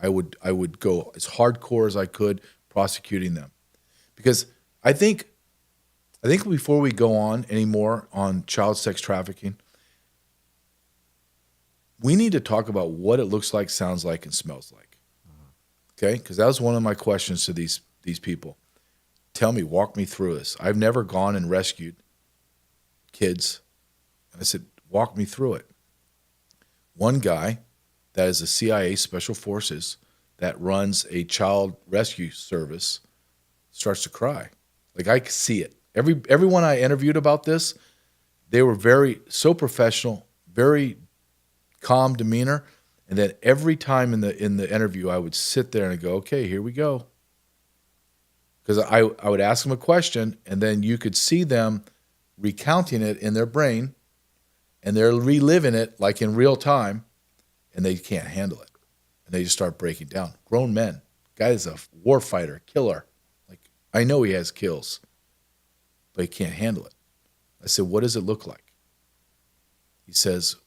I would go as hardcore as I could prosecuting them. Because I think before we go on anymore on child sex trafficking, we need to talk about what it looks like, sounds like, and smells like. Okay? Because that was one of my questions to these people. Tell me, walk me through this. I've never gone and rescued kids. And I said, walk me through it. One guy that is a CIA Special Forces that runs a child rescue service starts to cry. Like, I could see it. Everyone I interviewed about this, they were so professional, very calm demeanor. And then every time in the interview, I would sit there and go, okay, here we go. Because I would ask them a question, and then you could see them recounting it in their brain, and they're reliving it like in real time, and they can't handle it. And they just start breaking down. Grown men. Guy is a war fighter, killer. Like, I know he has kills, but he can't handle it. I said, what does it look like? He says,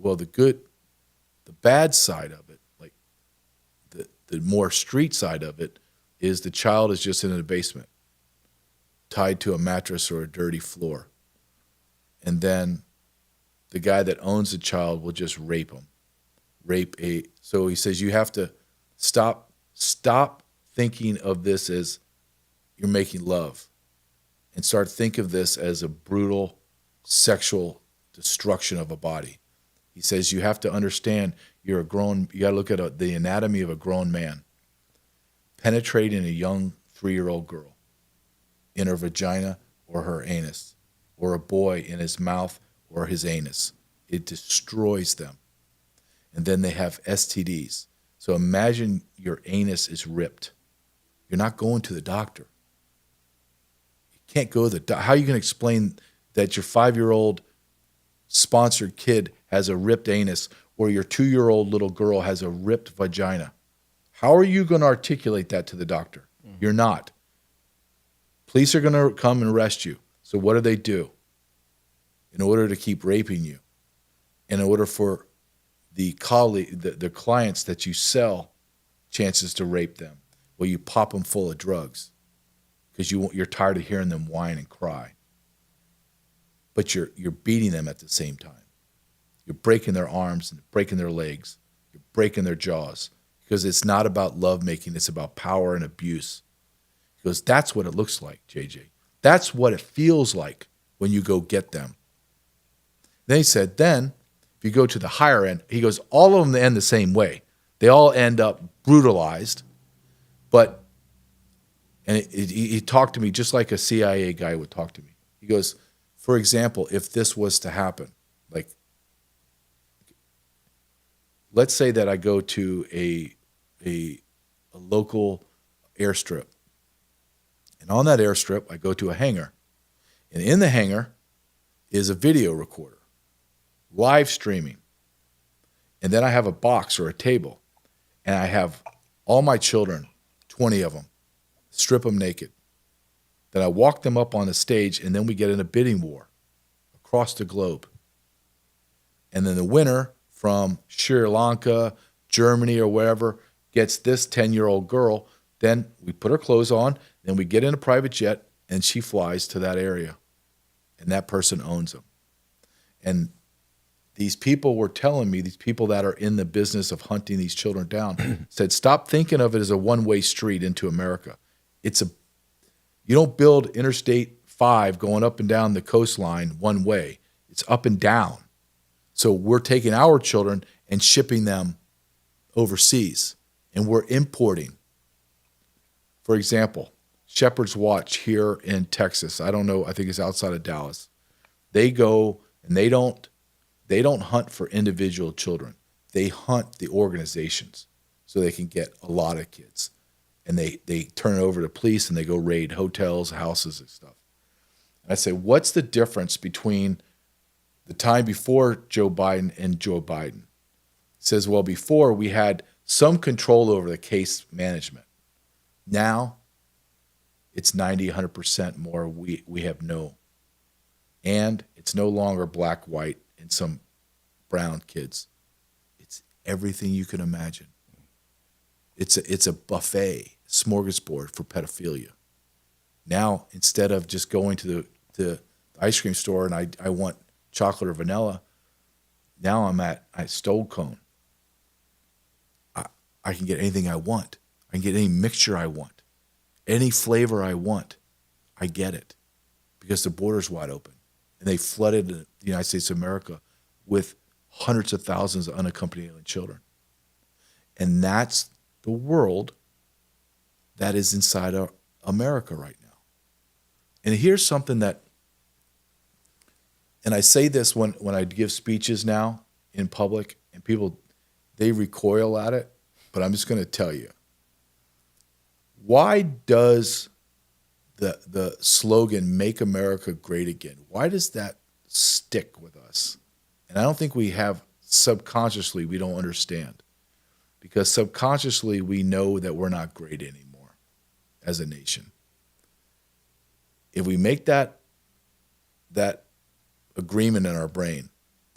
well, the bad side of it, like the more street side of it, is the child is just in a basement, tied to a mattress or a dirty floor. And then the guy that owns the child will just rape him. So he says you have to stop thinking of this as you're making love and start think of this as a brutal sexual destruction of a body. He says you have to understand you got to look at the anatomy of a grown man penetrating a young 3-year-old girl in her vagina or her anus, or a boy in his mouth or his anus. It destroys them. And then they have STDs. So imagine your anus is ripped. You're not going to the doctor. You can't go to the doctor. How are you going to explain that your 5-year-old sponsored kid has a ripped anus or your 2-year-old little girl has a ripped vagina? How are you going to articulate that to the doctor? You're not. Police are going to come and arrest you. So what do? In order to keep raping you, in order for the clients that you sell chances to rape them, well, you pop them full of drugs because you're tired of hearing them whine and cry. But you're beating them at the same time. You're breaking their arms and breaking their legs. You're breaking their jaws because it's not about lovemaking. It's about power and abuse. Because that's what it looks like, JJ. That's what it feels like when you go get them. Then he said, if you go to the higher end, he goes, all of them end the same way. They all end up brutalized. He talked to me just like a CIA guy would talk to me. He goes, for example, if this was to happen, like, let's say that I go to a local airstrip. And on that airstrip, I go to a hangar. And in the hangar is a video recorder, live streaming. And then I have a box or a table. And I have all my children, 20 of them, strip them naked. Then I walk them up on the stage, and then we get in a bidding war across the globe. And then the winner from Sri Lanka, Germany, or wherever gets this 10-year-old girl. Then we put her clothes on, then we get in a private jet, and she flies to that area. And that person owns them. And these people were telling me, these people that are in the business of hunting these children down, said, stop thinking of it as a one-way street into America. You don't build Interstate 5 going up and down the coastline one way. It's up and down. So we're taking our children and shipping them overseas, and we're importing. For example, Shepherd's Watch here in Texas. I don't know. I think it's outside of Dallas. They go and they don't hunt for individual children. They hunt the organizations so they can get a lot of kids. And they turn it over to police and they go raid hotels, houses, and stuff. And I say, what's the difference between the time before Joe Biden and Joe Biden? He says, well, before we had some control over the case management. Now it's 90, 100% more we have no. And it's no longer black, white, and some brown kids. It's everything you can imagine. It's a buffet, smorgasbord for pedophilia. Now, instead of just going to the ice cream store and I want chocolate or vanilla, now I'm at Stole Cone. I can get anything I want. I can get any mixture I want. Any flavor I want. I get it because the border's wide open. And they flooded the United States of America with hundreds of thousands of unaccompanied alien children. And that's the world that is inside of America right now. And here's something that, and I say this when I give speeches now in public, and people, they recoil at it, but I'm just going to tell you. Why does the slogan, Make America Great Again, why does that stick with us? And I don't think we have, subconsciously, we don't understand. Because subconsciously, we know that we're not great anymore as a nation. If we make that agreement in our brain,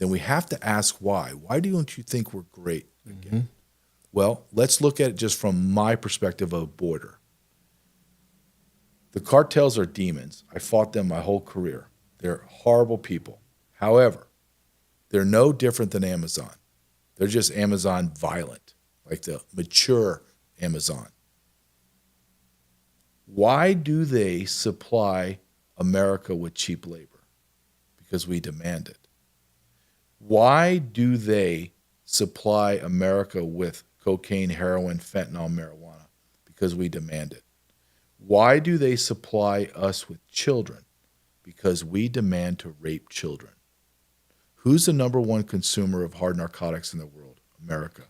then we have to ask why. Why don't you think we're great again? Well, let's look at it just from my perspective of a border. The cartels are demons. I fought them my whole career. They're horrible people. However, they're no different than Amazon. They're just Amazon violent, like the mature Amazon. Why do they supply America with cheap labor? Because we demand it. Why do they supply America with cocaine, heroin, fentanyl, marijuana? Because we demand it. Why do they supply us with children? Because we demand to rape children. Who's the number one consumer of hard narcotics in the world? America.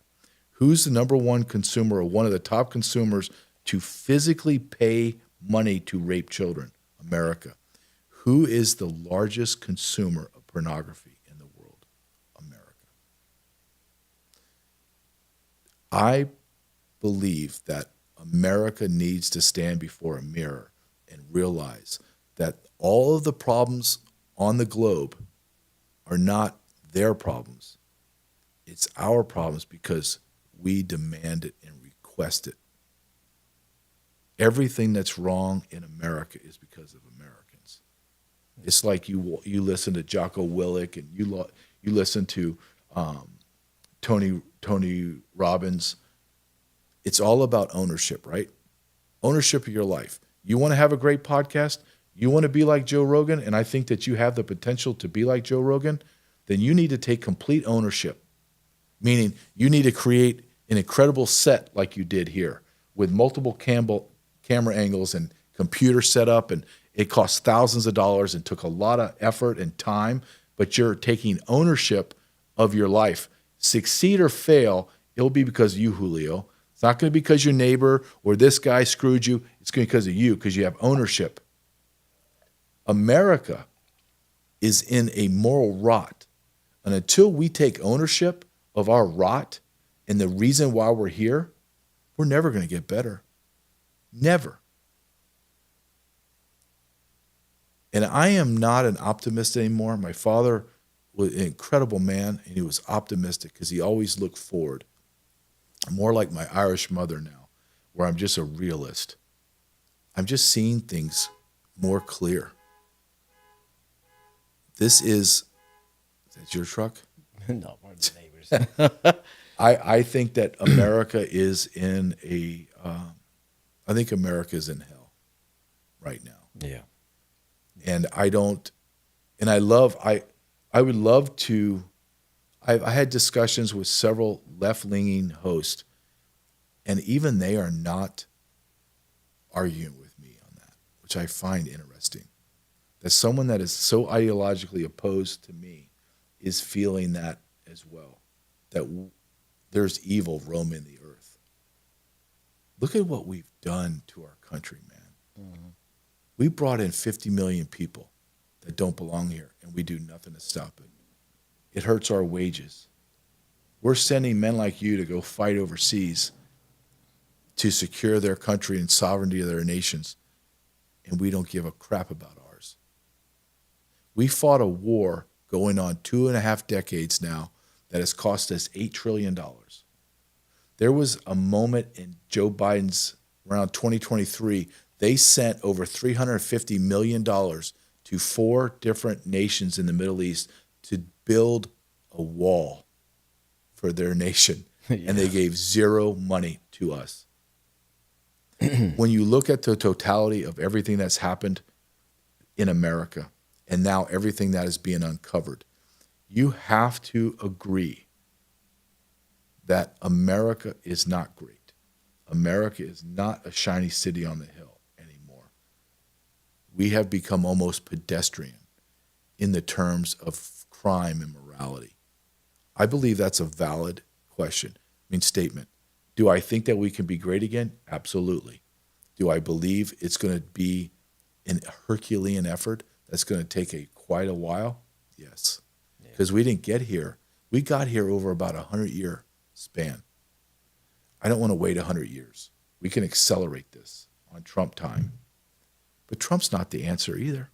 Who's the number one consumer or one of the top consumers to physically pay money to rape children? America. Who is the largest consumer of pornography in the world? America. I believe that America needs to stand before a mirror and realize that all of the problems on the globe are not their problems. It's our problems because we demand it and request it. Everything that's wrong in America is because of Americans. It's like you listen to Jocko Willink and you listen to Tony Robbins. It's all about ownership, right? Ownership of your life. You want to have a great podcast? You want to be like Joe Rogan, and I think that you have the potential to be like Joe Rogan, then you need to take complete ownership, meaning you need to create an incredible set like you did here with multiple camera angles and computer setup, and it cost thousands of dollars and took a lot of effort and time, but you're taking ownership of your life. Succeed or fail, it'll be because of you, Julio. It's not going to be because your neighbor or this guy screwed you. It's going to be because of you, because you have ownership. America is in a moral rot. And until we take ownership of our rot and the reason why we're here, we're never going to get better. Never. And I am not an optimist anymore. My father was an incredible man, and he was optimistic because he always looked forward. I'm more like my Irish mother now, where I'm just a realist. I'm just seeing things more clear. Is that your truck? No, one of the neighbors. I think that America is in I think America is in hell right now. Yeah. And I would love to, I had discussions with several left-leaning hosts, and even they are not arguing with me on that, which I find interesting. That someone that is so ideologically opposed to me is feeling that as well, that there's evil roaming the earth. Look at what we've done to our country, man. Mm-hmm. We brought in 50 million people that don't belong here, and we do nothing to stop it. It hurts our wages. We're sending men like you to go fight overseas to secure their country and sovereignty of their nations, and we don't give a crap about ours. We fought a war going on 2.5 decades now that has cost us $8 trillion. There was a moment in Joe Biden's around 2023, they sent over $350 million to 4 different nations in the Middle East to build a wall for their nation. Yeah. And they gave zero money to us. When you look at the totality of everything that's happened in America, and now everything that is being uncovered, you have to agree that America is not great. America is not a shiny city on the hill anymore. We have become almost pedestrian in the terms of crime and morality. I believe that's a valid statement. Do I think that we can be great again? Absolutely. Do I believe it's going to be a Herculean effort that's going to take quite a while? Yes. Because we didn't get here. We got here over about 100-year span. I don't want to wait 100 years. We can accelerate this on Trump time. But Trump's not the answer either.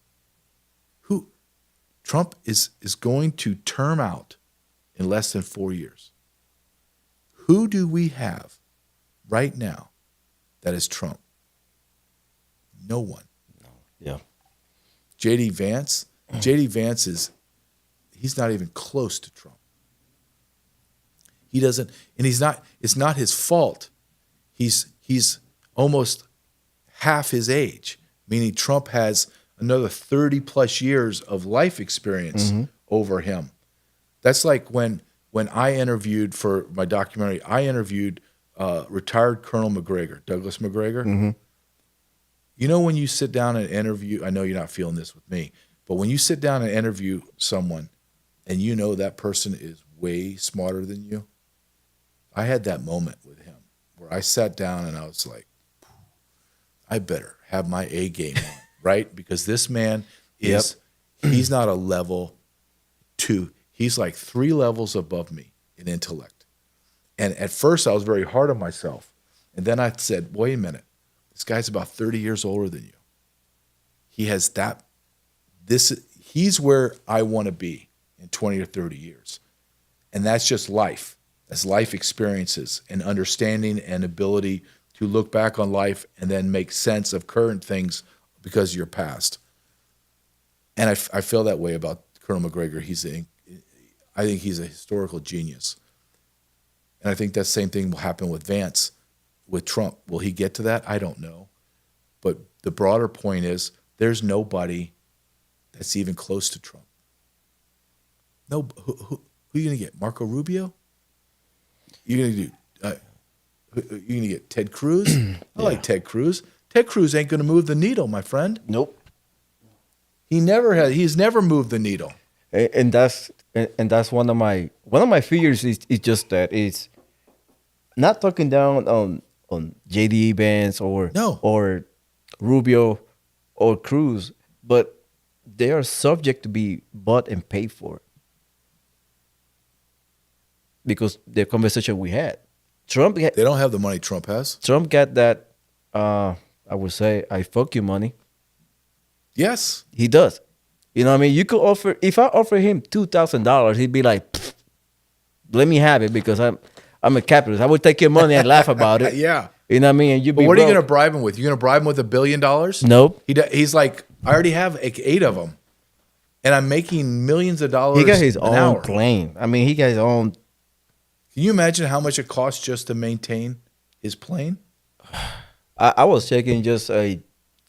Trump is going to term out in less than 4 years. Who do we have right now that is Trump? No one. Yeah. J.D. Vance. J.D. Vance he's not even close to Trump. He doesn't, and it's not his fault. He's almost half his age, meaning Trump has another 30 plus years of life experience over him. That's like when I interviewed for my documentary, I interviewed retired Colonel McGregor, Douglas McGregor. You know, when you sit down and interview, I know you're not feeling this with me, but when you sit down and interview someone and you know that person is way smarter than you, I had that moment with him where I sat down and I was like, I better have my A game on, right? Because this man is, he's not a level 2. He's like 3 levels above me in intellect. And at first I was very hard on myself. And then I said, wait a minute, this guy's about 30 years older than you. He has he's where I want to be in 20 or 30 years. And that's just life. That's life experiences and understanding and ability to look back on life and then make sense of current things because of your past. And I feel that way about Colonel McGregor. I think he's a historical genius. And I think that same thing will happen with Vance, with Trump. Will he get to that? I don't know. But the broader point is there's nobody that's even close to Trump. No, who are you going to get? Marco Rubio? You're going to get Ted Cruz? I like Ted Cruz. Ted Cruz ain't going to move the needle, my friend. Nope. He never has. He's never moved the needle. And that's one of my fears is just that it's not talking down on JD Vance or Rubio or Cruz, but they are subject to be bought and paid for because the conversation we had. They don't have the money Trump has. Trump got that. I would say I fuck you money. Yes, he does. You know what I mean? You could offer, if I offer him $2,000, he'd be like, let me have it because I'm a capitalist. I would take your money and laugh about it. Yeah. You know what I mean? And But what are you going to bribe him with? You going to bribe him with $1 billion? Nope. He's like, I already have 8 of them, and I'm making millions of dollars. He got his own hour. plane. I mean, he got his own. Can you imagine how much it costs just to maintain his plane? I was checking just a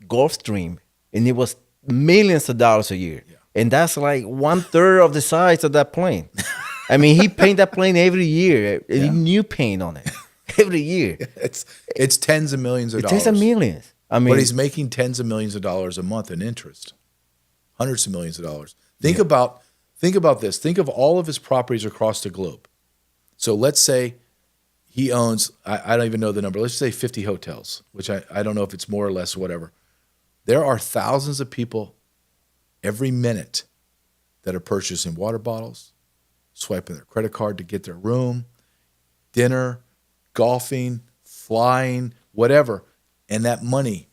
Gulfstream, and it was millions of dollars a year. Yeah. And that's like 1/3 of the size of that plane. I mean, he paint that plane every year. Yeah. New paint on it every year. It's tens of millions of dollars. Tens of millions. I mean, but he's making tens of millions of dollars a month in interest, hundreds of millions of dollars. Think about this. Think of all of his properties across the globe. So let's say he owns, I don't even know the number. Let's say 50 hotels, which I don't know if it's more or less or whatever. There are thousands of people every minute that are purchasing water bottles, swiping their credit card to get their room, dinner, golfing, flying, whatever. And that money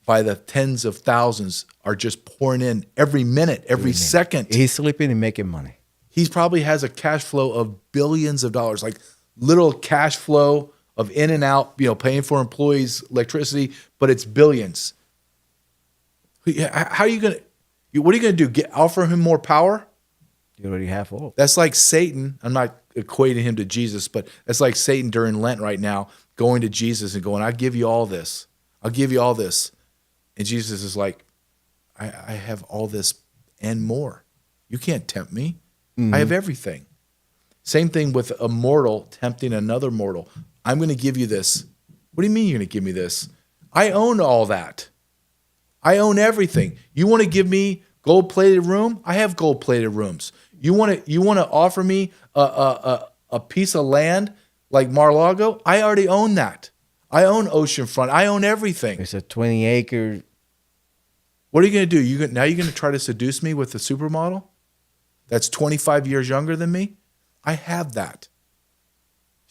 by the tens of thousands are just pouring in every minute, every second. He's sleeping and making money. He probably has a cash flow of billions of dollars, like little cash flow of in and out, paying for employees, electricity, but it's billions. How are you going to, what are you going to do? Offer him more power? You already have all. That's like Satan. I'm not equating him to Jesus, but that's like Satan during Lent right now, going to Jesus and going, I'll give you all this. I'll give you all this. And Jesus is like, I have all this and more. You can't tempt me. Mm-hmm. I have everything. Same thing with a mortal tempting another mortal. I'm going to give you this. What do you mean you're going to give me this? I own all that. I own everything. You want to give me gold-plated room? I have gold-plated rooms. You want to offer me a piece of land like Mar-a-Lago? I already own that. I own oceanfront. I own everything. It's a 20-acre. What are you going to do? Now you're going to try to seduce me with a supermodel that's 25 years younger than me? I have that.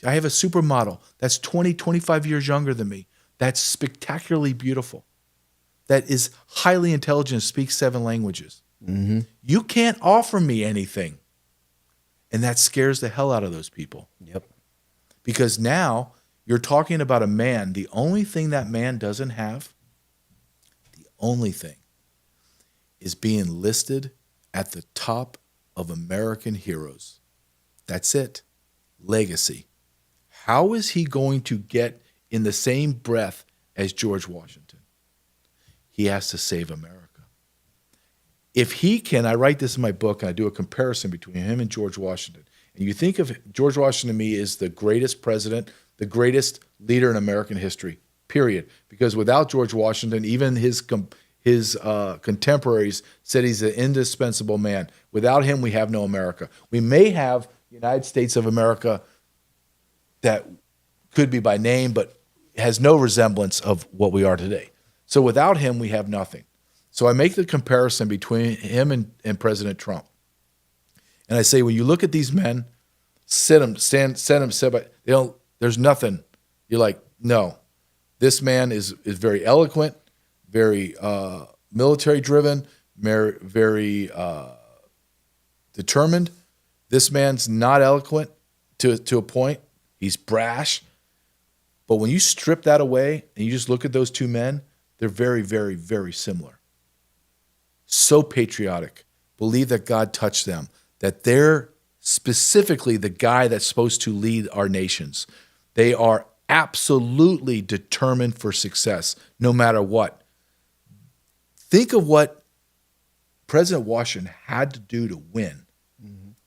I have a supermodel that's 20, 25 years younger than me. That's spectacularly beautiful. That is highly intelligent, speaks 7 languages. You can't offer me anything. And that scares the hell out of those people. Yep. Because now you're talking about a man, the only thing that man doesn't have, the only thing, is being listed at the top of American heroes. That's it. Legacy. How is he going to get in the same breath as George Washington? He has to save America. If he can, I write this in my book, and I do a comparison between him and George Washington. And you think of George Washington to me as the greatest president, the greatest leader in American history, period. Because without George Washington, even his contemporaries said he's an indispensable man. Without him, we have no America. We may have the United States of America that could be by name, but has no resemblance of what we are today. So without him, we have nothing. So I make the comparison between him and President Trump. And I say, when you look at these men, sit them, there's nothing. You're like, no, this man is very eloquent, very military driven, very determined. This man's not eloquent to a point. He's brash. But when you strip that away and you just look at those two men, they're very, very, very similar. So patriotic, believe that God touched them, that they're specifically the guy that's supposed to lead our nations. They are absolutely determined for success, no matter what. Think of what President Washington had to do to win.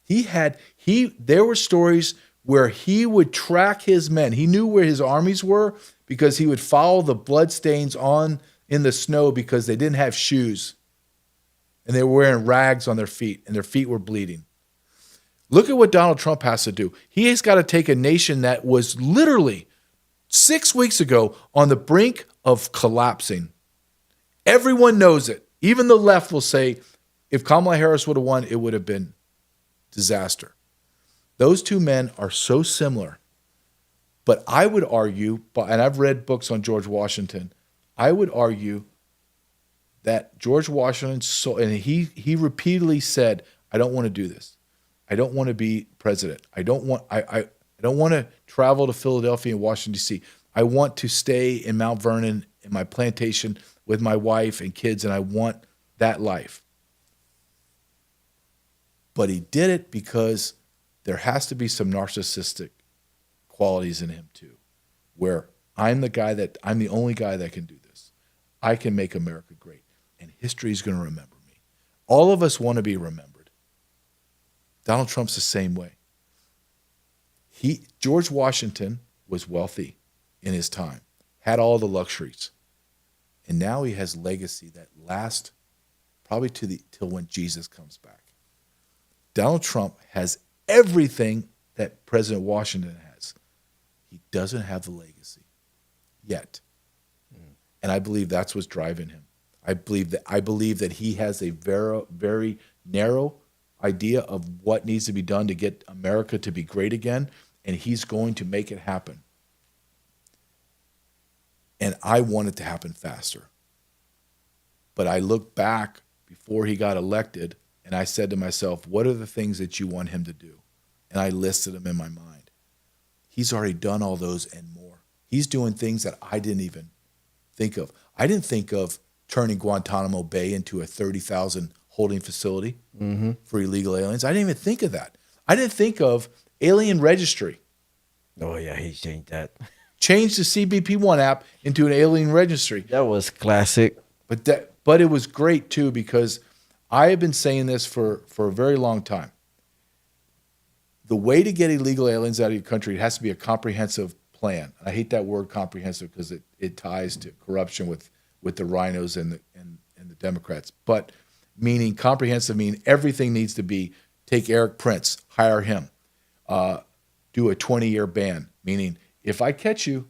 There were stories where he would track his men. He knew where his armies were because he would follow the bloodstains in the snow because they didn't have shoes. And they were wearing rags on their feet, and their feet were bleeding. Look at what Donald Trump has to do. He has got to take a nation that was literally 6 weeks ago on the brink of collapsing. Everyone knows it. Even the left will say, if Kamala Harris would have won, it would have been disaster. Those two men are so similar. But I would argue, and I've read books on George Washington, I would argue that George Washington, and he repeatedly said, I don't want to do this. I don't want to be president. I don't want to travel to Philadelphia and Washington, D.C. I want to stay in Mount Vernon in my plantation with my wife and kids, and I want that life. But he did it because there has to be some narcissistic qualities in him too, where I'm the only guy that can do this. I can make America great, and history is going to remember me. All of us want to be remembered. Donald Trump's the same way. George Washington was wealthy in his time, had all the luxuries, and now he has legacy that lasts probably till when Jesus comes back. Donald Trump has everything that President Washington has. He doesn't have the legacy yet. And I believe that's what's driving him. I believe that he has a very, very narrow idea of what needs to be done to get America to be great again, and he's going to make it happen. And I want it to happen faster. But I look back before he got elected, and I said to myself, what are the things that you want him to do? And I listed them in my mind. He's already done all those and more. He's doing things that I didn't even think of. I didn't think of turning Guantanamo Bay into a 30,000 holding facility for illegal aliens. I didn't even think of that. I didn't think of alien registry. Oh, yeah, he changed that. Changed the CBP-1 app into an alien registry. That was classic. But it was great, too, because I have been saying this for a very long time. The way to get illegal aliens out of your country, it has to be a comprehensive plan. I hate that word comprehensive because it ties to corruption with the rhinos and the Democrats. But meaning comprehensive, meaning everything needs to be, take Eric Prince, hire him, do a 20-year ban, meaning if I catch you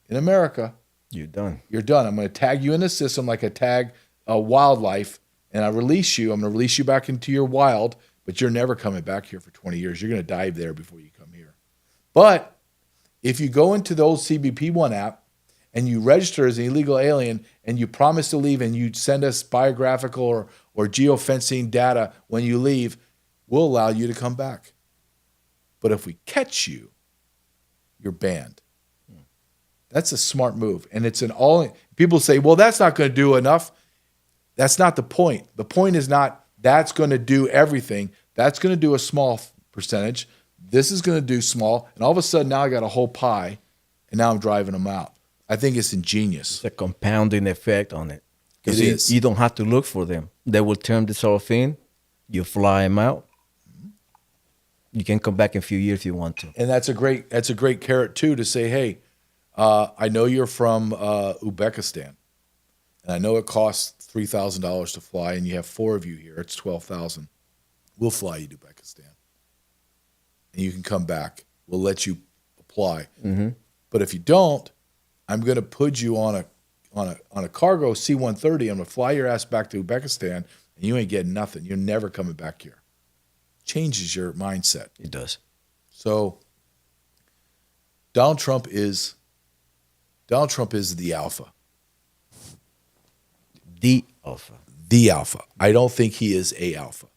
in America, you're done. You're done. I'm going to tag you in the system like I tag wildlife, and I release you. I'm going to release you back into your wild, but you're never coming back here for 20 years. You're going to die there before you come here. But if you go into the old CBP-1 app and you register as an illegal alien and you promise to leave and you send us biographical or geofencing data when you leave, we'll allow you to come back. But if we catch you, you're banned. That's a smart move. And it's an all, people say, well, that's not going to do enough. That's not the point. The point is not that's going to do everything. That's going to do a small percentage. This is going to do small. And all of a sudden now I got a whole pie and now I'm driving them out. I think it's ingenious. It's a compounding effect on it. It is. You don't have to look for them. They will turn themselves in. You fly them out. You can come back in a few years if you want to. And that's a great carrot too to say, hey, I know you're from Uzbekistan, and I know it costs $3,000 to fly, and you have 4 of you here. It's $12,000. We'll fly you to Uzbekistan, and you can come back. We'll let you apply. Mm-hmm. But if you don't, I'm going to put you on a cargo C-130. I'm going to fly your ass back to Uzbekistan, and you ain't getting nothing. You're never coming back here. Changes your mindset. It does. So Donald Trump is the alpha. The alpha. The alpha. I don't think he is a alpha.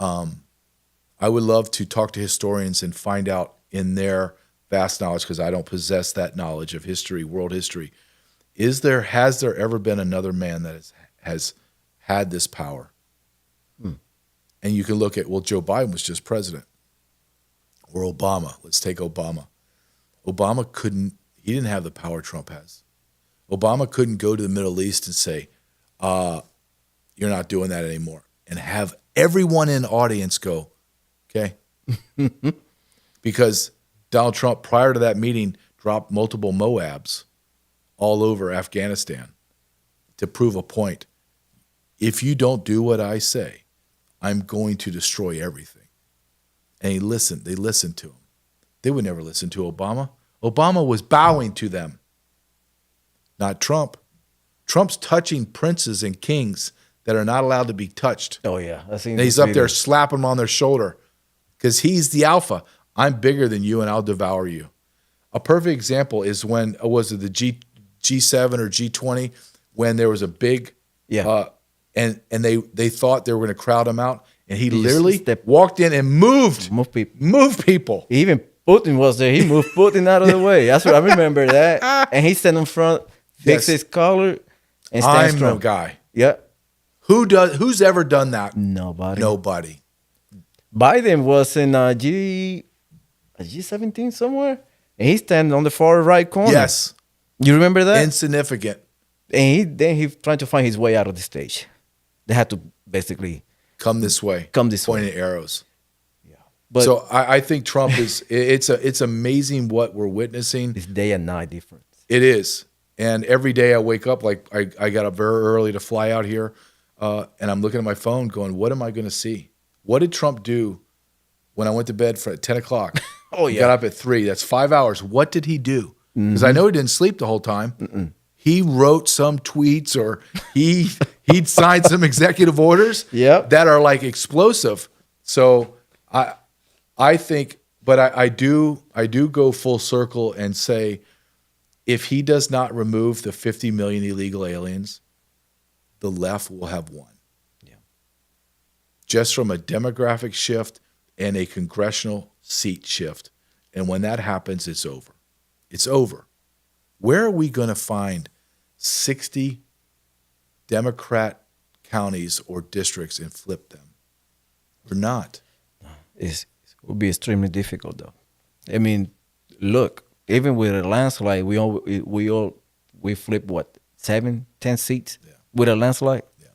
I would love to talk to historians and find out in their vast knowledge, because I don't possess that knowledge of history, world history. Has there ever been another man that has had this power? And you can look at, well, Joe Biden was just president. Or Obama. Let's take Obama. Obama he didn't have the power Trump has. Obama couldn't go to the Middle East and say, you're not doing that anymore. And have everyone in the audience go, okay? Because Donald Trump, prior to that meeting, dropped multiple Moabs all over Afghanistan to prove a point. If you don't do what I say, I'm going to destroy everything. And they listened to him. They would never listen to Obama. Obama was bowing to them, not Trump. Trump's touching princes and kings that are not allowed to be touched. Oh, yeah. And he's up there slapping them on their shoulder because he's the alpha. I'm bigger than you and I'll devour you. A perfect example is when, was it the G7 or G20, when there was a big, and they thought they were going to crowd him out, and he literally walked in and moved people. Even Putin was there. He moved Putin out of the way. That's what I remember that. And he stand in front, fix his collar, and stand strong. I'm the guy. Yeah. Who's ever done that? Nobody. Biden was in G17 somewhere, and he's standing on the far right corner. Yes. You remember that? Insignificant. And he trying to find his way out of the stage. They had to basically come this way. Pointing arrows. Yeah. But so I think Trump is. It's amazing what we're witnessing. It's day and night difference. It is, and every day I wake up, like I got up very early to fly out here, and I'm looking at my phone, going, "What am I going to see? What did Trump do when I went to bed at 10 o'clock? Oh yeah, got up at 3. That's 5 hours. What did he do? Because I know he didn't sleep the whole time." Mm-mm. He wrote some tweets, or he'd signed some executive orders that are like explosive. So I think, but I do go full circle and say, if he does not remove the 50 million illegal aliens, the left will have won. Yeah. Just from a demographic shift and a congressional seat shift. And when that happens, it's over. It's over. Where are we going to find 60 Democrat counties or districts and flip them? We're not. It will be extremely difficult, though. I mean, look, even with a landslide, we flip what, 7, 10 seats with a landslide. Yeah.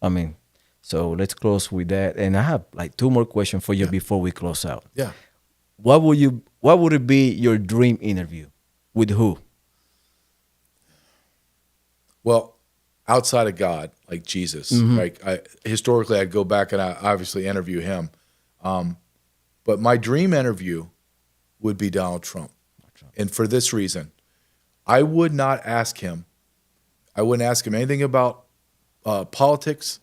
I mean, so let's close with that. And I have like 2 more questions for you before we close out. Yeah. What would it be your dream interview? With who? Well, outside of God, like Jesus, like historically, I'd go back and I obviously interview him. But my dream interview would be Donald Trump. And for this reason, I wouldn't ask him anything about politics,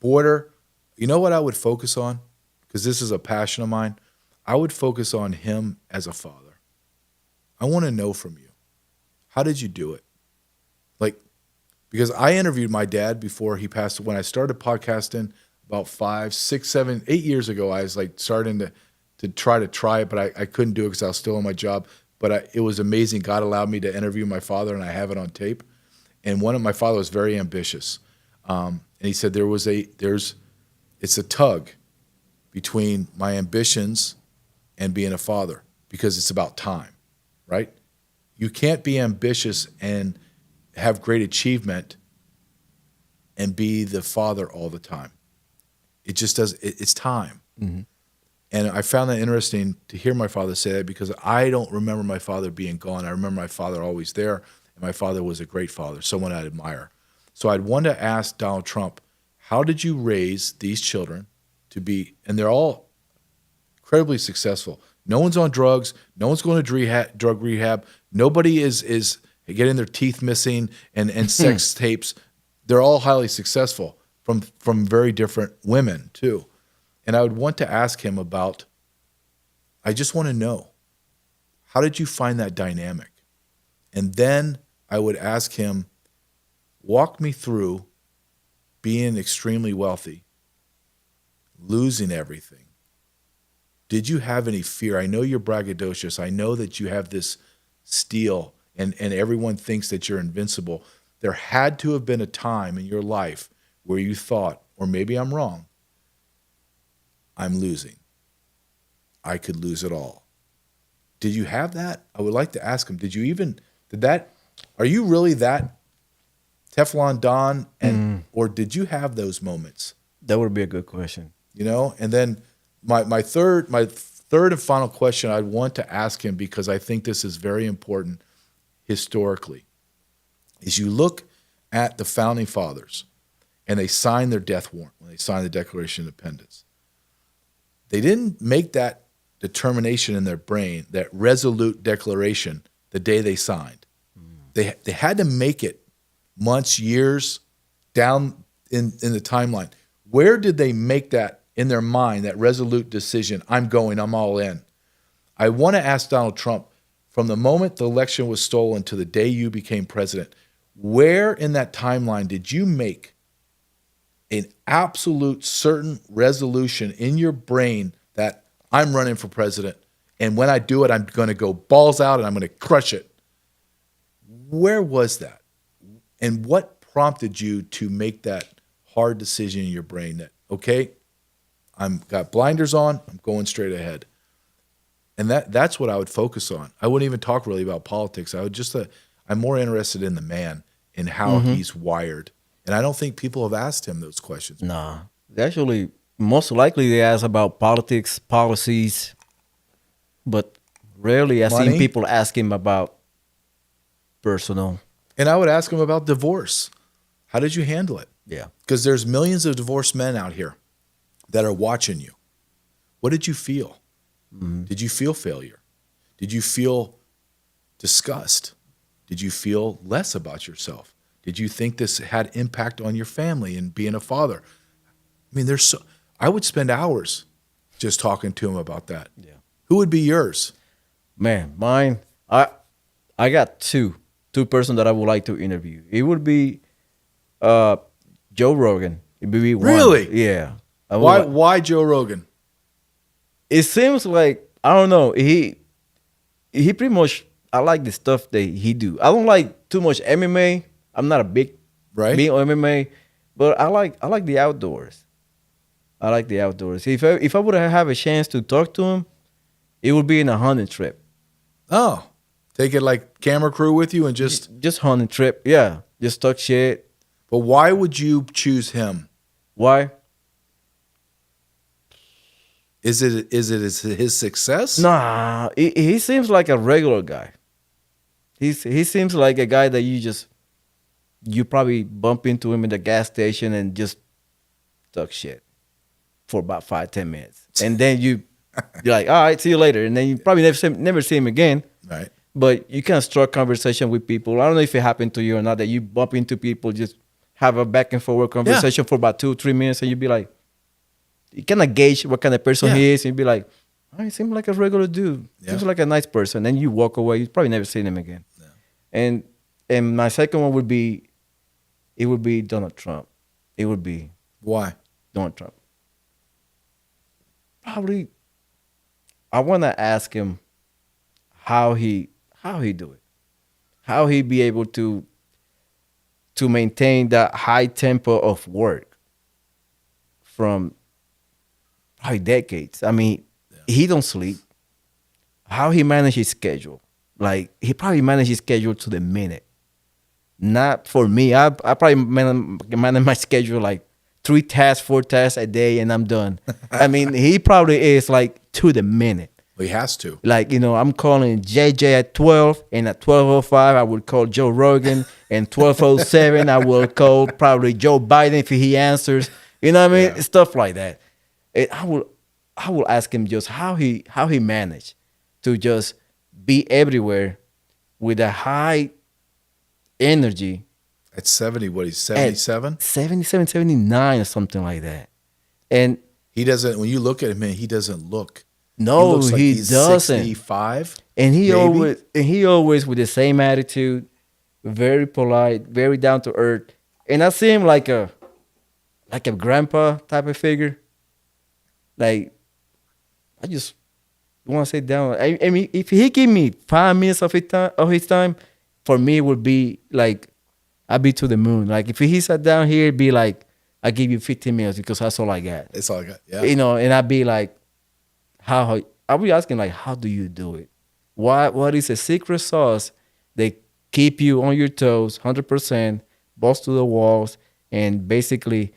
border. You know what I would focus on? Because this is a passion of mine. I would focus on him as a father. I want to know from you. How did you do it? Like, because I interviewed my dad before he passed. When I started podcasting about 5, 6, 7, 8 years ago, I was like starting to try it, but I couldn't do it because I was still on my job. But it was amazing. God allowed me to interview my father, and I have it on tape. And my father was very ambitious, and he said it's a tug between my ambitions and being a father because it's about time, right? You can't be ambitious and have great achievement and be the father all the time. It just does. It's time. Mm-hmm. And I found that interesting to hear my father say that because I don't remember my father being gone. I remember my father always there, and my father was a great father, someone I'd admire. So I'd want to ask Donald Trump, how did you raise these children to be, and they're all incredibly successful. No one's on drugs. No one's going to drug rehab. Nobody is getting their teeth missing and sex tapes. They're all highly successful from very different women too. And I would want to ask him about, I just want to know, how did you find that dynamic? And then I would ask him, walk me through being extremely wealthy, losing everything. Did you have any fear? I know you're braggadocious. I know that you have this steel and everyone thinks that you're invincible. There had to have been a time in your life where you thought, or maybe I'm wrong, I'm losing. I could lose it all. Did you have that? I would like to ask him, are you really that Teflon Don or did you have those moments? That would be a good question. You know, and then my third and final question I'd want to ask him, because I think this is very important historically, is you look at the founding fathers and they signed their death warrant when they signed the Declaration of Independence. They didn't make that determination in their brain, that resolute declaration, the day they signed. They had to make it months, years down in the timeline. Where did they make that in their mind, that resolute decision, I'm all in? I want to ask Donald Trump, from the moment the election was stolen to the day you became president, where in that timeline did you make an absolute certain resolution in your brain that I'm running for president, and when I do it, I'm going to go balls out and I'm going to crush it? Where was that? And what prompted you to make that hard decision in your brain that, okay, I'm got blinders on, I'm going straight ahead? And that's what I would focus on. I wouldn't even talk really about politics. I'm more interested in the man and how he's wired. And I don't think people have asked him those questions. Nah. Actually, most likely they ask about politics, policies, but rarely I've seen people ask him about personal. And I would ask him about divorce. How did you handle it? Yeah. Because there's millions of divorced men out here that are watching you. What did you feel? Mm-hmm. Did you feel failure? Did you feel disgust? Did you feel less about yourself? Did you think this had impact on your family and being a father? I mean, I would spend hours just talking to him about that. Yeah. Who would be yours? Man, mine, I got two persons that I would like to interview. It would be Joe Rogan. It would be one. Really? Yeah. Why Joe Rogan? It seems like, I don't know, he pretty much, I like the stuff that he do. I don't like too much MMA. I'm not a big on MMA, but I like the outdoors. I like the outdoors. If I would have a chance to talk to him, it would be in a hunting trip. Oh, take it like camera crew with you and just hunting trip. Yeah, just talk shit. But why would you choose him? Why? Is it his success? Nah, he seems like a regular guy. He seems like a guy that you probably bump into him in the gas station and just talk shit for about 5-10 minutes, and then you're like, all right, see you later, and then you probably never see him again. Right. But you can start conversation with people. I don't know if it happened to you or not, that you bump into people, just have a back and forward conversation for about 2-3 minutes, and you'd be like, you kind of gauge what kind of person he is, and you'd be like, He seems like a regular dude. Yeah. Seems like a nice person. Then you walk away. You probably never seen him again. And my second one would be, it would be Donald Trump. It would be Why? Donald Trump. Probably, I want to ask him how he do it, how he be able to maintain that high tempo of work from probably decades. I mean, he don't sleep. How he manage his schedule? Like he probably manage his schedule to the minute. Not for me. I probably manage my schedule like 3 tasks, 4 tasks a day, and I'm done. I mean, he probably is like to the minute. Well, he has to. Like, I'm calling JJ at 12, and at 12:05 I would call Joe Rogan, and 12:07 I will call probably Joe Biden if he answers. You know what I mean? Yeah. Stuff like that. I will ask him just how he managed to just be everywhere with a high energy. At 70, what, he's 77? 77, 79 or something like that. And He doesn't, when you look at him, man, he doesn't look. no, looks like he he's doesn't. 65. And he maybe? always with the same attitude, very polite, very down to earth. And I see him like a grandpa type of figure. Like, I just want to sit down. I mean, if he give me 5 minutes of his time, for me it would be like I'd be to the moon. Like if he sat down here, it'd be like I give you 15 minutes because that's all I got. That's all I got. Yeah. And I'd be like, how I'll be asking like, how do you do it? What is a secret sauce that keep you on your toes 100%, balls to the walls, and basically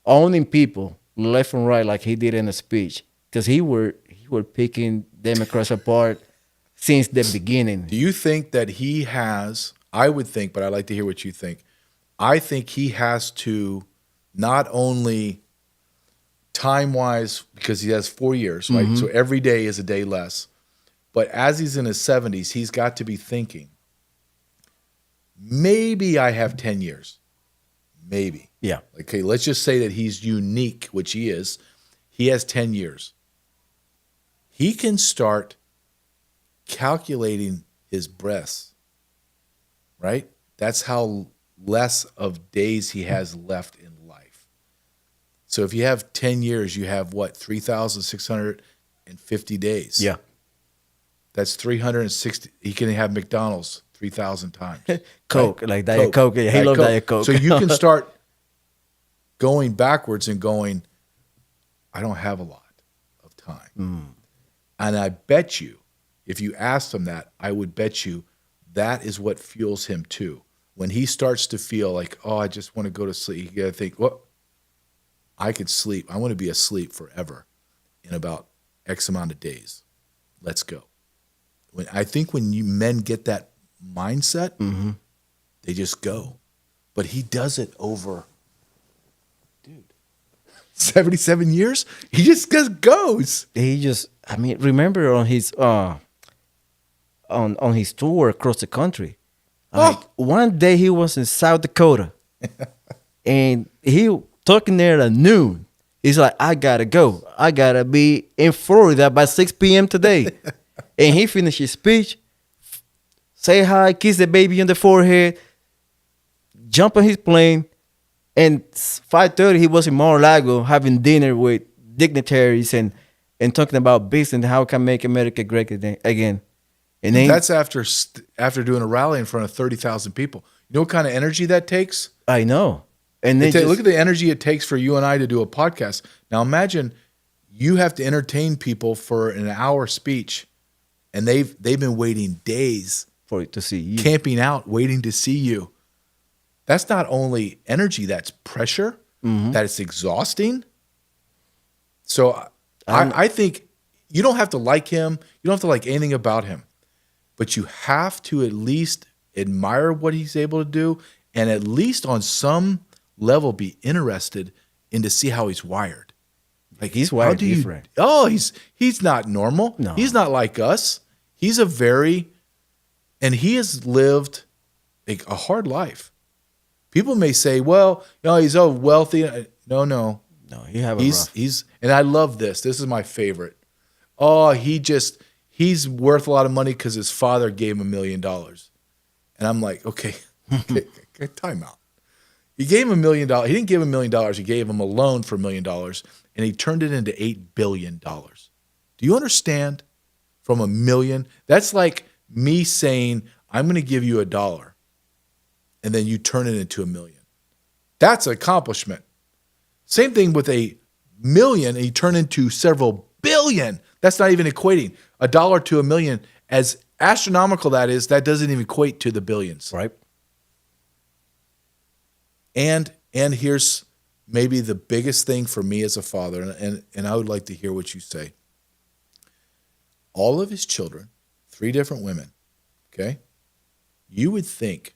owning people left and right like he did in the speech? Because he were picking Democrats apart since the beginning. Do you think that he has, I would think, but I'd like to hear what you think. I think he has to not only time-wise, because he has 4 years, right? So every day is a day less. But as he's in his 70s, he's got to be thinking, maybe I have 10 years. Maybe. Yeah. Okay, let's just say that he's unique, which he is. He has 10 years. He can start calculating his breaths, right? That's how less of days he has left in life. So if you have 10 years, you have what, 3,650 days. Yeah. That's 360. He can have McDonald's 3,000 times. Coke, right? like Diet Coke. Yeah, he loves Diet Coke. So you can start going backwards and going, I don't have a lot of time. And I bet you, if you asked him that, I would bet you that is what fuels him too. When he starts to feel like, oh, I just want to go to sleep, you got to think, well, I could sleep. I want to be asleep forever in about X amount of days. Let's go. I think when men get that mindset, they just go. But he does it over, 77 years? He just goes. He just, I mean, remember on his on his tour across the country, like one day he was in South Dakota, and he talking there at noon. He's like, I gotta go. I gotta be in Florida by 6 p.m. today. And he finished his speech, say hi, kiss the baby on the forehead, jump on his plane, and 5:30 he was in Mar-a-Lago having dinner with dignitaries and talking about business and how can make America great again. And then, that's after doing a rally in front of 30,000 people. You know what kind of energy that takes? I know. And then Look at the energy it takes for you and I to do a podcast. Now imagine you have to entertain people for an hour speech, and they've been waiting days for to see you, camping out, waiting to see you. That's not only energy, that's pressure, that it's exhausting. So I think you don't have to like him. You don't have to like anything about him, but you have to at least admire what he's able to do, and at least on some level be interested in to see how he's wired. Like he's wired different. He's not normal. No. He's not like us. He's and he has lived like a hard life. People may say, well, he's so wealthy. No. No, you have a rough. He's and I love this. This is my favorite. Oh, he's worth a lot of money because his father gave him $1 million. And I'm like, okay, time out. He gave him $1 million. He didn't give him $1 million. He gave him a loan for $1 million, and he turned it into $8 billion. Do you understand? From $1 million, that's like me saying, I'm going to give you $1, and then you turn it into $1 million. That's an accomplishment. Same thing with $1 million, and you turn into several billion. That's not even equating. $1 to $1 million, as astronomical that is, that doesn't even equate to the billions. Right. And here's maybe the biggest thing for me as a father, and I would like to hear what you say. All of his children, 3 different women, okay? You would think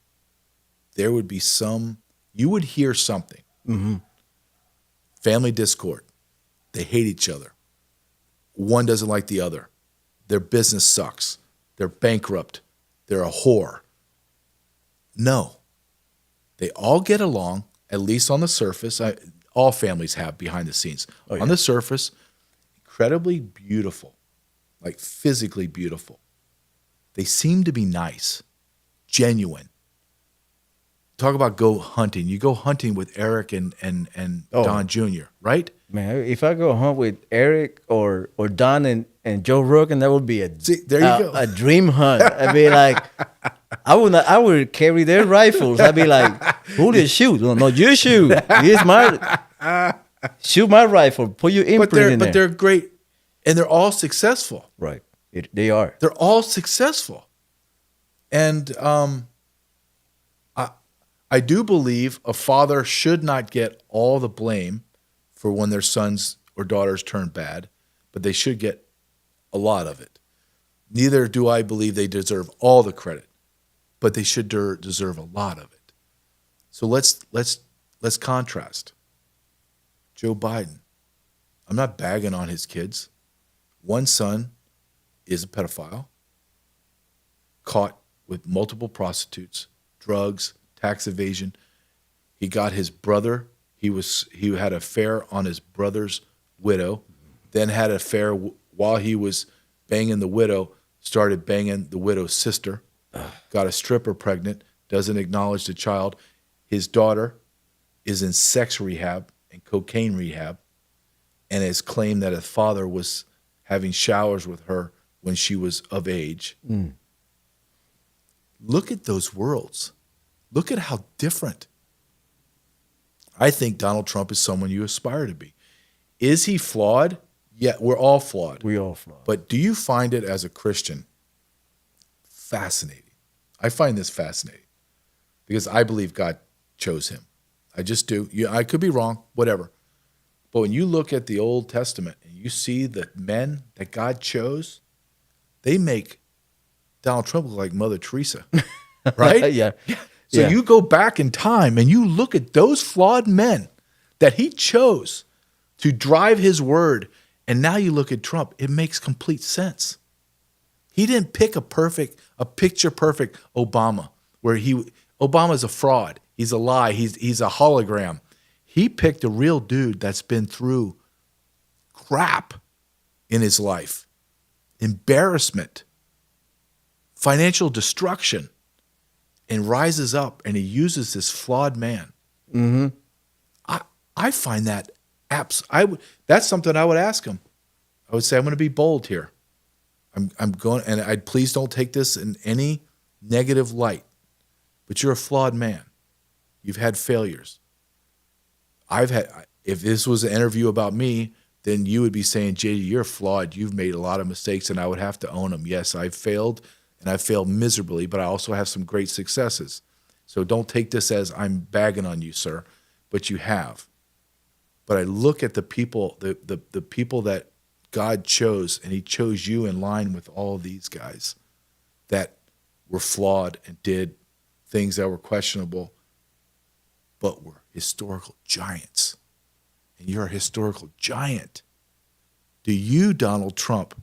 there would be you would hear something. Mm-hmm. Family discord. They hate each other. One doesn't like the other. Their business sucks. They're bankrupt. They're a whore. No. They all get along, at least on the surface. All families have behind the scenes. Oh, yeah. On the surface, incredibly beautiful. Like physically beautiful. They seem to be nice, genuine. Talk about go hunting. You go hunting with Eric and Don Jr., right? Man, if I go hunt with Eric or Don and Joe Rogan, that would be a dream hunt. I'd be like, I would carry their rifles. I'd be like, who did shoot? No, you shoot. Here's my shoot my rifle. Put your imprint in there. But they're great. And they're all successful. Right. They are. They're all successful. And I do believe a father should not get all the blame for when their sons or daughters turn bad, but they should get a lot of it. Neither do I believe they deserve all the credit, but they should deserve a lot of it. So let's contrast. Joe Biden. I'm not bagging on his kids. One son is a pedophile, caught with multiple prostitutes, drugs, tax evasion. He got his brother. He had an affair on his brother's widow, then had an affair while he was banging the widow, started banging the widow's sister, got a stripper pregnant, doesn't acknowledge the child. His daughter is in sex rehab and cocaine rehab, and has claimed that his father was having showers with her when she was of age. Mm. Look at those worlds. Look at how different. I think Donald Trump is someone you aspire to be. Is he flawed? Yeah, we're all flawed. We all flawed. But do you find it as a Christian fascinating? I find this fascinating because I believe God chose him. I just do. I could be wrong, whatever. But when you look at the Old Testament and you see the men that God chose, they make Donald Trump look like Mother Teresa, right? Yeah. So you go back in time and you look at those flawed men that he chose to drive his word, and now you look at Trump, it makes complete sense. He didn't pick a picture perfect Obama, where Obama's a fraud. He's a lie. He's a hologram. He picked a real dude that's been through crap in his life, embarrassment, financial destruction, and rises up, and he uses this flawed man. Mm-hmm. I find that that's something I would ask him. I would say, I'm going to be bold here. I'm going, and please don't take this in any negative light, but you're a flawed man. You've had failures. If this was an interview about me, then you would be saying, JD, you're flawed. You've made a lot of mistakes, and I would have to own them. Yes, I've failed, and I've failed miserably, but I also have some great successes. So don't take this as I'm bagging on you, sir, but you have. But I look at the people, the people that God chose, and he chose you in line with all these guys that were flawed and did things that were questionable, but were historical giants. And you're a historical giant. Do you, Donald Trump,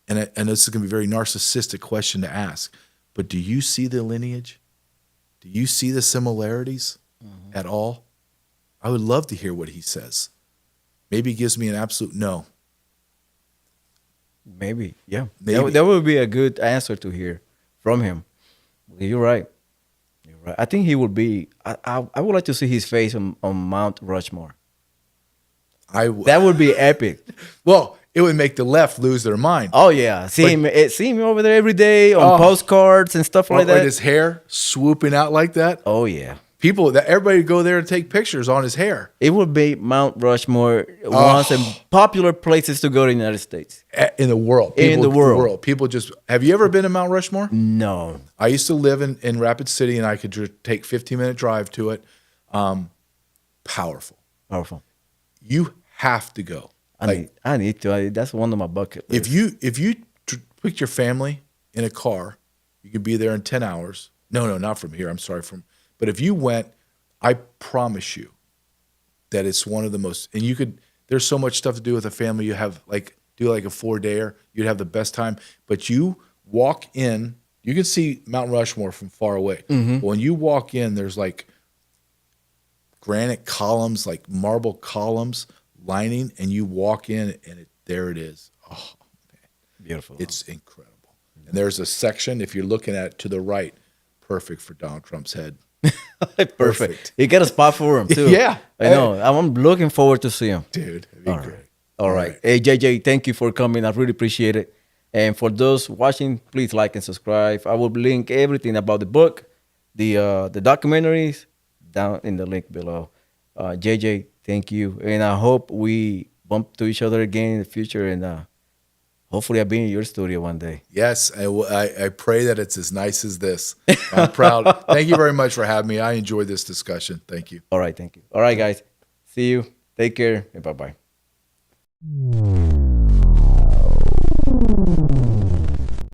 and this is going to be a very narcissistic question to ask, but do you see the lineage? Do you see the similarities at all? I would love to hear what he says. Maybe he gives me an absolute no. Maybe, yeah. Maybe. That would be a good answer to hear from him. You're right. You're right. I think he would be. I would like to see his face on Mount Rushmore. That would be epic. Well, it would make the left lose their mind. Oh yeah, see him over there every day on Oh. postcards and stuff like With that. his hair swooping out like that. Oh yeah, Everybody would go there and take pictures on his hair. it would be Mount Rushmore, one of the popular places to go to the United States. In the world. In the world. People just, have you ever been to Mount Rushmore? No, I used to live in Rapid City, and I could take 15-minute drive to it. Powerful. powerful. You have to go. I need to. That's one of my bucket lists. If you put your family in a car, you could be there in 10 hours. No, not from here. I'm sorry. But if you went, I promise you that it's one of the most, and there's so much stuff to do with a family. You have do like a 4-dayer. You'd have the best time. But you walk in, you can see Mount Rushmore from far away. Mm-hmm. But when you walk in, there's like granite columns, like marble columns lining, and you walk in, and there it is. Oh, man. Beautiful. It's incredible. And there's a section, if you're looking at it to the right, perfect for Donald Trump's head. Perfect. You get a spot for him too. Yeah. I know. I'm looking forward to see him. Dude, it'd be great. All right. Hey, JJ, thank you for coming. I really appreciate it. And for those watching, please like and subscribe. I will link everything about the book, the documentaries down in the link below. JJ, thank you. And I hope we bump to each other again in the future. And hopefully I'll be in your studio one day. Yes, I pray that it's as nice as this. I'm proud. Thank you very much for having me. I enjoyed this discussion. Thank you. All right. Thank you. All right, guys. See you. Take care. And bye-bye.